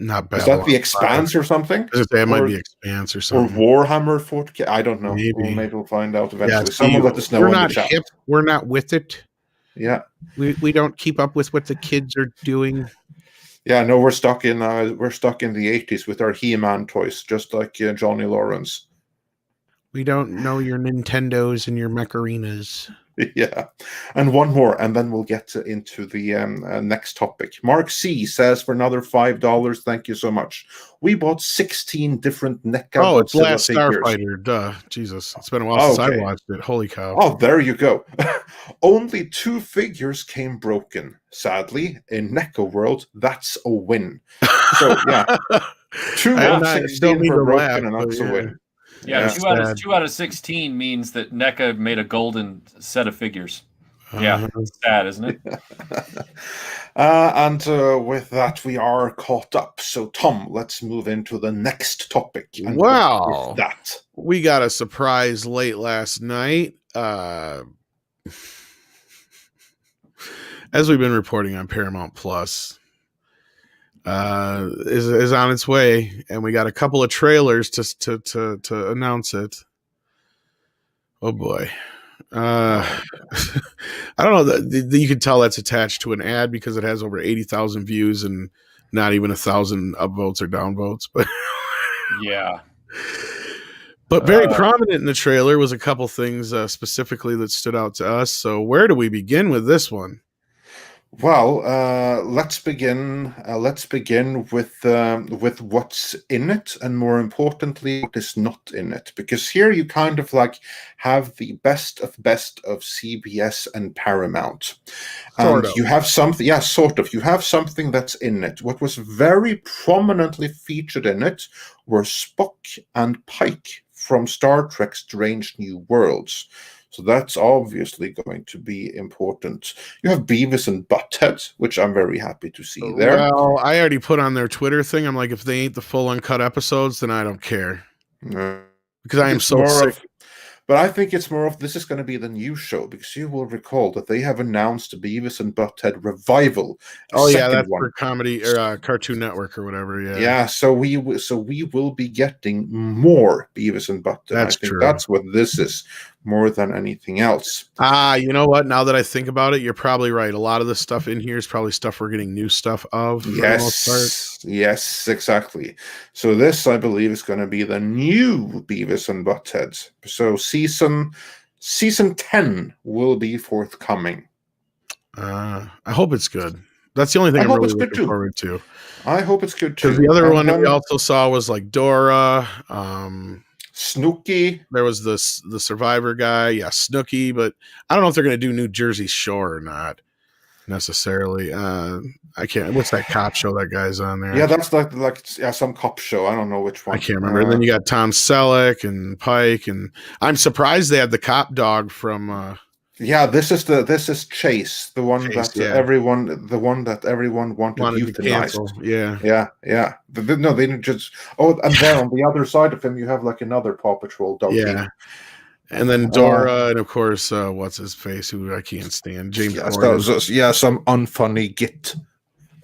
not bad? Is that the Expanse or something? It might be Expanse or something. Or Warhammer 40K? I don't know. Maybe We'll find out eventually. Yeah, Someone let us know in the chat. Hip. We're not with it. Yeah. We don't keep up with what the kids are doing. Yeah, no, we're stuck in the 80s with our He-Man toys, just like Johnny Lawrence. We don't know your Nintendos and your Macarinas. Yeah. And one more, and then we'll get into the next topic. Mark C says, for another $5, thank you so much. We bought 16 different NECA Godzilla it's Last figures. Starfighter. Duh. Jesus. It's been a while since I watched it. Holy cow. Oh, there you go. Only 2 figures came broken. Sadly, in NECA world, that's a win. So, yeah. 2 out of 16 were broken, and that's a win. Yeah, 2 out of 16 means that NECA made a golden set of figures. Yeah, it's sad, isn't it? And with that, we are caught up. So, Tom, let's move into the next topic. And wow. That we got a surprise late last night. As we've been reporting on Paramount Plus, is on its way, and we got a couple of trailers to announce it. Oh boy. I don't know. You can tell that's attached to an ad because it has over 80,000 views and not even 1,000 upvotes or downvotes. But yeah. But very prominent in the trailer was a couple things specifically that stood out to us. So where do we begin with this one? Well, let's begin. Let's begin with what's in it, and more importantly, what is not in it. Because here you kind of like have the best of CBS and Paramount, and you have something. Yeah, sort of. You have something that's in it. What was very prominently featured in it were Spock and Pike from Star Trek: Strange New Worlds. So that's obviously going to be important. You have Beavis and Butthead, which I'm very happy to see there. Well, I already put on their Twitter thing. I'm like, if they ain't the full uncut episodes, then I don't care. Because I am so sick. But I think it's more of this is going to be the new show, because you will recall that they have announced a Beavis and Butthead revival. Oh yeah, that's for comedy or Cartoon Network or whatever. Yeah. Yeah. So we will be getting more Beavis and Butthead. That's I think true. That's what this is more than anything else. You know what? Now that I think about it, you're probably right. A lot of the stuff in here is probably stuff we're getting new stuff of. Yes, exactly. So this, I believe, is going to be the new Beavis and Butthead. So season 10 will be forthcoming. I hope it's good. That's the only thing I'm really looking forward to. I hope it's good too. Because the other one that we also saw was like Dora, Snooki. There was the Survivor guy, Snooki, but I don't know if they're going to do New Jersey Shore or not necessarily. I can't. What's that cop show that guy's on there? Yeah, that's like some cop show. I don't know which one. I can't remember. And then you got Tom Selleck and Pike, and I'm surprised they had the cop dog from. Yeah, this is Chase, the one that everyone wanted euthanized. Yeah. No, they didn't just. Oh, and then on the other side of him, you have like another Paw Patrol dog. Yeah. And then Dora, and of course, what's his face? Who I can't stand, James. Some unfunny git.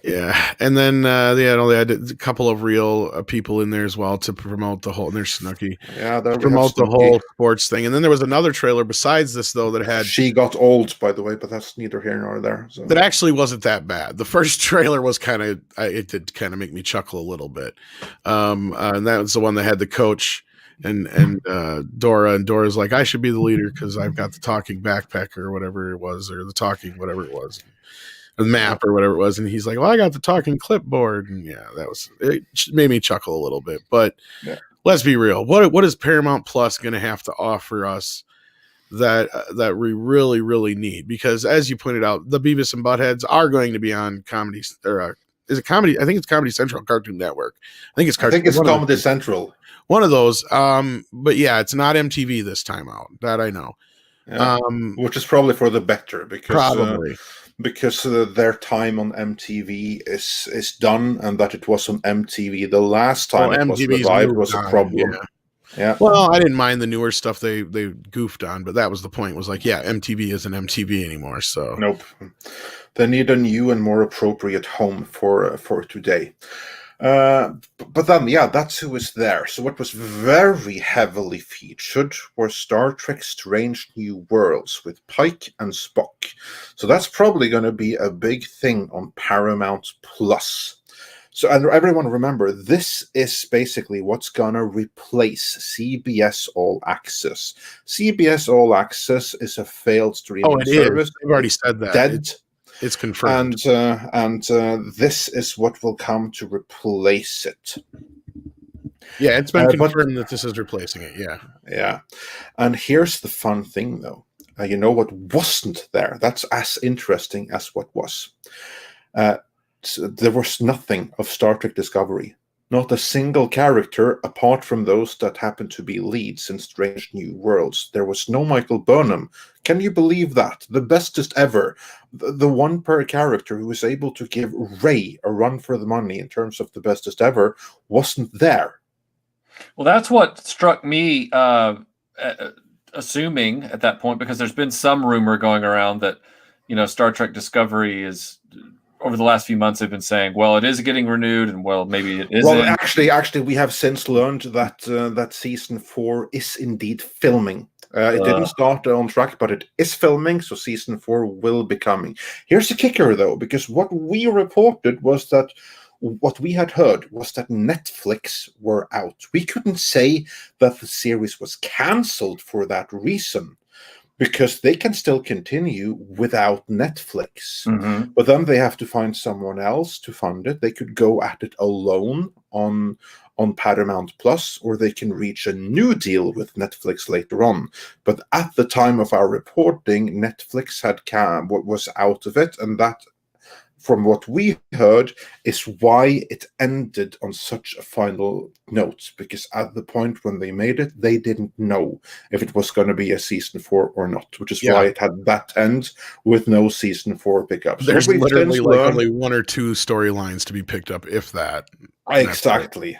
Yeah, and then they had a couple of real people in there as well to promote the whole. And there's Snooki. Yeah, to promote the whole sports thing. And then there was another trailer besides this though that had. She got old, by the way, but that's neither here nor there. So. That actually wasn't that bad. The first trailer was it did kind of make me chuckle a little bit, and that was the one that had the coach and Dora, and Dora's like, I should be the leader because I've got the talking backpack or whatever it was, or the talking whatever it was. The map or whatever it was, and he's like, well, I got the talking clipboard, and it made me chuckle a little bit. But let's be real, what is Paramount Plus going to have to offer us that we really, really need? Because as you pointed out, the Beavis and Buttheads are going to be on comedy, or is it comedy? I think it's Comedy Central, Cartoon Network. I think it's Comedy Central. One of those. But yeah, it's not MTV this time out. That I know. Yeah. Which is probably for the better, because probably. because their time on MTV is done, and that it was on MTV the last time it was MTV's revived moved was a on, problem. yeah. Yeah. Well, I didn't mind the newer stuff they goofed on, but that was the point. Was like, yeah, MTV isn't MTV anymore. So Nope. They need a new and more appropriate home for today. But then, yeah, that's who is there. So what was very heavily featured was Star Trek Strange New Worlds with Pike and Spock. So that's probably going to be a big thing on Paramount Plus. So, and everyone remember, this is basically what's going to replace CBS All Access. CBS All Access is a failed streaming service. They've already said that. Dead. It's confirmed. And this is what will come to replace it. Yeah, it's been confirmed that this is replacing it. Yeah. Yeah. And here's the fun thing, though. You know what wasn't there? That's as interesting as what was. There was nothing of Star Trek Discovery. Not a single character, apart from those that happened to be leads in Strange New Worlds. There was no Michael Burnham. Can you believe that? The bestest ever. The one per character who was able to give Ray a run for the money in terms of the bestest ever wasn't there. Well, that's what struck me, assuming at that point, because there's been some rumor going around that, Star Trek Discovery is... Over the last few months, they've been saying, well, it is getting renewed, and well, maybe it isn't. Well, actually, we have since learned that that season 4 is indeed filming. It didn't start on track, but it is filming, so season 4 will be coming. Here's the kicker, though, because what we reported was that what we had heard was that Netflix were out. We couldn't say that the series was cancelled for that reason, because they can still continue without Netflix. Mm-hmm. But then they have to find someone else to fund it. They could go at it alone on Paramount Plus, or they can reach a new deal with Netflix later on. But at the time of our reporting, Netflix was out of it, and that, from what we heard, is why it ended on such a final note, because at the point when they made it, they didn't know if it was going to be a season 4 or not, which is why it had that end with no season 4 pickups. There's literally only 1 or 2 storylines to be picked up, if that. Exactly.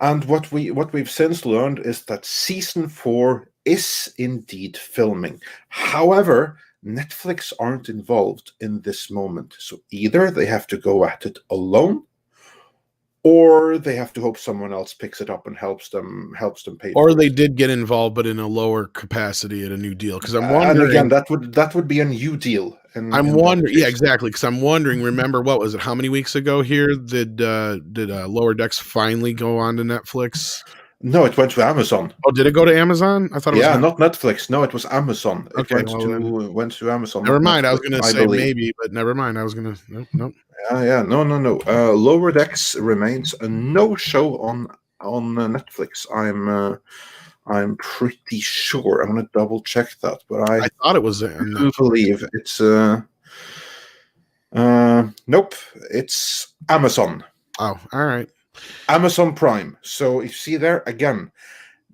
And what we've since learned is that season 4 is indeed filming. However, Netflix aren't involved in this moment. So either they have to go at it alone, or they have to hope someone else picks it up and helps them pay. Or they did get involved, but in a lower capacity at a new deal. Because I'm wondering, and again, that would be a new deal. I'm wondering, yeah, exactly. Because I'm wondering. Remember, what was it? How many weeks ago here did Lower Decks finally go on to Netflix? No, it went to Amazon. Oh, did it go to Amazon? I thought it was not Netflix. No, it was Amazon. It okay, went to Amazon. Never mind. Netflix, I was going to say maybe, but never mind. I was going to nope. No. Lower Decks remains a no-show on Netflix. I'm pretty sure. I'm going to double check that, but I thought it was. I believe it's. Nope, it's Amazon. Oh, all right. Amazon Prime. So you see there again,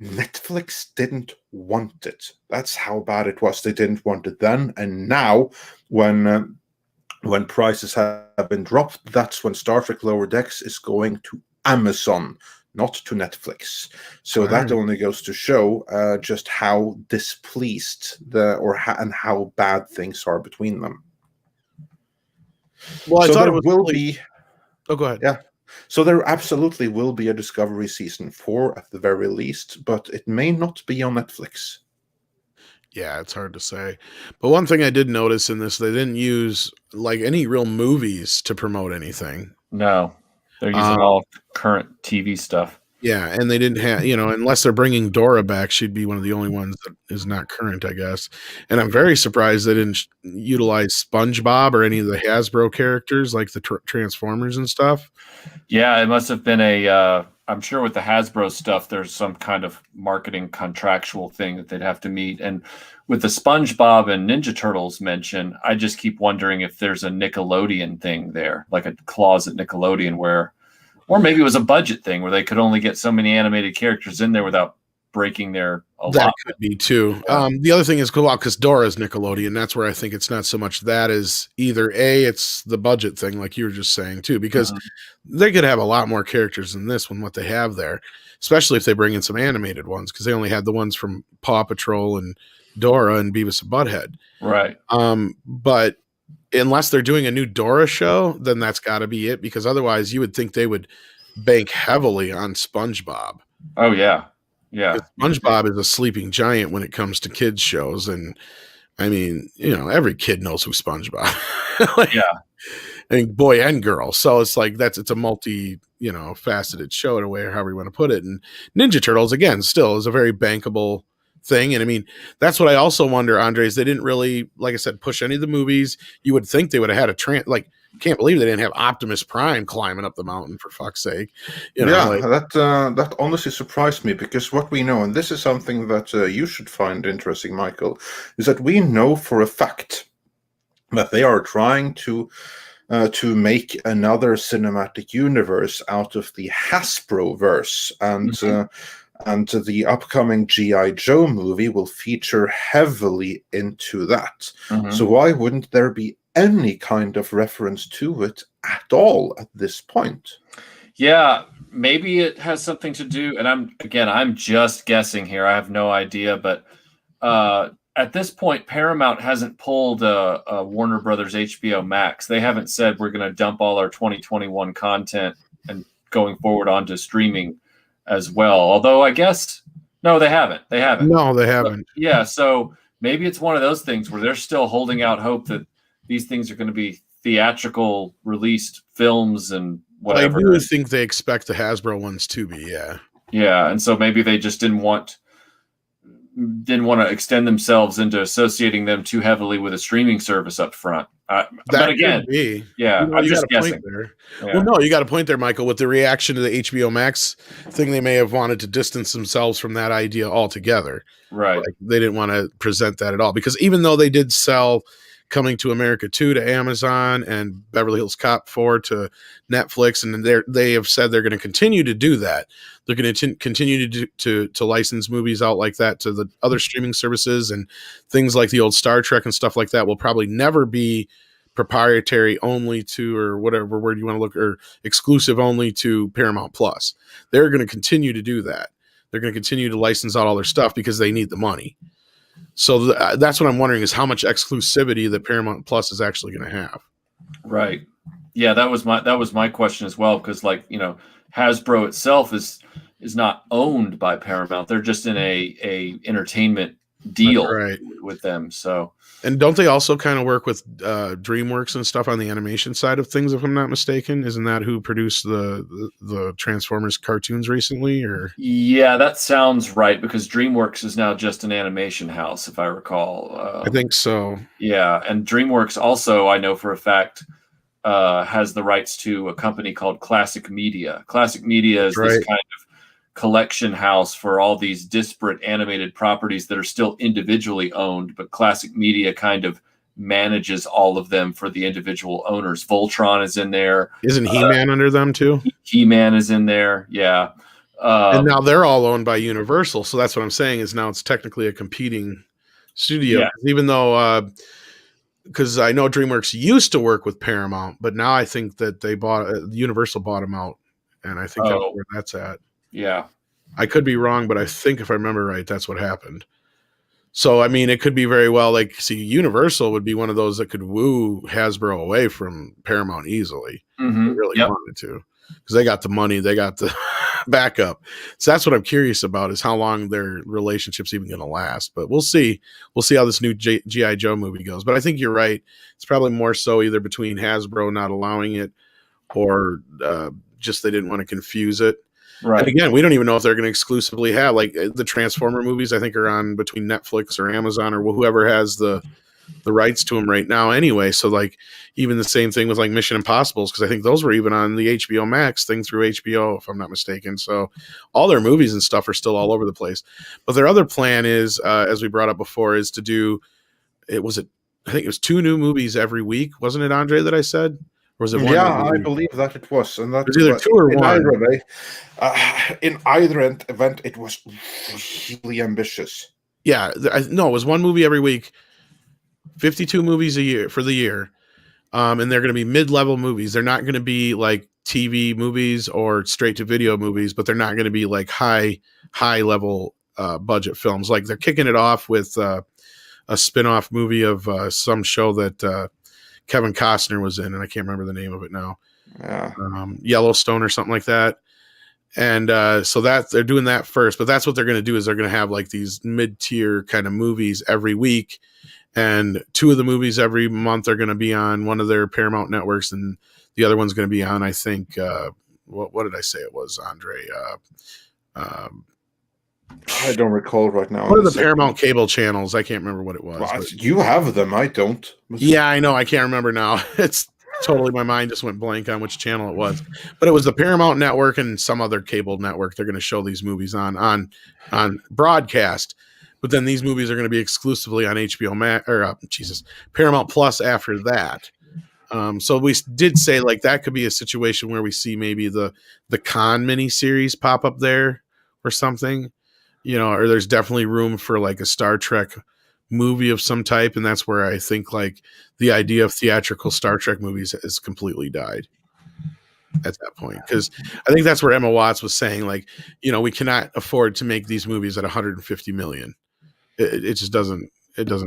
Netflix didn't want it. That's how bad it was. They didn't want it then, and now when prices have been dropped, that's when Star Trek Lower Decks is going to Amazon, not to Netflix. So that only goes to show just how displeased and how bad things are between them. Well, I thought it will be. Oh, go ahead. Yeah. So there absolutely will be a Discovery season 4 at the very least, but it may not be on Netflix. Yeah, it's hard to say. But one thing I did notice in this, they didn't use like any real movies to promote anything. No, they're using all current TV stuff. Yeah, and they didn't have, unless they're bringing Dora back, she'd be one of the only ones that is not current, I guess. And I'm very surprised they didn't utilize SpongeBob or any of the Hasbro characters like the Transformers and stuff. Yeah, it must have been I'm sure with the Hasbro stuff, there's some kind of marketing contractual thing that they'd have to meet. And with the SpongeBob and Ninja Turtles mention, I just keep wondering if there's a Nickelodeon thing there, like a clause at Nickelodeon or maybe it was a budget thing where they could only get so many animated characters in there without breaking their That allotment. could be too. Yeah. The other thing is cool because Dora's Nickelodeon. That's where I think it's not so much that is either it's the budget thing, like you were just saying too, because they could have a lot more characters than this one what they have there, especially if they bring in some animated ones because they only had the ones from Paw Patrol and Dora and Beavis and Butthead. Right. But unless they're doing a new Dora show, then that's got to be it because otherwise you would think they would bank heavily on SpongeBob. Oh yeah. Yeah. SpongeBob is a sleeping giant when it comes to kids shows. And I mean, every kid knows who SpongeBob. Yeah. I mean, boy and girl. So it's like it's a multi, faceted show in a way, or however you want to put it. And Ninja Turtles, again, still is a very bankable thing. And I mean, that's what I also wonder, Andre, is they didn't really, like I said, push any of the movies. You would think they would have had can't believe they didn't have Optimus Prime climbing up the mountain, for fuck's sake. That honestly surprised me because what we know, and this is something that you should find interesting, Michael, is that we know for a fact that they are trying to make another cinematic universe out of the Hasbro verse, and the upcoming G.I. Joe movie will feature heavily into that. So why wouldn't there be any kind of reference to it at all at this point? Yeah, maybe it has something to do, and I'm just guessing here. I have no idea, but at this point, Paramount hasn't pulled a Warner Brothers HBO Max. They haven't said we're going to dump all our 2021 content and going forward onto streaming as well. Although I guess no, they haven't. They haven't. No, they haven't. But, yeah, so maybe it's one of those things where they're still holding out hope that these things are going to be theatrical released films and whatever. I do think they expect the Hasbro ones to be, yeah. Yeah, and so maybe they just didn't want to extend themselves into associating them too heavily with a streaming service up front. But again, yeah, I'm just guessing. Yeah. Well, no, you got a point there, Michael. With the reaction to the HBO Max thing, they may have wanted to distance themselves from that idea altogether. Right. Like, they didn't want to present that at all. Because even though they did sell Coming to America 2 to Amazon and Beverly Hills Cop 4 to Netflix, and they have said they're going to continue to do that. They're going to continue to license movies out like that to the other streaming services, and things like the old Star Trek and stuff like that will probably never be proprietary only to, or whatever word you want to look, or exclusive only to Paramount Plus. They're going to continue to do that. They're going to continue to license out all their stuff because they need the money. So that's what I'm wondering is how much exclusivity that Paramount Plus is actually going to have. Right. Yeah, that was my question as well, because Hasbro itself is not owned by Paramount. They're just in a entertainment deal with them. So, and don't they also kind of work with DreamWorks and stuff on the animation side of things, if I'm not mistaken? Isn't that who produced the Transformers cartoons recently? Or yeah, that sounds right, because DreamWorks is now just an animation house, if I recall. I think so. Yeah, and DreamWorks also, I know for a fact, has the rights to a company called Classic Media. Classic Media is this kind of collection house for all these disparate animated properties that are still individually owned, but Classic Media kind of manages all of them for the individual owners. Voltron is in there. Isn't He-Man under them too? He-Man is in there. Yeah. And now they're all owned by Universal. So that's what I'm saying is now it's technically a competing studio, even though, because I know DreamWorks used to work with Paramount, but now I think that they Universal bought them out. And I think that's where that's at. Yeah. I could be wrong, but I think if I remember right, that's what happened. So, I mean, it could be very well Universal would be one of those that could woo Hasbro away from Paramount easily. Mm-hmm. They really wanted to, because they got the money, they got the backup. So that's what I'm curious about, is how long their relationship's even going to last. But we'll see. We'll see how this new G.I. Joe movie goes. But I think you're right. It's probably more so either between Hasbro not allowing it or just they didn't want to confuse it. Right. And again, we don't even know if they're going to exclusively have, like, the Transformer movies, I think, are on between Netflix or Amazon or whoever has the rights to them right now anyway. So, like, even the same thing with, like, Mission Impossibles, because I think those were even on the HBO Max thing through HBO, if I'm not mistaken. So all their movies and stuff are still all over the place. But their other plan is, as we brought up before, is to do, I think it was 2 new movies every week. Wasn't it, Andre, that I said? or was it one? Yeah, I believe that it was, and that it was either two or in one. either way, in either event, it was really ambitious. Yeah, no, it was one movie every week, 52 movies a year for the year, and they're going to be mid-level movies. They're not going to be like TV movies or straight-to-video movies, but they're not going to be like high-level budget films. Like they're kicking it off with a spin-off movie of some show that Kevin Costner was in, and I can't remember the name of it now. Yeah. Yellowstone or something like that. And so that they're doing that first, but that's what they're going to do is they're going to have like these mid-tier kind of movies every week, and 2 of the movies every month are going to be on one of their Paramount networks, and the other one's going to be on, I think, what did I say it was, Andre? I don't recall right now. One of the Paramount cable channels. I can't remember what it was. Well, you have them. I don't. Yeah, I know. I can't remember now. It's totally, my mind just went blank on which channel it was. But it was the Paramount network and some other cable network. They're going to show these movies on broadcast. But then these movies are going to be exclusively on HBO Max or Paramount Plus after that. So we did say like that could be a situation where we see maybe the Con miniseries pop up there or something. Or there's definitely room for like a Star Trek movie of some type. And that's where I think like the idea of theatrical Star Trek movies has completely died at that point. Because I think that's where Emma Watts was saying like, we cannot afford to make these movies at 150 million. It just doesn't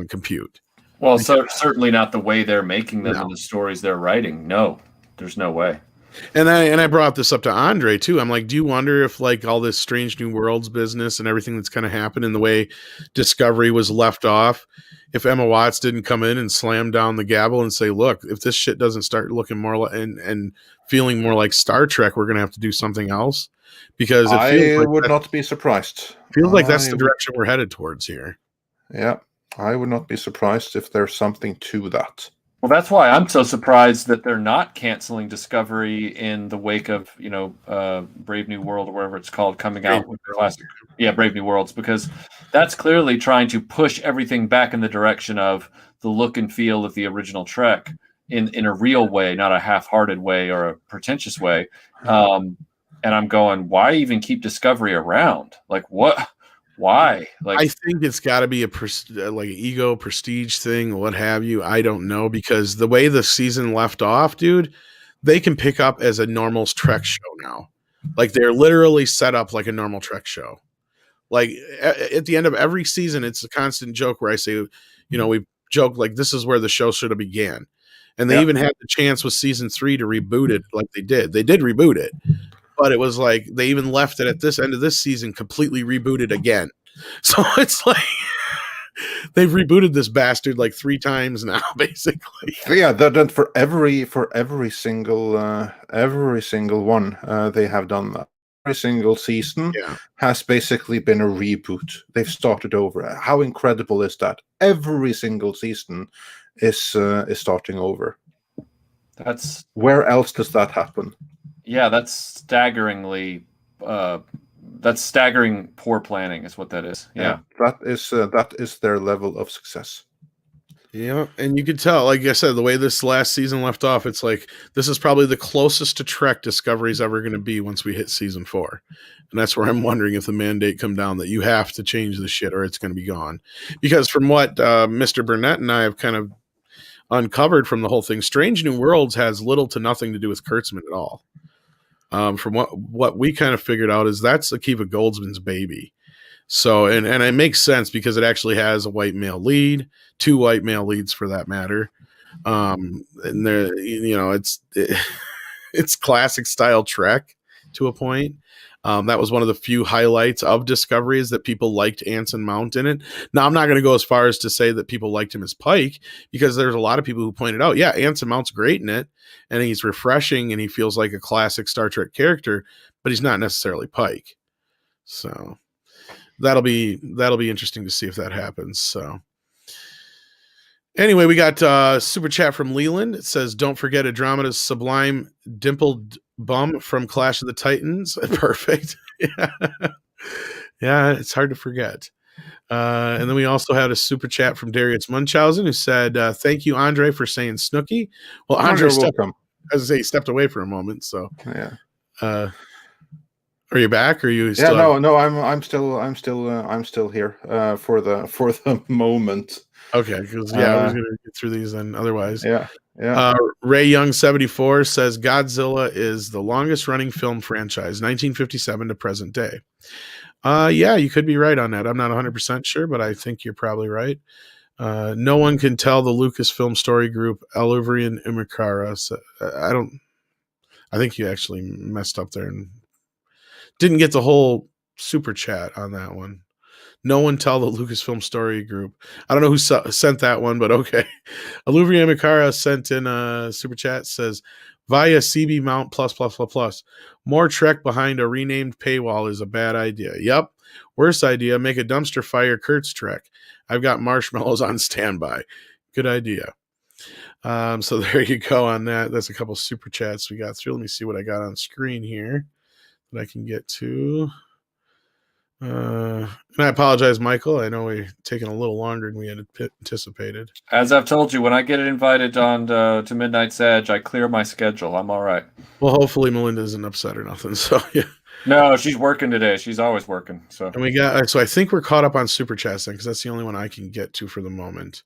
compute. Well, so certainly not the way they're making them and the stories they're writing. No, there's no way. And I brought this up to Andre too. I'm like, do you wonder if like all this Strange New Worlds business and everything that's kind of happened in the way Discovery was left off, if Emma Watts didn't come in and slam down the gavel and say, look, if this shit doesn't start looking more like and feeling more like Star Trek, we're going to have to do something else? Because I would not be surprised. Feels like that's the direction we're headed towards here. Yeah, I would not be surprised if there's something to that. Well, that's why I'm so surprised that they're not canceling Discovery in the wake of, Brave New World or whatever it's called coming out with the classic. Yeah, Brave New Worlds, because that's clearly trying to push everything back in the direction of the look and feel of the original Trek in a real way, not a half-hearted way or a pretentious way. And I'm going, why even keep Discovery around? Like, what? Why? Like, I think it's got to be like an ego prestige thing, what have you. I don't know, because the way the season left off, dude, they can pick up as a normal Trek show now. Like they're literally set up like a normal Trek show. Like at the end of every season, it's a constant joke where I say, we joke like this is where the show should have began. And they even had the chance with season 3 to reboot it like they did. They did reboot it. But it was like they even left it at this end of this season completely rebooted again. So it's like they've rebooted this bastard like 3 times now, basically. Yeah, that for every single one, they have done that. Every single season has basically been a reboot. They've started over. How incredible is that? Every single season is starting over. Where else does that happen? Yeah, that's staggeringly. That's staggering poor planning, is what that is. Yeah, that is their level of success. Yeah, and you could tell, like I said, the way this last season left off, it's like this is probably the closest to Trek Discovery's ever going to be once we hit season 4, and that's where I'm wondering if the mandate come down that you have to change the shit or it's going to be gone. Because from what Mr. Burnett and I have kind of uncovered from the whole thing, Strange New Worlds has little to nothing to do with Kurtzman at all. From what we kind of figured out is that's Akiva Goldsman's baby. So, and it makes sense because it actually has a white male lead, 2 white male leads for that matter. And there, it's classic style Trek to a point. That was one of the few highlights of Discovery is that people liked Anson Mount in it. Now, I'm not going to go as far as to say that people liked him as Pike, because there's a lot of people who pointed out, yeah, Anson Mount's great in it, and he's refreshing, and he feels like a classic Star Trek character, but he's not necessarily Pike. So that'll be interesting to see if that happens. So anyway, we got super chat from Leland. It says, don't forget Andromeda's sublime dimpled bum from Clash of the Titans. Perfect. Yeah, it's hard to forget. And then we also had a super chat from Darius Munchausen who said, thank you, Andre, for saying Snooki. Well, Andre, welcome. as I say, he stepped away for a moment. So Yeah. Are you back? Or are you Yeah, still? no, I'm still here for the moment. Okay, because I was gonna get through these then. Otherwise, Yeah. Ray Young 74 says Godzilla is the longest running film franchise, 1957 to present day. Yeah, you could be right on that. I'm not 100% sure, but I think you're probably right. No one can tell the Lucasfilm story group Aluvrian Imikara. So, I think you actually messed up there and didn't get the whole super chat on that one. No one tell the Lucasfilm story group. I don't know who sent that one, but okay. Aluvria Mikara sent in a super chat, says, via CB Mount ++++. More Trek behind a renamed paywall is a bad idea. Yep. Worst idea, make a dumpster fire Kurt's Trek. I've got marshmallows on standby. Good idea. So there you go on that. That's a couple super chats we got through. Let me see what I got on screen here that I can get to. And I apologize, Michael. I know we're taking a little longer than we had anticipated. As I've told you, when I get invited on to Midnight's Edge, I clear my schedule. I'm all right. Well, hopefully Melinda isn't upset or nothing. So yeah. No, she's working today. She's always working. So and we got. So I think we're caught up on super chats then, because that's the only one I can get to for the moment.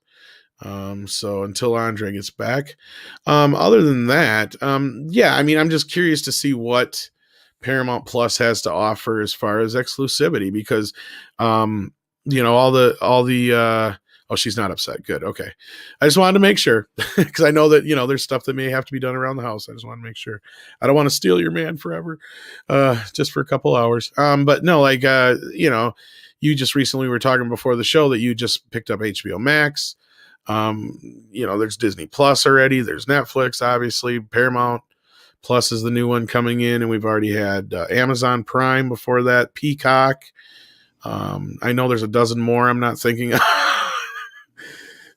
So until Andre gets back, other than that, yeah. I mean, I'm just curious to see what Paramount Plus has to offer as far as exclusivity, because all the oh, she's not upset. Good. Okay. I just wanted to make sure, because I know that there's stuff that may have to be done around the house. I just want to make sure. I don't want to steal your man forever, just for a couple hours. But no, like you just recently were talking before the show that you just picked up HBO Max. There's Disney Plus already. There's Netflix, obviously. Paramount Plus is the new one coming in, and we've already had Amazon Prime before that, Peacock. I know there's a dozen more I'm not thinking of.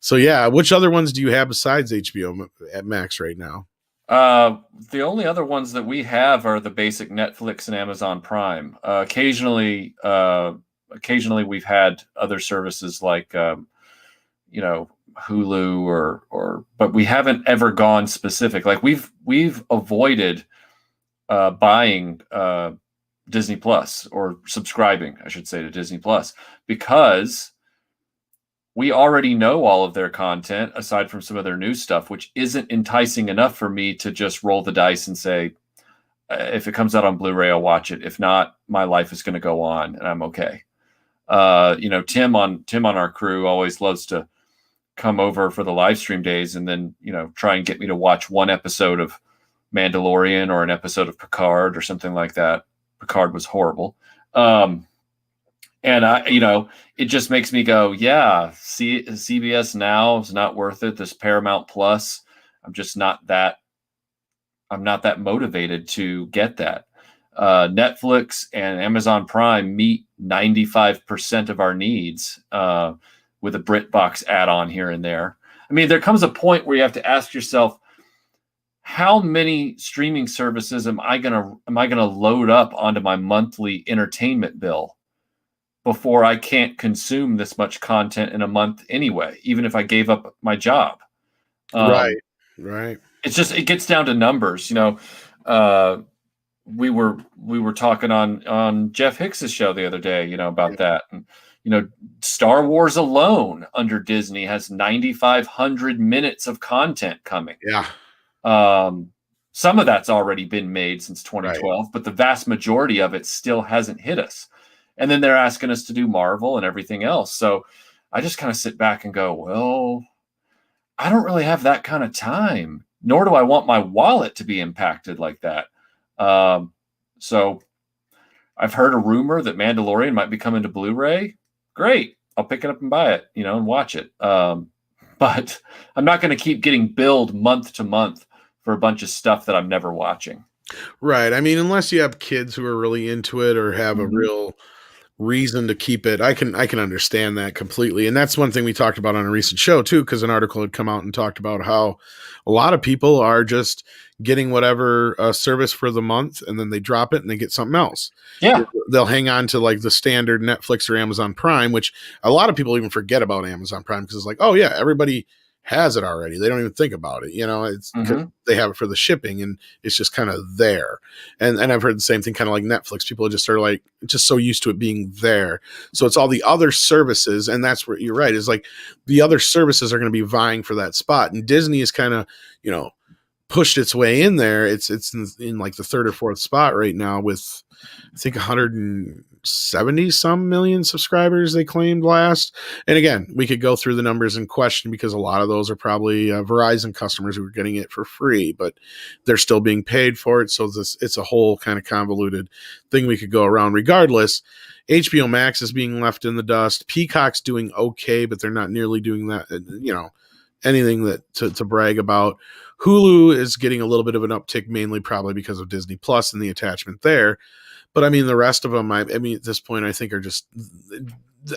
So yeah, which other ones do you have besides HBO at Max right now? The only other ones that we have are the basic Netflix and Amazon Prime. Occasionally we've had other services like Hulu but we haven't ever gone specific. Like we've avoided buying Disney Plus, or subscribing, I should say, to Disney Plus, because we already know all of their content aside from some of their new stuff, which isn't enticing enough for me to just roll the dice and say, if it comes out on Blu-ray, I'll watch it. If not, my life is going to go on and I'm okay. Tim on our crew always loves to come over for the live stream days and then, try and get me to watch one episode of Mandalorian or an episode of Picard or something like that. Picard was horrible. And it just makes me go, yeah, CBS Now is not worth it. This Paramount Plus, I'm not that motivated to get that. Netflix and Amazon Prime meet 95% of our needs with a BritBox add-on here and there. I mean, there comes a point where you have to ask yourself, how many streaming services am I gonna load up onto my monthly entertainment bill before I can't consume this much content in a month anyway, even if I gave up my job? Right. It gets down to numbers. We were talking on Jeff Hicks's show the other day, about that. And, Star Wars alone under Disney has 9,500 minutes of content coming. Yeah. Some of that's already been made since 2012, right, but the vast majority of it still hasn't hit us. And then they're asking us to do Marvel and everything else. So I just kind of sit back and go, well, I don't really have that kind of time, nor do I want my wallet to be impacted like that. So I've heard a rumor that Mandalorian might be coming to Blu-ray. Great. I'll pick it up and buy it, and watch it. But I'm not going to keep getting billed month to month for a bunch of stuff that I'm never watching. Right. I mean, unless you have kids who are really into it or have a real reason to keep it, I can understand that completely. And that's one thing we talked about on a recent show too, because an article had come out and talked about how a lot of people are just getting whatever service for the month and then they drop it and they get something else. Yeah. They'll hang on to like the standard Netflix or Amazon Prime, which a lot of people even forget about Amazon Prime because it's like, oh yeah, everybody has it already. They don't even think about it. It's because they have it for the shipping, and it's just kind of there. And I've heard the same thing, kind of like Netflix. People just are like just so used to it being there. So it's all the other services, and that's where you're right. Is like the other services are going to be vying for that spot, and Disney is kind of pushed its way in there. It's in like the third or fourth spot right now with I think 170 some million subscribers they claimed last. And again, we could go through the numbers in question because a lot of those are probably Verizon customers who are getting it for free, but they're still being paid for it. So it's a whole kind of convoluted thing we could go around. Regardless, HBO Max is being left in the dust. Peacock's doing okay, but they're not nearly doing that, anything that to brag about. Hulu is getting a little bit of an uptick, mainly probably because of Disney Plus and the attachment there. But I mean, the rest of them, I mean, at this point, I think are just,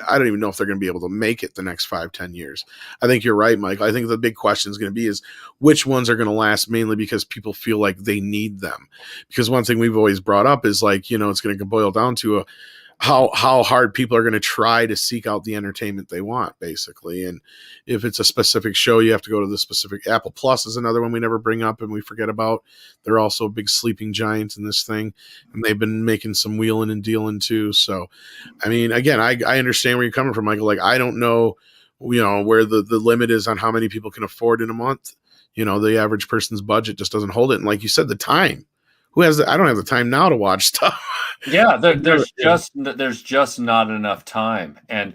I don't even know if they're going to be able to make it the next 5-10 years. I think you're right, Mike. I think the big question is going to be is which ones are going to last, mainly because people feel like they need them. Because one thing we've always brought up is like, it's going to boil down to how hard people are going to try to seek out the entertainment they want, basically. And if it's a specific show, you have to go to the specific. Apple Plus is another one we never bring up and we forget about. They're also a big sleeping giant in this thing, and they've been making some wheeling and dealing too. So, I mean, again, I understand where you're coming from, Michael. Like, I don't know, where the limit is on how many people can afford in a month. The average person's budget just doesn't hold it. And like you said, the time. I don't have the time now to watch stuff. Yeah, there's just not enough time, and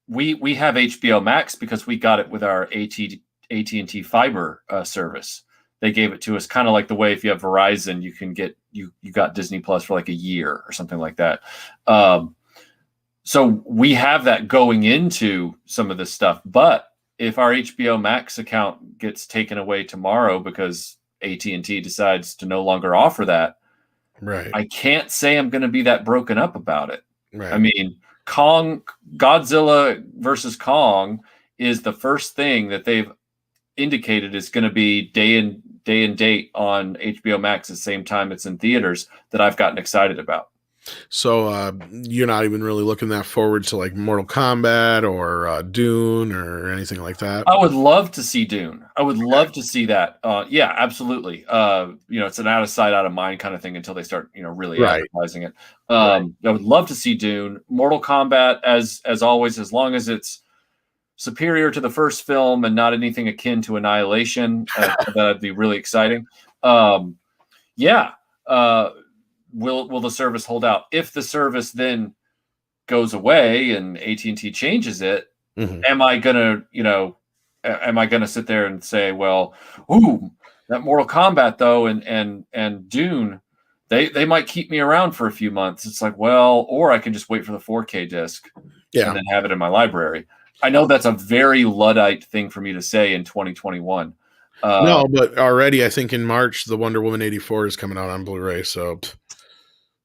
we have HBO Max because we got it with our AT&T fiber service. They gave it to us kind of like the way if you have Verizon, you can get you got Disney Plus for like a year or something like that. So we have that going into some of this stuff, but if our HBO Max account gets taken away tomorrow because AT&T decides to no longer offer that, right, I can't say I'm going to be that broken up about it. Right. I mean, Godzilla versus Kong is the first thing that they've indicated is going to be day and date on HBO Max at the same time it's in theaters that I've gotten excited about. So you're not even really looking that forward to like Mortal Kombat or Dune or anything like that? I would love to see Dune. I would love to see that. Yeah, absolutely. It's an out of sight, out of mind kind of thing until they start, really advertising it. I would love to see Dune. Mortal Kombat, as always, as long as it's superior to the first film and not anything akin to Annihilation, that'd be really exciting. Will the service hold out? If the service then goes away and AT&T changes it, am I gonna sit there and say, well, ooh, that Mortal Kombat though and Dune, they might keep me around for a few months. It's like, well, or I can just wait for the 4K disc and then have it in my library. I know that's a very Luddite thing for me to say in 2021. No, but already I think in March the Wonder Woman 84 is coming out on Blu-ray, so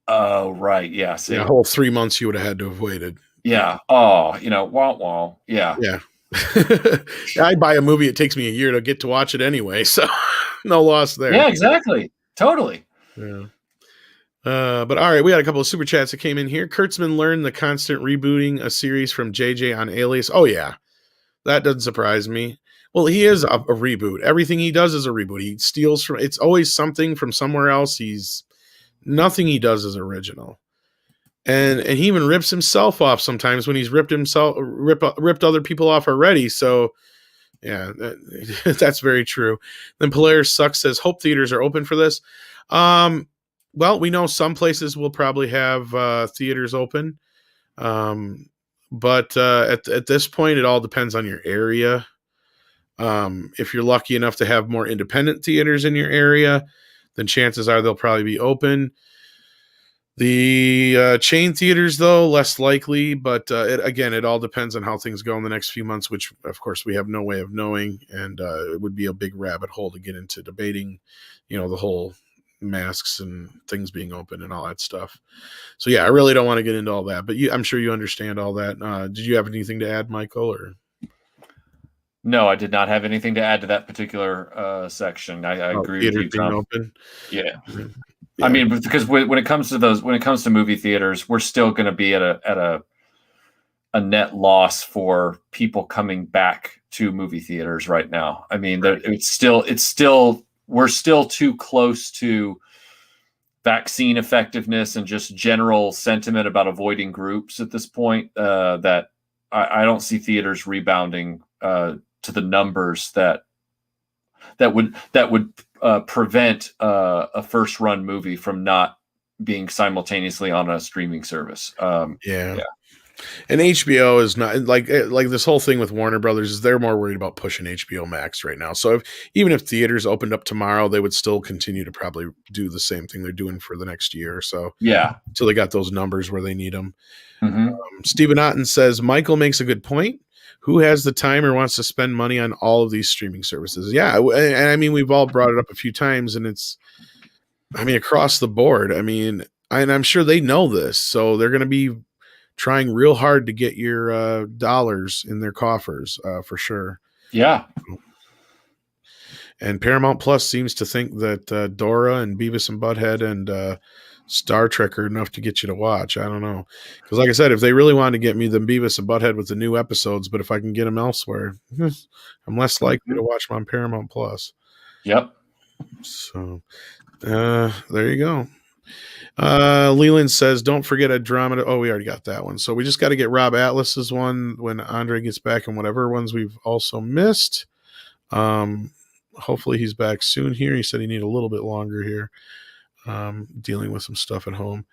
oh, right. Yeah. See, a whole 3 months you would have had to have waited. Yeah. Oh, wah. Yeah. Yeah. I buy a movie, it takes me a year to get to watch it anyway, so no loss there. Yeah, exactly. Totally. Yeah. But all right, we got a couple of super chats that came in here. Kurtzman learned the constant rebooting a series from JJ on Alias. Oh, yeah. That doesn't surprise me. Well, he is a reboot. Everything he does is a reboot. He steals from, it's always something from somewhere else. Nothing he does is original, and he even rips himself off sometimes when he's ripped other people off already. So, yeah, that's very true. Then Polaris Sucks says hope theaters are open for this. Well, we know some places will probably have theaters open, but at this point, it all depends on your area. If you're lucky enough to have more independent theaters in your area, then chances are they'll probably be open. The chain theaters, though, less likely. But it all depends on how things go in the next few months, which, of course, we have no way of knowing. And it would be a big rabbit hole to get into debating, the whole masks and things being open and all that stuff. So, yeah, I really don't want to get into all that. But I'm sure you understand all that. Did you have anything to add, Michael? Or no, I did not have anything to add to that particular section. I agree with you, Tom. Open? Yeah. I mean, because when it comes to movie theaters, we're still going to be at a a net loss for people coming back to movie theaters right now. I mean, it's still we're still too close to vaccine effectiveness and just general sentiment about avoiding groups at this point, that I don't see theaters rebounding to the numbers that would prevent a first run movie from not being simultaneously on a streaming service. Yeah. And HBO is not like this whole thing with Warner Brothers is they're more worried about pushing HBO Max right now. So even if theaters opened up tomorrow, they would still continue to probably do the same thing they're doing for the next year or so. Yeah. Until they got those numbers where they need them. Mm-hmm. Stephen Otten says, Michael makes a good point. Who has the time or wants to spend money on all of these streaming services? Yeah. And I mean, we've all brought it up a few times and it's, I mean, across the board. I mean, and I'm sure they know this. So they're going to be trying real hard to get your dollars in their coffers for sure. Yeah. And Paramount Plus seems to think that Dora and Beavis and Butthead and Star Trek are enough to get you to watch. I don't know. Because like I said, if they really wanted to get me the Beavis and Butthead with the new episodes, but if I can get them elsewhere, I'm less likely to watch them on Paramount Plus. Yep. So there you go. Leland says, don't forget Andromeda. Oh, we already got that one. So we just got to get Rob Atlas's one when Andre gets back and whatever ones we've also missed. Hopefully he's back soon here. He said he needed a little bit longer here, dealing with some stuff at home.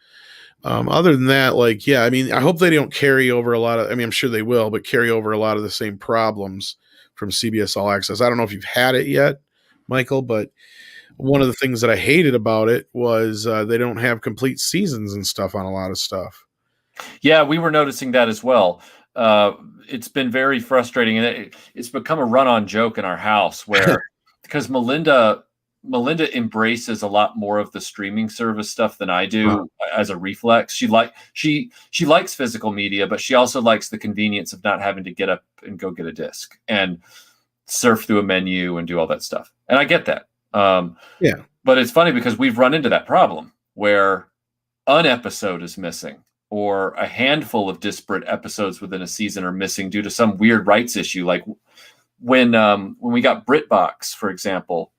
Other than that, like, yeah, I mean, I hope they don't carry over a lot of, I mean, I'm sure they will, but carry over a lot of the same problems from CBS All Access. I don't know if you've had it yet, Michael, but one of the things that I hated about it was they don't have complete seasons and stuff on a lot of stuff. Yeah, we were noticing that as well. It's been very frustrating, and it's become a run-on joke in our house where because Melinda embraces a lot more of the streaming service stuff than I do as a reflex. She likes physical media, but she also likes the convenience of not having to get up and go get a disc and surf through a menu and do all that stuff. And I get that. Yeah, but it's funny because we've run into that problem where an episode is missing or a handful of disparate episodes within a season are missing due to some weird rights issue. Like when we got BritBox, for example,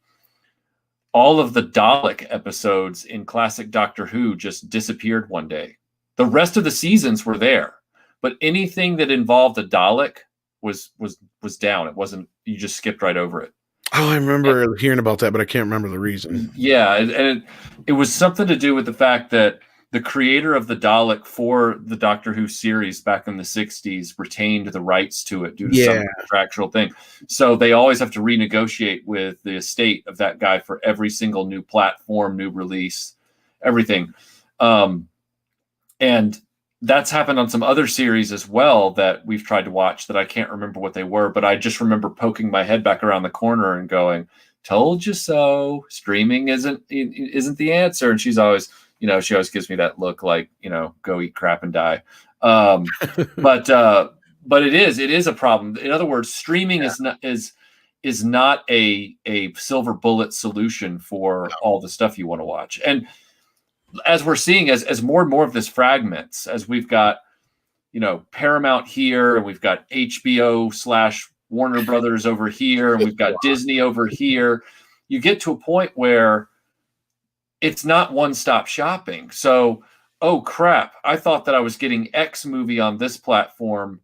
all of the Dalek episodes in classic Doctor Who just disappeared one day. The rest of the seasons were there, but anything that involved a Dalek was down. It wasn't, you just skipped right over it. Oh, I remember hearing about that, but I can't remember the reason. Yeah, and it was something to do with the fact that the creator of the Dalek for the Doctor Who series back in the 60s retained the rights to it due to some contractual thing. So they always have to renegotiate with the estate of that guy for every single new platform, new release, everything. And that's happened on some other series as well that we've tried to watch that I can't remember what they were, but I just remember poking my head back around the corner and going, told you so. Streaming isn't the answer. And she's always, she always gives me that look like, go eat crap and die. But it is a problem. In other words, streaming is not a silver bullet solution for all the stuff you want to watch. And as we're seeing, as more and more of this fragments, as we've got, Paramount here, and we've got HBO / Warner Brothers over here, and we've got Disney over here, you get to a point where it's not one-stop shopping. So, oh crap, I thought that I was getting X movie on this platform,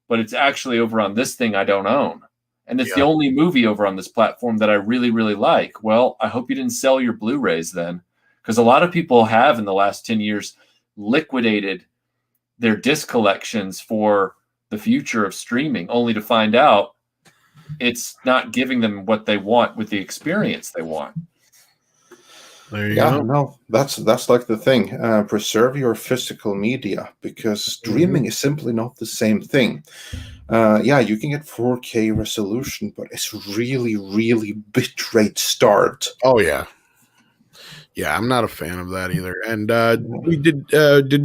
but it's actually over on this thing I don't own. And it's the only movie over on this platform that I really, really like. Well, I hope you didn't sell your Blu-rays then. Because a lot of people have in the last 10 years liquidated their disc collections for the future of streaming, only to find out it's not giving them what they want with the experience they want. There you go. No, that's like the thing. Preserve your physical media, because streaming is simply not the same thing. You can get 4K resolution, but it's really, really bitrate starved. Oh yeah. Yeah, I'm not a fan of that either. And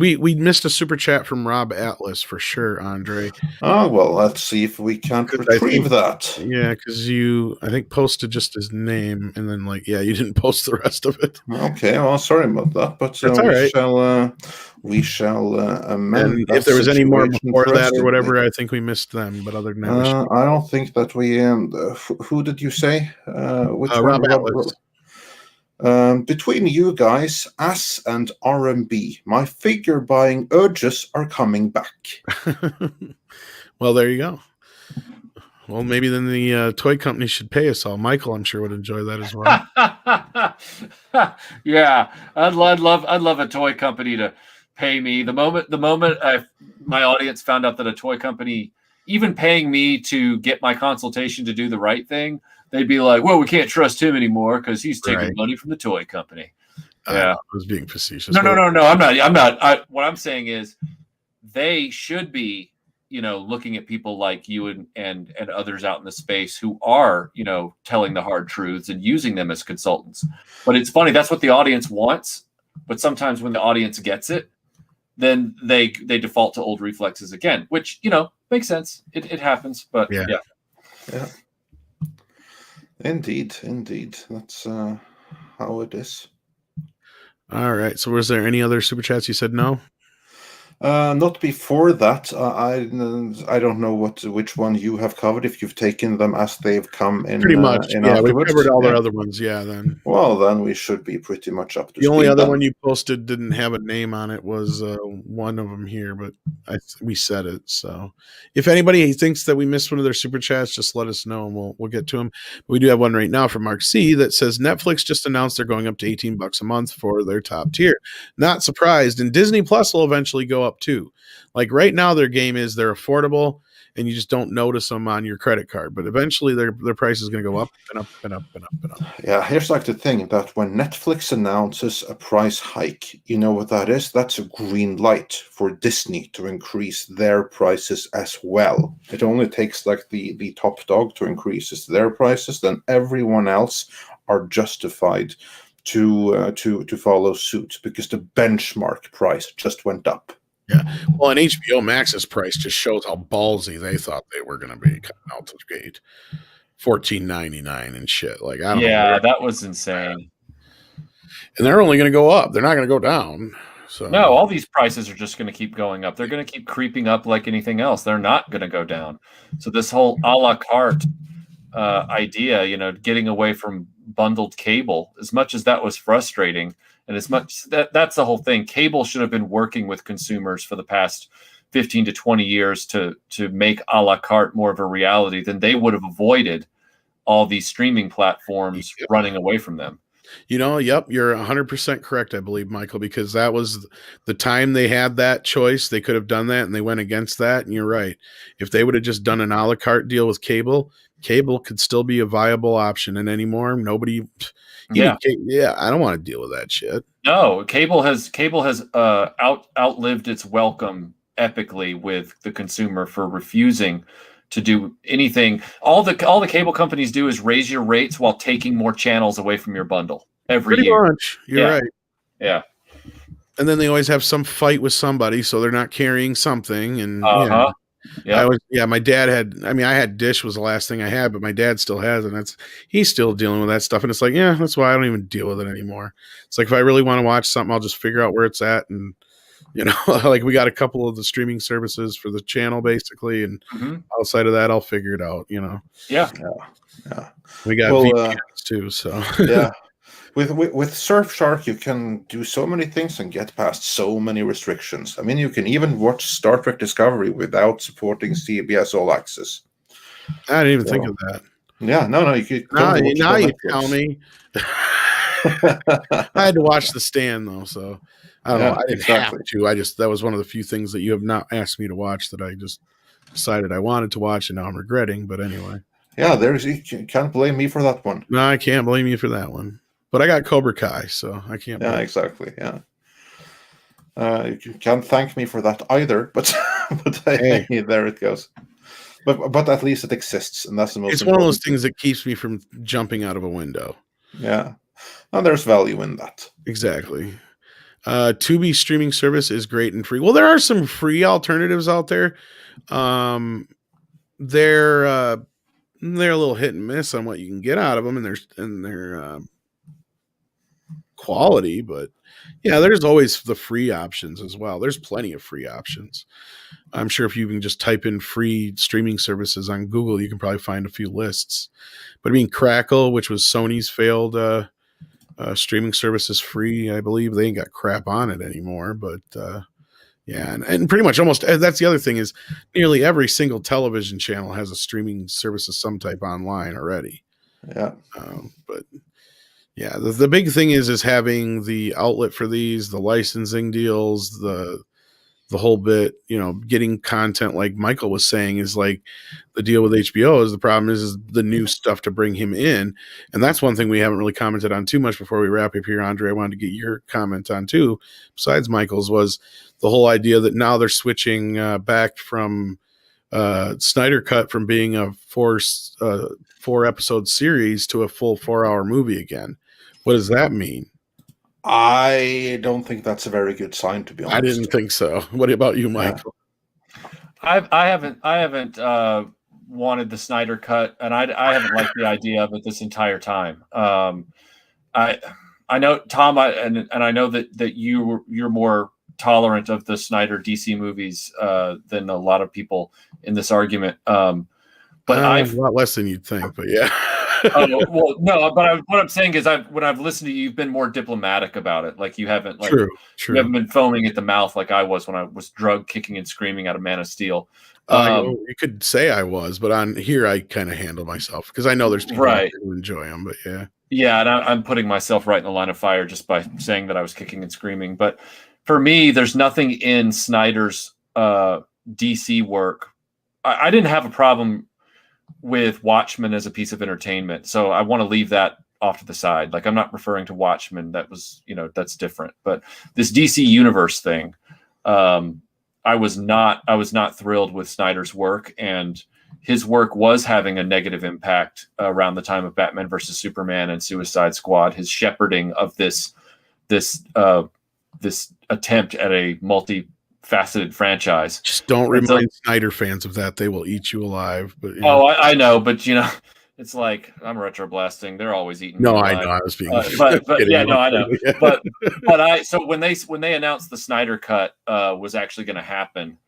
we missed a super chat from Rob Atlas for sure, Andre. Oh, well, let's see if we can't retrieve that. Yeah, because I think posted just his name, and then you didn't post the rest of it. Okay, well, sorry about that, but That's all right. We shall amend. And if there was any more before that or whatever, I think we missed them. But other than that, I don't think that we. Who did you say? Which one? Rob Atlas. Between you guys, Ass and R&B, my figure buying urges are coming back. Well, there you go. Well, maybe then the toy company should pay us all. Michael, I'm sure, would enjoy that as well. Yeah, I'd love a toy company to pay me. The moment my audience found out that a toy company even paying me to get my consultation to do the right thing, they'd be like, well, we can't trust him anymore because he's taking money from the toy company. Yeah. I was being facetious. No, I'm not. What I'm saying is they should be, looking at people like you and others out in the space who are, telling the hard truths and using them as consultants. But it's funny. That's what the audience wants. But sometimes when the audience gets it, then they default to old reflexes again, which, makes sense. It happens. But yeah. Indeed. That's how it is. All right. So was there any other super chats? You said no? Not before that. I don't know which one you have covered. If you've taken them as they've come in, pretty much. Yeah, we've covered all the other ones. Yeah, then. Well, then we should be pretty much up to speed. The only other one you posted didn't have a name on it. Was one of them here, but we said it. So, if anybody thinks that we missed one of their super chats, just let us know and we'll get to them. We do have one right now from Mark C that says Netflix just announced they're going up to $18 a month for their top tier. Not surprised, and Disney Plus will eventually go up too. Like right now, their game is they're affordable, and you just don't notice them on your credit card. But eventually, their price is going to go up and up and up and up and up. Yeah, here's like the thing that when Netflix announces a price hike, you know what that is? That's a green light for Disney to increase their prices as well. It only takes like the top dog to increase their prices, then everyone else are justified to follow suit because the benchmark price just went up. Yeah. Well, and HBO Max's price just shows how ballsy they thought they were going to be coming out the gate. $14.99 and shit. Like, I don't know. Yeah, that was insane. And they're only going to go up. They're not going to go down. So no, all these prices are just going to keep going up. They're going to keep creeping up like anything else. They're not going to go down. So this whole a la carte idea, getting away from bundled cable, as much as that was frustrating, and as much that's the whole thing. Cable should have been working with consumers for the past 15 to 20 years to make a la carte more of a reality. Then they would have avoided all these streaming platforms running away from them. Yep, you're 100% correct, I believe, Michael, because that was the time they had that choice. They could have done that, and they went against that. And you're right. If they would have just done an a la carte deal with cable could still be a viable option. And anymore, nobody. I don't want to deal with that shit. No, cable has outlived its welcome epically with the consumer for refusing to do anything. All the cable companies do is raise your rates while taking more channels away from your bundle every year. Pretty much. You're right. Yeah. And then they always have some fight with somebody, so they're not carrying something. And my dad had. I mean, I had Dish was the last thing I had, but my dad still has, and he's still dealing with that stuff. And it's like, that's why I don't even deal with it anymore. It's like if I really want to watch something, I'll just figure out where it's at, and like we got a couple of the streaming services for the channel basically, and outside of that, I'll figure it out. Yeah. We got VPNs too, so yeah. With Surfshark, you can do so many things and get past so many restrictions. I mean, you can even watch Star Trek Discovery without supporting CBS All Access. I didn't even think of that. Yeah, no, you could. Now you tell me. I had to watch The Stand though, so I don't know. I didn't have to. That was one of the few things that you have not asked me to watch that I just decided I wanted to watch, and now I'm regretting. But anyway. Yeah, you can't blame me for that one. No, I can't blame you for that one. But I got Cobra Kai, so I can't. Yeah, exactly. Yeah. You can't thank me for that either, but hey, there it goes. But at least it exists, and that's the most. It's one of those things that keeps me from jumping out of a window. Yeah. And there's value in that. Exactly. Tubi streaming service is great and free. Well, there are some free alternatives out there. They're a little hit and miss on what you can get out of them and their quality, but yeah, there's always the free options as well. There's plenty of free options. I'm sure if you can just type in free streaming services on Google, you can probably find a few lists. But I mean, Crackle, which was Sony's failed streaming service, is free. I believe they ain't got crap on it anymore. But yeah, and pretty much almost that's the other thing is nearly every single television channel has a streaming service of some type online already. Yeah. But yeah, the big thing is having the outlet for these, the licensing deals, the whole bit, getting content like Michael was saying is like the deal with HBO is the problem is the new stuff to bring him in. And that's one thing we haven't really commented on too much before we wrap up here, Andre. I wanted to get your comment on too, besides Michael's, was the whole idea that now they're switching back from Snyder Cut from being a 4 episode series to a full 4-hour movie again. What does that mean? I don't think that's a very good sign, to be honest. I didn't think so. What about you, Michael? I haven't wanted the Snyder Cut, and I haven't liked the idea of it this entire time. I know, Tom, and I know that you're more tolerant of the Snyder DC movies than a lot of people in this argument. But a lot less than you'd think, but yeah. Well, no, but what I'm saying is, when I've listened to you, you've been more diplomatic about it. Like you haven't, true. You haven't been foaming at the mouth like I was when I was drug kicking and screaming out of Man of Steel. You could say I was, but on here I kind of handle myself because I know there's people who enjoy them. But yeah, and I'm putting myself right in the line of fire just by saying that I was kicking and screaming. But for me, there's nothing in Snyder's DC work. I didn't have a problem with Watchmen as a piece of entertainment. So I want to leave that off to the side. Like I'm not referring to Watchmen. That was, that's different. But this DC universe thing, I was not thrilled with Snyder's work, and his work was having a negative impact around the time of Batman versus Superman and Suicide Squad. His shepherding of this attempt at a multi-faceted franchise. Just don't remind Snyder fans of that; they will eat you alive. But I know, but it's like I'm retroblasting. They're always eating. No, I know. I was being, but yeah, no, I know. But so when they announced the Snyder Cut was actually going to happen,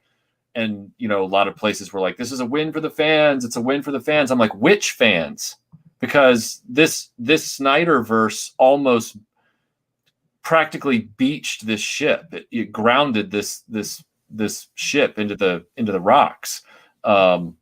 and a lot of places were like, "This is a win for the fans. It's a win for the fans." I'm like, which fans? Because this Snyderverse almost practically beached this ship. It grounded this ship into the rocks. So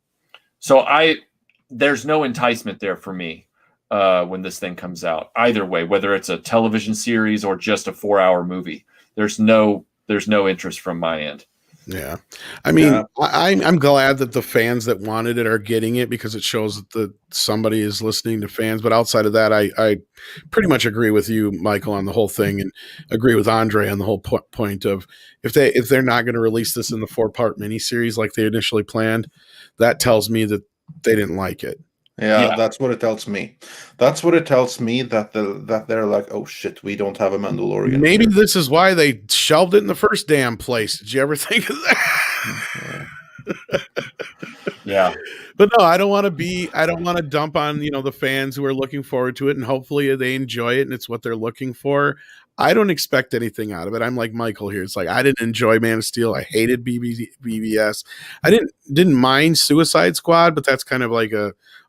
there's no enticement there for me when this thing comes out. Either way, whether it's a television series or just a 4-hour movie, there's no interest from my end. Yeah, I mean, I'm glad that the fans that wanted it are getting it because it shows that somebody is listening to fans. But outside of that, I pretty much agree with you, Michael, on the whole thing, and agree with Andre on the whole point of if they're not going to release this in the 4-part miniseries like they initially planned, that tells me that they didn't like it. Yeah, that's what it tells me. That's what it tells me that they're like, oh shit, we don't have a Mandalorian. Maybe this is why they shelved it in the first damn place. Did you ever think of that? Yeah. But no, I don't want to dump on, the fans who are looking forward to it, and hopefully they enjoy it and it's what they're looking for. I don't expect anything out of it. I'm like Michael here. It's like I didn't enjoy Man of Steel. I hated BVS. I didn't mind Suicide Squad, but that's kind of like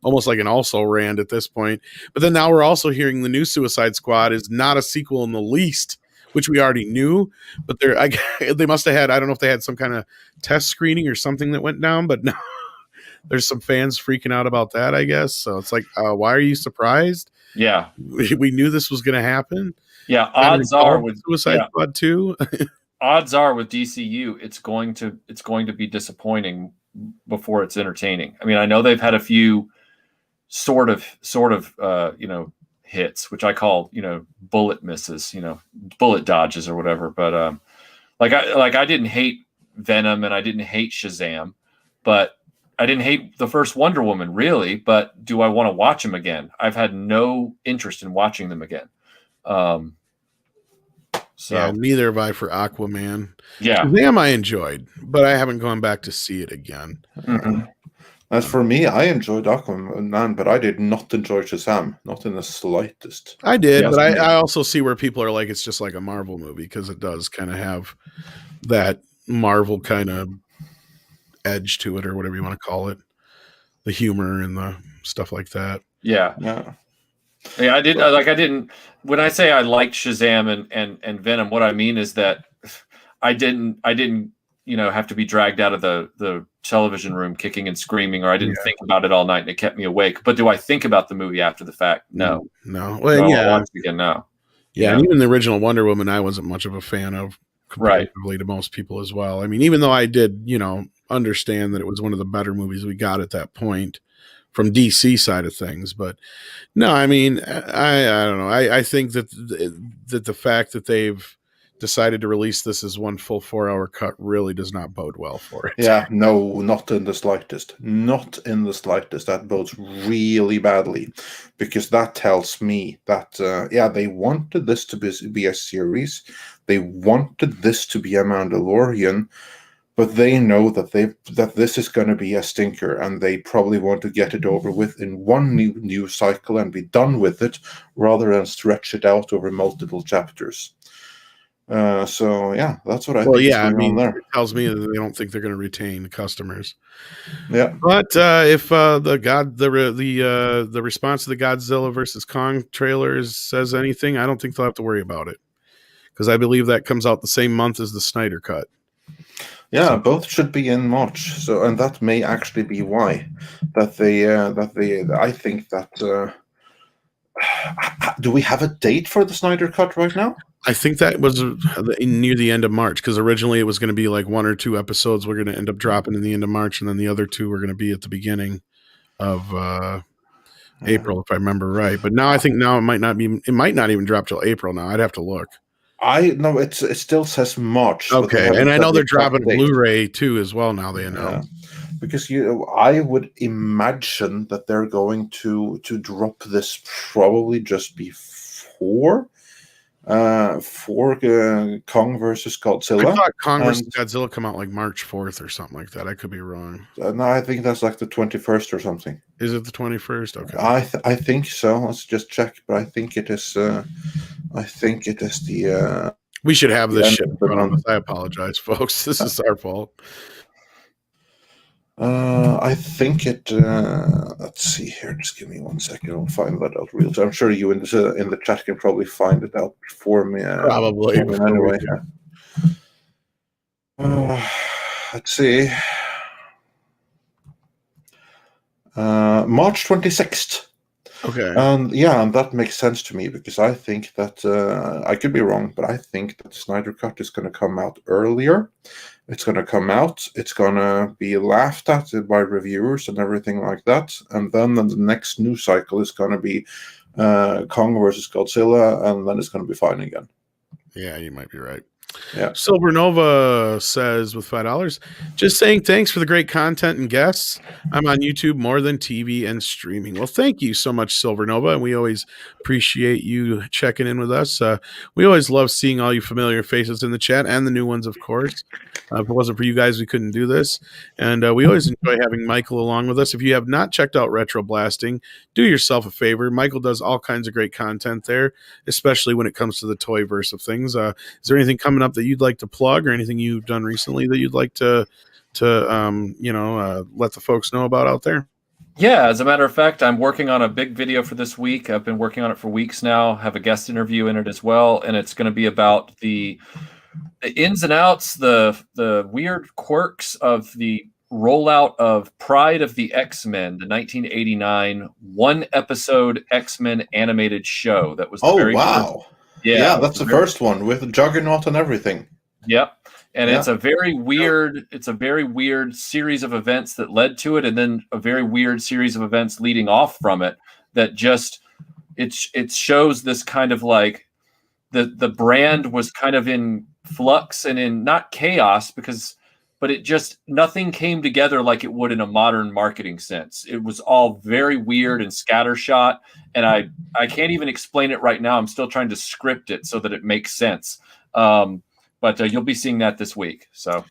almost like an also ran at this point. But then now we're also hearing the new Suicide Squad is not a sequel in the least, which we already knew. But they must have had, I don't know if they had some kind of test screening or something that went down, but no. There's some fans freaking out about that, I guess. So it's like, why are you surprised? Yeah. We knew this was going to happen. Yeah, odds are with Suicide Squad 2. Odds are with DCU, it's going to be disappointing before it's entertaining. I mean, I know they've had a few sort of hits, which I call bullet misses, bullet dodges or whatever. But I didn't hate Venom and I didn't hate Shazam, but I didn't hate the first Wonder Woman really. But do I want to watch them again? I've had no interest in watching them again. So yeah, neither have I for Aquaman. yeah. Shazam I enjoyed, but I haven't gone back to see it again. Mhm. As for me, I enjoyed Aquaman, but I did not enjoy Shazam, not in the slightest. I did, Yes, but me. I also see where people are like, it's just like a Marvel movie because it does kind of have that Marvel kind of edge to it, or whatever you want to call it, the humor and the stuff like that. Yeah. Yeah. Yeah, I did. Like, I didn't. When I say I liked Shazam and Venom, what I mean is that I didn't. Have to be dragged out of the television room kicking and screaming, or I didn't think about it all night and it kept me awake. But do I think about the movie after the fact? No. No. So Well, I'll yeah, watch it again now. yeah, and even the original Wonder Woman, I wasn't much of a fan of, comparatively to most people as well. I mean, even though I did, understand that it was one of the better movies we got at that point from DC side of things, but no, I mean, I don't know. I think that the fact that they've decided to release this as one full 4-hour cut really does not bode well for it. Yeah, no, not in the slightest. Not in the slightest. That bodes really badly, because that tells me that they wanted this to be a series. They wanted this to be a Mandalorian, but they know that this is going to be a stinker, and they probably want to get it over with in one new cycle and be done with it, rather than stretch it out over multiple chapters. So yeah, that's what I think is going on there. It tells me that they don't think they're going to retain customers. Yeah, but if the response to the Godzilla versus Kong trailers says anything, I don't think they'll have to worry about it, because I believe that comes out the same month as the Snyder Cut. Yeah, so both should be in March. So, and that may actually be why that they I think that. Do we have a date for the Snyder Cut right now? I think that was near the end of March, because originally it was going to be like 1 or 2 episodes we're going to end up dropping in the end of March, and then the other 2 were going to be at the beginning of April, if I remember right. But now I think it might not even drop till April now. I'd have to look. No, it still says March. Okay, and I know they're dropping a Blu-ray too as well now. They announced. Because I would imagine that they're going to drop this probably just before Kong versus Godzilla. I thought Kong versus Godzilla come out like March 4th or something like that. I could be wrong. No, I think that's like the 21st or something. Is it the 21st? Okay. I think so. Let's just check, but I think it is. I think it is the. We should have this shit in front of us. I apologize, folks. This is our fault. I think it. Let's see here. Just give me 1 second. I'll find that out real time. I'm sure you in the chat can probably find it out for me. Probably. Anyway. Let's see. March 26th. Okay. And that makes sense to me, because I think that I could be wrong, but I think that Snyder Cut is going to come out earlier. It's going to come out. It's going to be laughed at by reviewers and everything like that. And then the next news cycle is going to be Kong versus Godzilla, and then it's going to be fine again. Yeah, you might be right. Yeah. Silver Nova says with $5, just saying thanks for the great content and guests. I'm on YouTube more than TV and streaming. Well, thank you so much, Silver Nova, and we always appreciate you checking in with us. We always love seeing all you familiar faces in the chat, and the new ones, of course. If it wasn't for you guys, we couldn't do this. And we always enjoy having Michael along with us. If you have not checked out Retroblasting, do yourself a favor. Michael does all kinds of great content there, especially when it comes to the toy verse of things. Is there anything coming up that you'd like to plug, or anything you've done recently that you'd like to let the folks know about out there? Yeah, as a matter of fact, I'm working on a big video for this week. I've been working on it for weeks now. Have a guest interview in it as well, and it's going to be about the ins and outs, the weird quirks of the rollout of Pride of the X-Men, the 1989 one-episode X-Men animated show that was the very wow. Yeah, that's the first one with Juggernaut and everything. Yep. And it's a very weird series of events that led to it, and then a very weird series of events leading off from it that just it shows this kind of like the brand was kind of in flux and in not chaos, but but nothing came together like it would in a modern marketing sense. It was all very weird and scattershot, and I can't even explain it right now. I'm still trying to script it so that it makes sense. But you'll be seeing that this week. So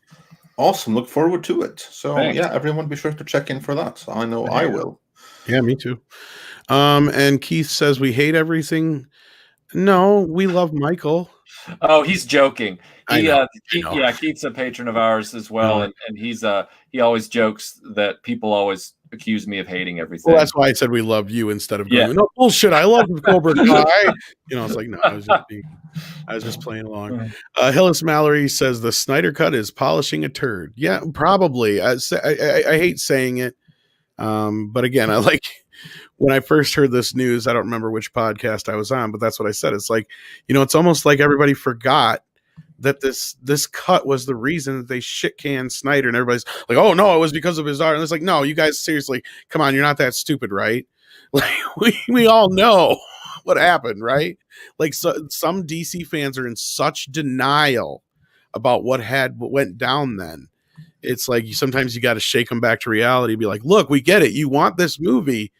awesome. Look forward to it. So Thanks. yeah, everyone be sure to check in for that. I know I will. Yeah, me too. And Keith says we hate everything. No, we love Michael. Oh, he's joking. I know. Yeah, Keith's a patron of ours as well, and he always jokes that people always accuse me of hating everything. Well, that's why I said we love you instead of going, no bullshit. I love Cobra Kai. It's like, no, I was just playing along. Hillis Mallory says the Snyder Cut is polishing a turd. Yeah, probably. I hate saying it, but again, I like. When I first heard this news, I don't remember which podcast I was on, but that's what I said. It's like, it's almost like everybody forgot that this cut was the reason that they shit canned Snyder, and everybody's like, oh no, it was because of his art. And it's like, no, you guys seriously, come on, you're not that stupid, right? Like we all know what happened, right? Like some DC fans are in such denial about what went down then. It's like sometimes you got to shake them back to reality, be like, look, we get it. You want this movie.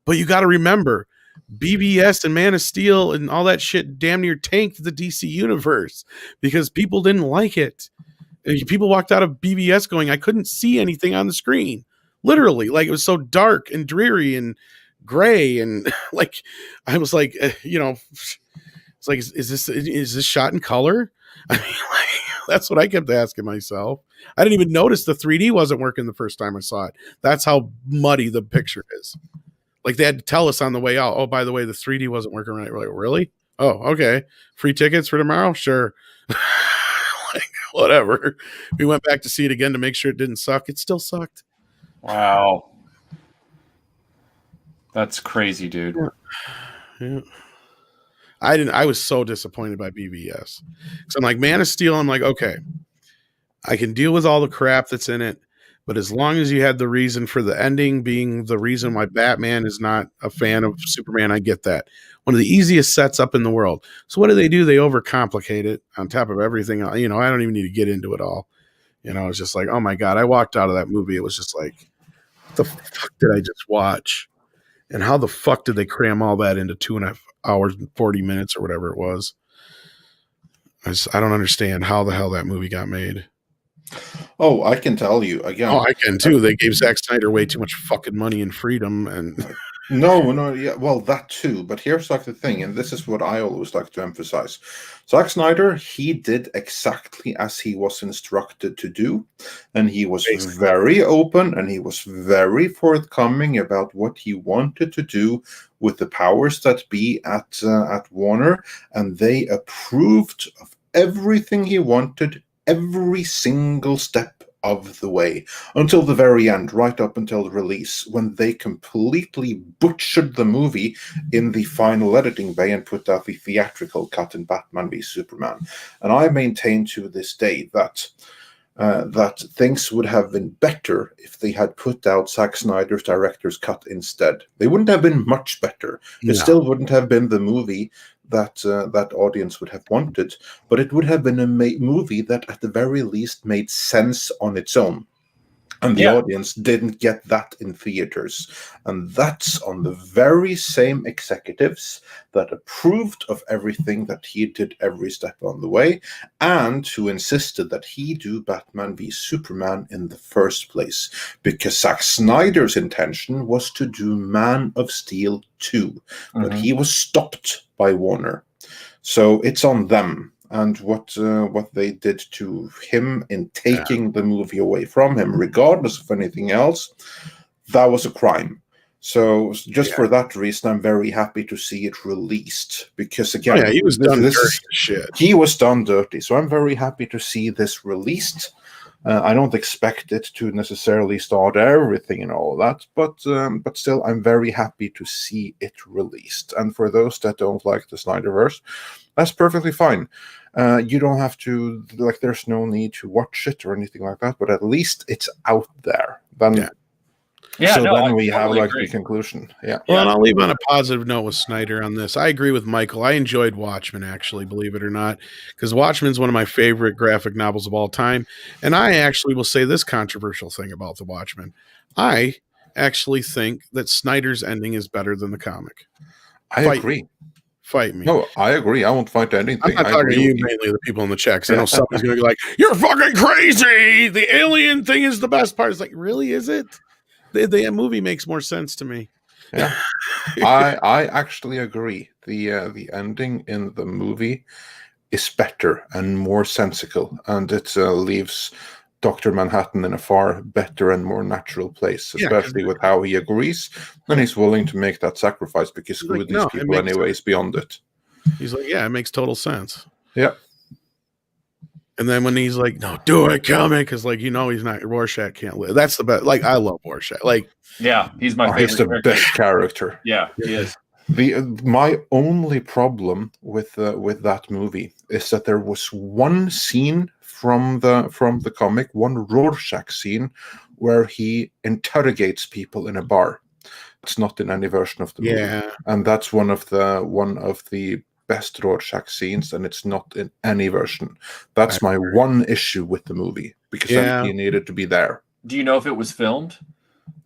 But you got to remember, BBS and Man of Steel and all that shit damn near tanked the DC universe because people didn't like it. People walked out of BBS going, I couldn't see anything on the screen. Literally, like it was so dark and dreary and gray. And like, I was like, it's like, is this shot in color? I mean, like, that's what I kept asking myself. I didn't even notice the 3D wasn't working the first time I saw it. That's how muddy the picture is. Like they had to tell us on the way out, oh, by the way, the 3D wasn't working right. We're like, really? Oh, okay. Free tickets for tomorrow? Sure. Like, whatever. We went back to see it again to make sure it didn't suck. It still sucked. Wow. That's crazy, dude. Yeah. I was so disappointed by BVS. So I'm like, Man of Steel, I'm like, okay, I can deal with all the crap that's in it. But as long as you had the reason for the ending being the reason why Batman is not a fan of Superman, I get that. One of the easiest sets up in the world. So what do? They overcomplicate it on top of everything. I don't even need to get into it all. It's just like, oh my God, I walked out of that movie. It was just like, what the fuck did I just watch? And how the fuck did they cram all that into 2.5 hours and 40 minutes or whatever it was? I don't understand how the hell that movie got made. Oh, I can tell you again. Oh, I can too. They gave Zack Snyder way too much fucking money and freedom, and no, yeah, well, that too. But here's like the thing, and this is what I always like to emphasize: Zack Snyder, he did exactly as he was instructed to do, and he was very open and he was very forthcoming about what he wanted to do with the powers that be at Warner, and they approved of everything he wanted. Every single step of the way until the very end, right up until the release, when they completely butchered the movie in the final editing bay and put out the theatrical cut in Batman v Superman. And I maintain to this day that things would have been better if they had put out Zack Snyder's director's cut instead. They wouldn't have been much better. It still wouldn't have been the movie that audience would have wanted, but it would have been a movie that at the very least made sense on its own. And the audience didn't get that in theaters. And that's on the very same executives that approved of everything that he did every step on the way, and who insisted that he do Batman v Superman in the first place. Because Zack Snyder's intention was to do Man of Steel 2, but he was stopped by Warner. So it's on them. And what they did to him in taking the movie away from him, regardless of anything else, that was a crime. So just for that reason, I'm very happy to see it released. Because again, he was done dirty as shit. He was done dirty. So I'm very happy to see this released. I don't expect it to necessarily start everything and all that, but still, I'm very happy to see it released. And for those that don't like the Snyderverse, that's perfectly fine. You don't have to, there's no need to watch it or anything like that, but at least it's out there. Then Yeah, So no, then I we have totally like agree. the conclusion. Yeah. Well, Yeah. and I'll leave on a positive note with Snyder on this. I agree with Michael. I enjoyed Watchmen, actually, believe it or not, because Watchmen's one of my favorite graphic novels of all time. And I actually will say this controversial thing about the Watchmen. I actually think that Snyder's ending is better than the comic. I agree. Fight me. No, I agree. I won't fight anything. I'm not I talking to agree you, with you. mainly the people in the chat, because I know somebody's going to be like, "You're fucking crazy. The alien thing is the best part." It's like, really, is it? The movie makes more sense to me. Yeah, I actually agree. The ending in the movie is better and more sensical, and it leaves Dr. Manhattan in a far better and more natural place, especially with how he agrees and he's willing to make that sacrifice because screw like, these no, people anyways beyond it. He's like, yeah, it makes total sense. Yeah. And then when he's like, no, do it, kill me, because like, he's not, Rorschach can't live. That's the best. Like, I love Rorschach. Like, yeah, he's my favorite. He's the best character. Yeah, he is. My only problem with that movie is that there was one scene from the comic, one Rorschach scene, where he interrogates people in a bar. It's not in any version of the movie, and that's one of the best Rorschach scenes, and it's not in any version. That's my one issue with the movie, because then he needed to be there. Do you know if it was filmed?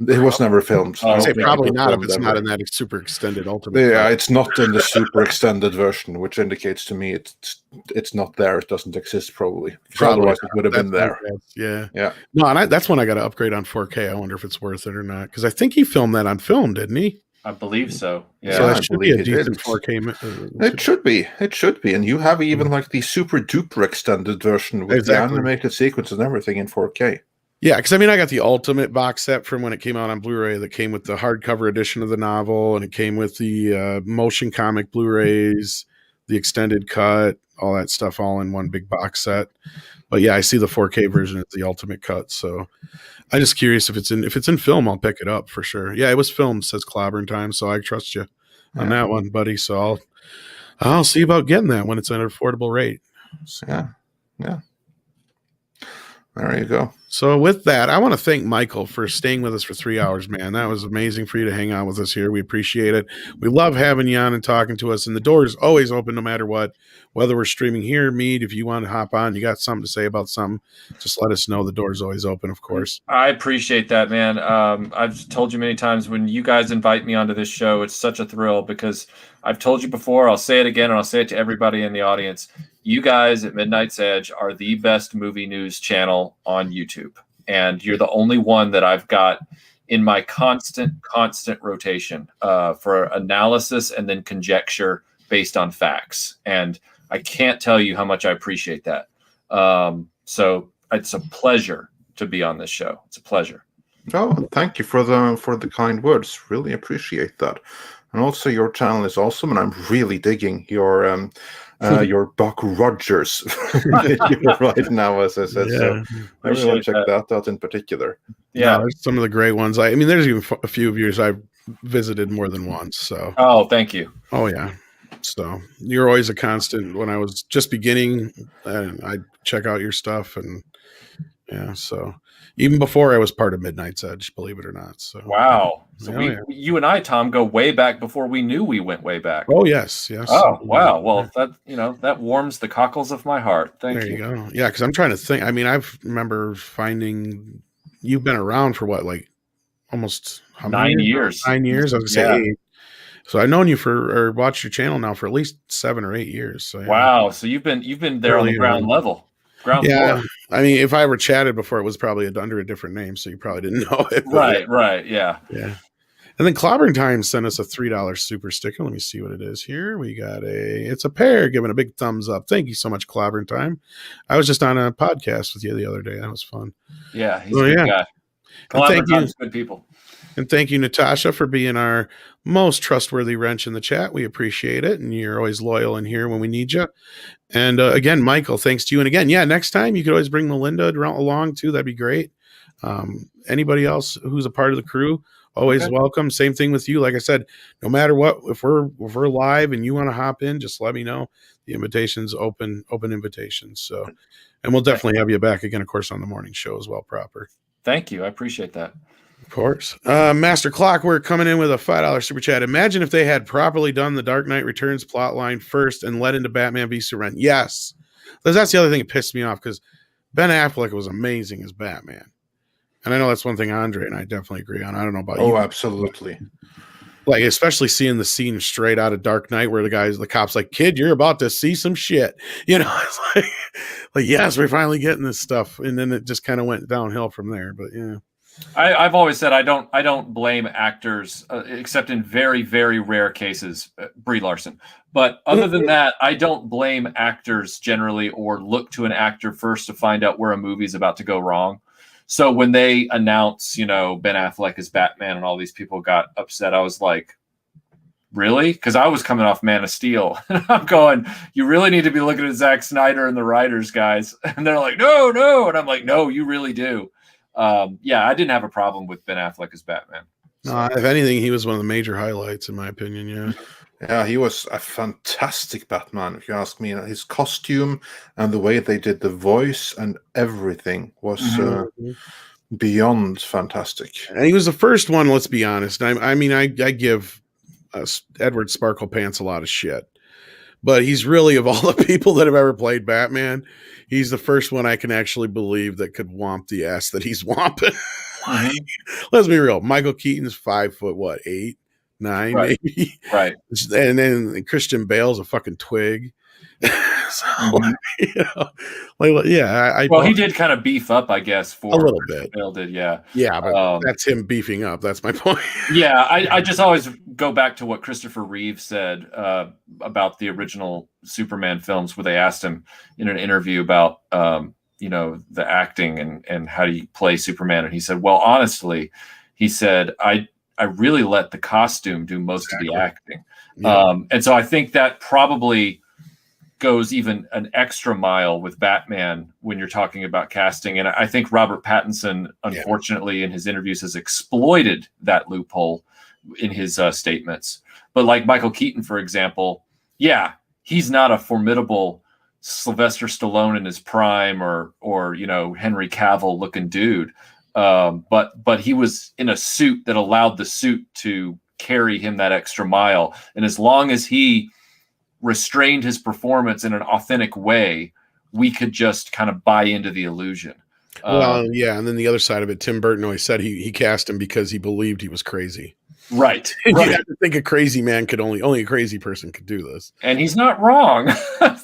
It was never filmed. I'd say probably not if it's not in that super extended Ultimate. Yeah, it's not in the super extended version, which indicates to me it's not there. It doesn't exist, probably. Otherwise, it would have been there. Yeah. No, and that's when I got to upgrade on 4K. I wonder if it's worth it or not, because I think he filmed that on film, didn't he? I believe so. Yeah, so that should be a decent 4K. It should be, and you have even like the super duper extended version with the animated sequences and everything in 4K. Yeah, because I mean, I got the Ultimate box set from when it came out on Blu-ray that came with the hardcover edition of the novel, and it came with the motion comic Blu-rays, the extended cut, all that stuff, all in one big box set. But yeah, I see the 4K version as the Ultimate cut. So I'm just curious if it's in film, I'll pick it up for sure. Yeah, it was filmed, says Clobbering Time, so I trust you on that one, buddy. So I'll see about getting that when it's at an affordable rate. So. Yeah. There you go. So with that, I want to thank Michael for staying with us for 3 hours, man. That was amazing for you to hang out with us here. We appreciate it. We love having you on and talking to us. And the door is always open no matter what, whether we're streaming here, Mead, if you want to hop on, you got something to say about something, just let us know. The door is always open, of course. I appreciate that, man. I've told you many times, when you guys invite me onto this show, it's such a thrill, because I've told you before, I'll say it again, and I'll say it to everybody in the audience. You guys at Midnight's Edge are the best movie news channel on YouTube. And you're the only one that I've got in my constant rotation for analysis and then conjecture based on facts. And I can't tell you how much I appreciate that. So it's a pleasure to be on this show. It's a pleasure. Oh, thank you for the kind words. Really appreciate that. And also, your channel is awesome, and I'm really digging your Buck Rogers video right now, as I said. So I really want to check that out in particular. Yeah, there's some of the great ones. I mean, there's even a few of yours I've visited more than once. So thank you. Oh yeah. So you're always a constant. When I was just beginning, I'd check out your stuff, and so even before I was part of Midnight's Edge, believe it or not. So wow. So you and I, Tom, go way back before we knew we went way back. Oh yes. Oh wow. Well, that warms the cockles of my heart. Thank you. There you go. Yeah, because I'm trying to think. I mean, I remember finding you've been around for what, like almost 9 years. 9 years. I was gonna say 8. So I've known you or watched your channel now for at least 7 or 8 years. So wow. So you've been there on the ground level. Floor. I mean, if I ever chatted before, it was probably under a different name, so you probably didn't know it. Right. Yeah. And then Clobbering Time sent us a $3 super sticker. Let me see what it is here. We got it's a pair giving a big thumbs up. Thank you so much, Clobbering Time. I was just on a podcast with you the other day. That was fun. Yeah, he's a good guy. Thank you. Good people. And thank you, Natasha, for being our most trustworthy wrench in the chat. We appreciate it. And you're always loyal in here when we need you. And again, Michael, thanks to you. And again, next time you could always bring Melinda along too. That'd be great. Anybody else who's a part of the crew, always welcome. Same thing with you. Like I said, no matter what, if we're live and you want to hop in, just let me know. The invitation's open invitations. So, and we'll definitely have you back again, of course, on the morning show as well. Proper. Thank you. I appreciate that. Of course. Master Clockwork coming in with a $5 super chat. Imagine if they had properly done the Dark Knight Returns plotline first and led into Batman v Superman. Yes. That's the other thing that pissed me off, because Ben Affleck was amazing as Batman. And I know that's one thing Andre and I definitely agree on. I don't know about you. Oh, absolutely. Like, especially seeing the scene straight out of Dark Knight where the cop's like, kid, you're about to see some shit. You know, it's like, yes, we're finally getting this stuff. And then it just kind of went downhill from there. But yeah. I've always said I don't blame actors except in very, very rare cases, Brie Larson. But other than that, I don't blame actors generally or look to an actor first to find out where a movie's about to go wrong. So when they announce, Ben Affleck as Batman and all these people got upset, I was like, really? Because I was coming off Man of Steel. And I'm going, you really need to be looking at Zack Snyder and the writers, guys. And they're like, no. And I'm like, no, you really do. I didn't have a problem with Ben Affleck as Batman. So. No, if anything, he was one of the major highlights, in my opinion. Yeah. Yeah, he was a fantastic Batman, if you ask me. His costume and the way they did the voice and everything was beyond fantastic. And he was the first one, let's be honest. I give Edward Sparkle Pants a lot of shit. But he's really, of all the people that have ever played Batman, he's the first one I can actually believe that could womp the ass that he's womping. Let's be real. Michael Keaton's 5'8", 9", right. maybe. Right. And then Christian Bale's a fucking twig. So, he did kind of beef up, I guess, for a little bit. Bale did, yeah. Yeah, but that's him beefing up. That's my point. Yeah, I just always go back to what Christopher Reeve said about the original Superman films, where they asked him in an interview about the acting and how do you play Superman, and he said, well, honestly, he said, I really let the costume do most of the acting. Yeah. And so I think that probably goes even an extra mile with Batman when you're talking about casting. And I think Robert Pattinson, unfortunately, in his interviews has exploited that loophole in his statements. But like Michael Keaton, for example, he's not a formidable Sylvester Stallone in his prime or Henry Cavill looking dude. But he was in a suit that allowed the suit to carry him that extra mile. And as long as he restrained his performance in an authentic way, we could just kind of buy into the illusion. And then the other side of it, Tim Burton always said he cast him because he believed he was crazy. Right. You have to think a crazy man could only a crazy person could do this. And he's not wrong.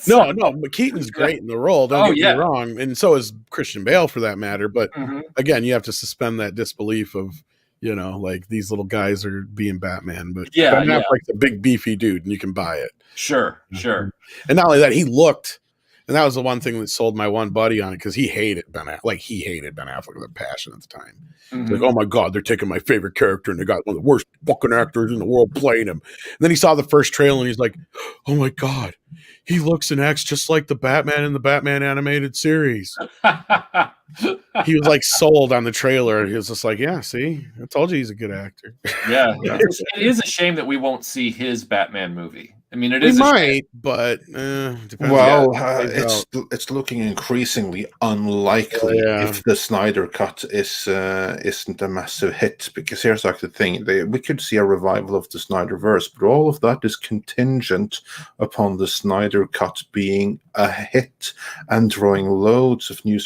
No, but Keaton's great in the role. Don't get me wrong. And so is Christian Bale for that matter. But again, you have to suspend that disbelief of, like these little guys are being Batman. But Ben Affleck's a big beefy dude and you can buy it. Sure. And not only that, he looked, and that was the one thing that sold my one buddy on it, because he hated Ben Affleck. Like, he hated Ben Affleck with a passion at the time. Like, oh my God, they're taking my favorite character and they got one of the worst fucking actors in the world playing him. And then he saw the first trailer and he's like, oh my God, he looks and acts just like the Batman in the Batman animated series. He was like sold on the trailer. He was just like, yeah, see, I told you he's a good actor. Yeah. It is a shame that we won't see his Batman movie. I mean, it is. We might, but depends. Well, it's looking increasingly unlikely if the Snyder cut isn't a massive hit. Because here's like the thing: we could see a revival of the Snyderverse, but all of that is contingent upon the Snyder cut being a hit and drawing loads of new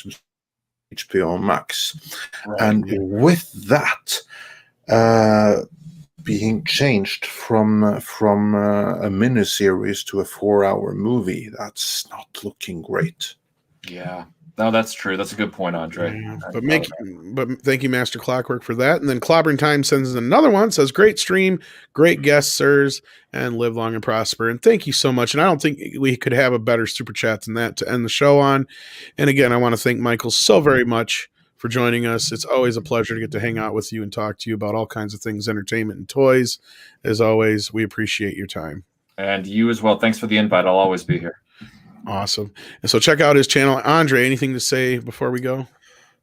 HBO Max, and with that. Being changed from a miniseries to a 4-hour movie, that's not looking great. Yeah, no, that's true. That's a good point, Andre. Yeah, but thank you, Master Clockwork, for that. And then Clobbering Time sends another one, says, great stream, great guests, sirs, and live long and prosper. And thank you so much. And I don't think we could have a better super chat than that to end the show on. And again, I want to thank Michael so very much for joining us. It's always a pleasure to get to hang out with you and talk to you about all kinds of things, entertainment and toys. As always, we appreciate your time. And you as well. Thanks for the invite. I'll always be here. Awesome. And so check out his channel. Andre, anything to say before we go?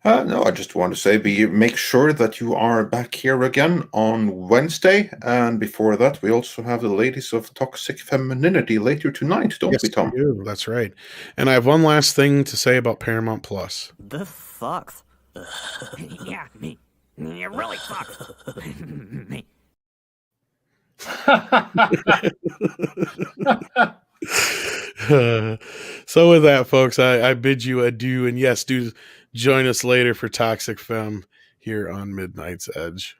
No, I just want to say make sure that you are back here again on Wednesday. And before that, we also have the Ladies of Toxic Femininity later tonight, don't we, Tom? We do. That's right. And I have one last thing to say about Paramount Plus. This sucks. Yeah, me. You really fuck. So with that, folks, I bid you adieu, and yes, do join us later for Toxic Femme here on Midnight's Edge.